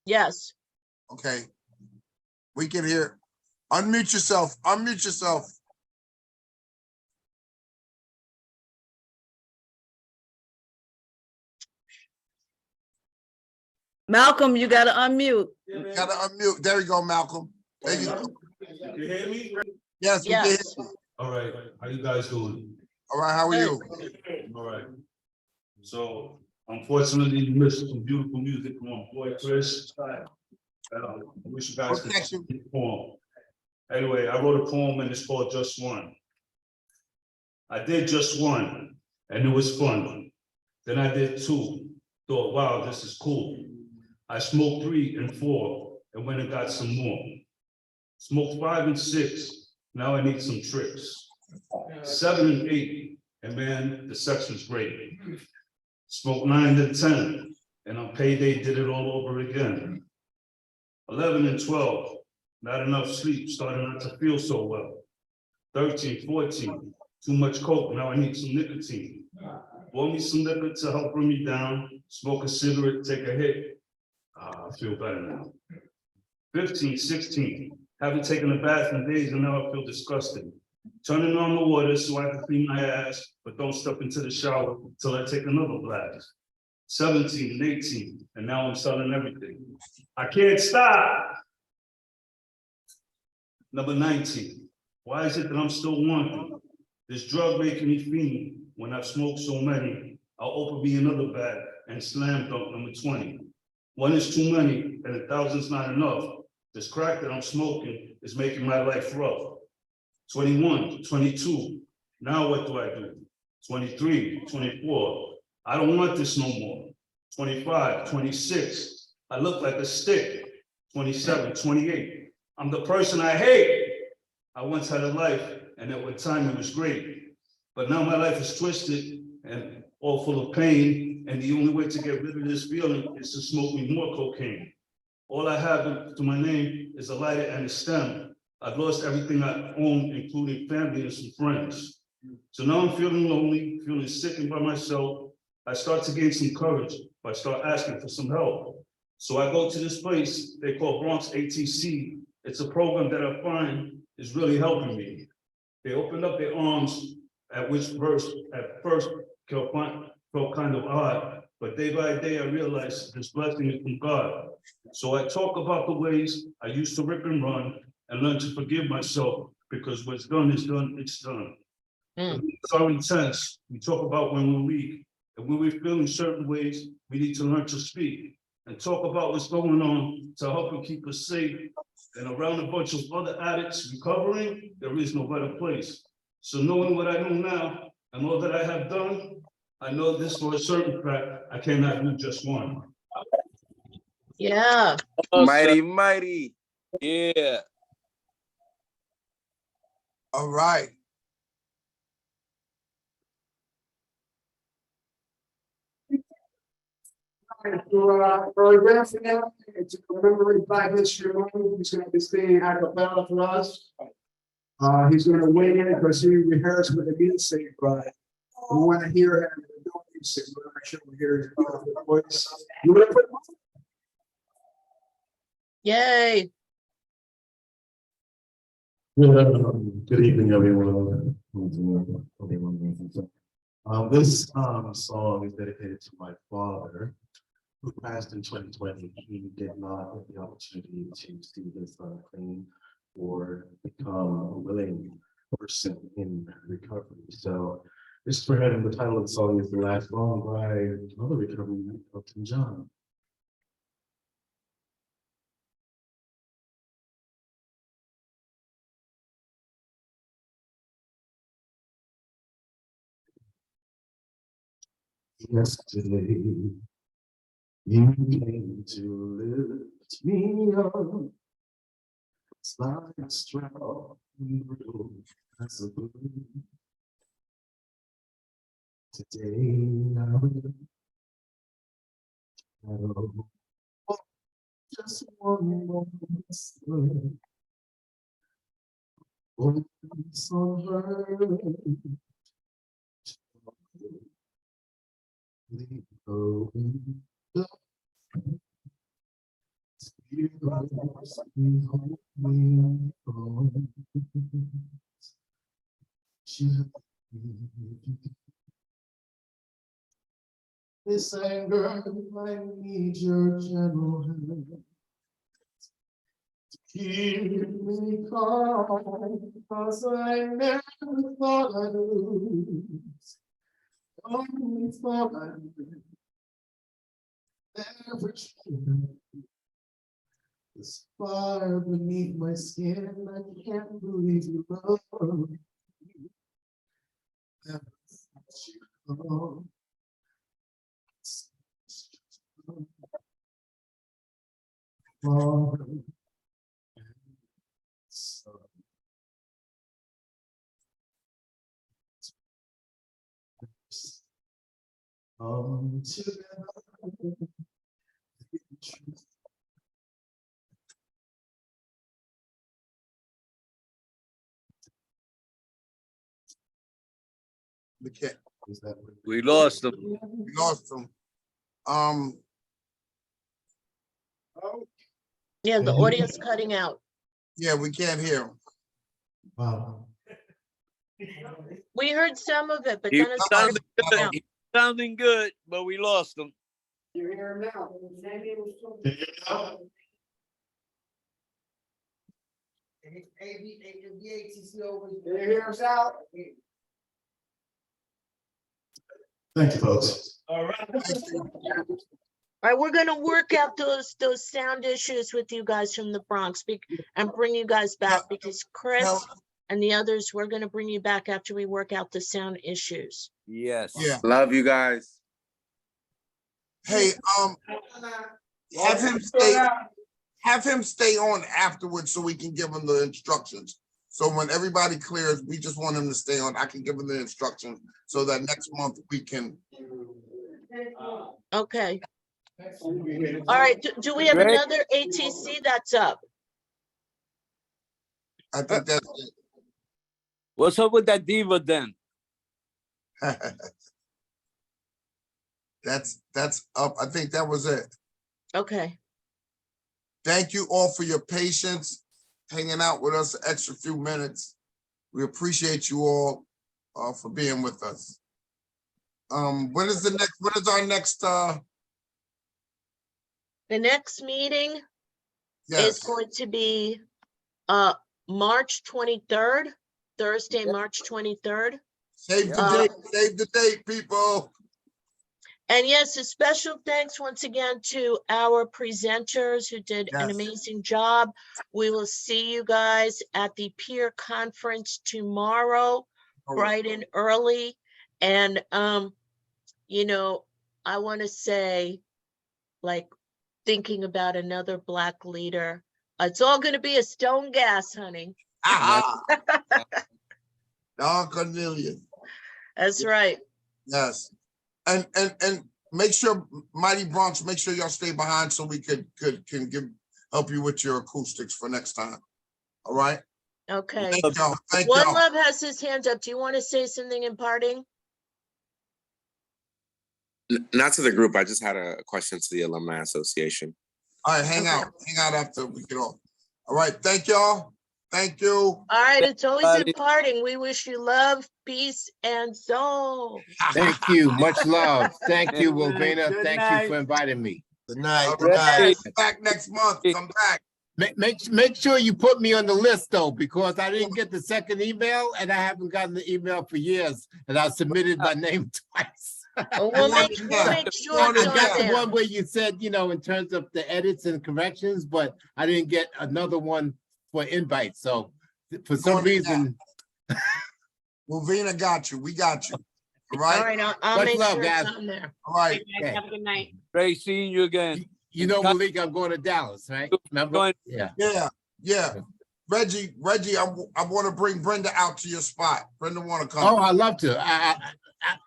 Yes. Okay. We can hear. Unmute yourself. Unmute yourself. Malcolm, you gotta unmute. You gotta unmute. There we go, Malcolm. There you go. You hear me? Yes, we can hear you. All right, how you guys doing? All right, how are you? All right. So unfortunately, you missed some beautiful music from my boy Chris. I wish you guys could see the poem. Anyway, I wrote a poem and it's called Just One. I did just one and it was fun. Then I did two, thought, wow, this is cool. I smoked 3 and 4 and went and got some more. Smoked 5 and 6, now I need some tricks. 7 and 8, and man, the sex was great. Smoked 9 and 10, and on payday did it all over again. 11 and 12, not enough sleep, starting not to feel so well. 13, 14, too much coke, now I need some nicotine. Bought me some liquor to help bring me down, smoke a cigarette, take a hit. I feel better now. 15, 16, haven't taken a bath in days and now I feel disgusting. Turning on the water so I can clean my ass, but don't step into the shower till I take another blast. 17 and 18, and now I'm selling everything. I can't stop. Number 19, why is it that I'm still wanting? This drug making me fiend. When I've smoked so many, I'll open me another bag and slam dunk number 20. 1 is too many and 1,000's not enough. This crack that I'm smoking is making my life rough. 21, 22, now what do I do? 23, 24, I don't want this no more. 25, 26, I look like a stick. 27, 28, I'm the person I hate. I once had a life and at one time it was great. But now my life is twisted and all full of pain. And the only way to get rid of this feeling is to smoke me more cocaine. All I have to my name is a lighter and a stem. I've lost everything I own, including family and some friends. So now I'm feeling lonely, feeling sick and by myself. I start to gain some courage, but I start asking for some help. So I go to this place they call Bronx ATC. It's a program that I find is really helping me. They opened up their arms, at first felt kind of odd, but day by day I realized this blessing is from God. So I talk about the ways I used to rip and run and learn to forgive myself, because what's done is done, it's done. It's our intense. We talk about when we're weak, and when we're feeling certain ways, we need to learn to speak and talk about what's going on to help and keep us safe. And around a bunch of other addicts recovering, there is no better place. So knowing what I know now and all that I have done, I know this for a certain fact, I cannot do just one. Yeah. Mighty, mighty. Yeah. All right. For our grand finale, to commemorate Black History Month, he's going to be singing a cappella for us. He's going to win it because he rehearsed with the music, but we want to hear him do music. We want to make sure we hear his beautiful voice. Yay. Good evening, everyone. This song is dedicated to my father, who passed in 2020. He did not have the opportunity to see his clean or become a willing person in recovery. So this is for him. The title of the song is The Last Song by another recovery, Elton John. Yesterday, you came to lift me up. It's like a straw brittle as a balloon. Today, I know just one more word. Once on her. Leave her window This anger, I need your gentle hand to keep me calm, cause I never thought I'd lose. Only thought I'd never change. This fire beneath my skin, I can't believe you love me. Never thought you'd come. Father and Son. Together. We can't. We lost them. We lost them. Yeah, the audio's cutting out. Yeah, we can't hear them. Wow. We heard some of it, but He then it started sounding cutting good. out. He sounding good, but we lost them. You hear him now? You hear us out? Thank you, folks. All right. All right, we're gonna work out those sound issues with you guys from the Bronx and bring you guys back because Chris and the others, we're gonna bring you back after we work out the sound issues. Yes. Yeah. Love you guys. Hey, have him stay on afterwards so we can give him the instructions. So when everybody clears, we just want him to stay on. I can give him the instructions so that next month we can. Okay. All right, do we have another ATC that's up? I think that's it. What's up with that diva then? That's up. I think that was it. Okay. Thank you all for your patience, hanging out with us an extra few minutes. We appreciate you all for being with us. What is our next The next meeting is yes. going to be March 23rd, Thursday, March 23rd. Save the date, people. And yes, a special thanks once again to our presenters who did an amazing job. We will see you guys at the peer conference tomorrow, bright and early. And, you know, I want to say, like, thinking about another Black leader, it's all going to be a stone gas, honey. Don Cornelius. That's right. Yes. And make sure, Mighty Bronx, make sure y'all stay behind so we can help you with your acoustics for next time. All right? Okay. Thank y'all. Thank One y'all. Love has his hands up. Do you want to say something in parting? Not to the group. I just had a question to the Alumni Association. All right, hang out after we get off. All right, thank y'all. Thank you. All right, it's always in parting. We wish you love, peace, and soul. Thank you. Much love. Thank you, Wilvina. Good Thank night. you for inviting me. Good night. All Good right, night. back next month. Come back. Make sure you put me on the list though, because I didn't get the second email and I haven't gotten the email for years, and I submitted my name twice. We'll make sure I it's got on the one there. where you said, you know, in terms of the edits and corrections, but I didn't get another one for invite. So for some reason. Wilvina got you. We got you. All right. All right, I'll Much make love, sure guys. it's on there. All right. Okay. Have a good night. Great seeing you again. You know, Malik, I'm going to Dallas, right? Remember? Yeah. Yeah. Reggie, I want to bring Brenda out to your spot. Brenda want to come. Oh, I love to.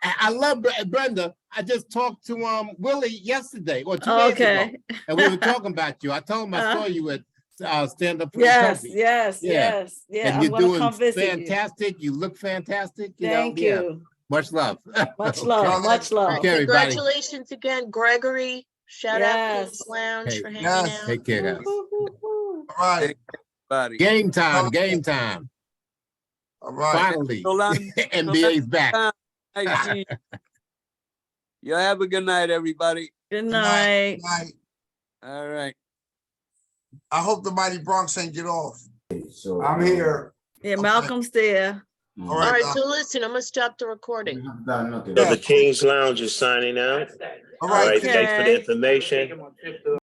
I love Brenda. I just talked to Willie yesterday or 2 days ago, and we were talking about you. I told him I saw you at Stand Up for Recovery. Yes. And I'm you're gonna doing come visit you. fantastic. You look fantastic. Thank you. Much love. Much love. Much love. Okay, everybody. Congratulations again, Gregory. Shout out Yes. King's Lounge Hey, for hanging yes. out. Take care, guys. All right, Buddy. Game time, game time. all right. Finally, So long. NBA's back. I see. You have a good night, everybody. Good Good night. night. Good night. All right. I hope the Mighty Bronx ain't get off. I'm here. Yeah, Malcolm's there. All All right. right, so listen, I'm gonna stop the recording. So the King's Lounge is signing out. All All right. right, thanks for the Okay. information.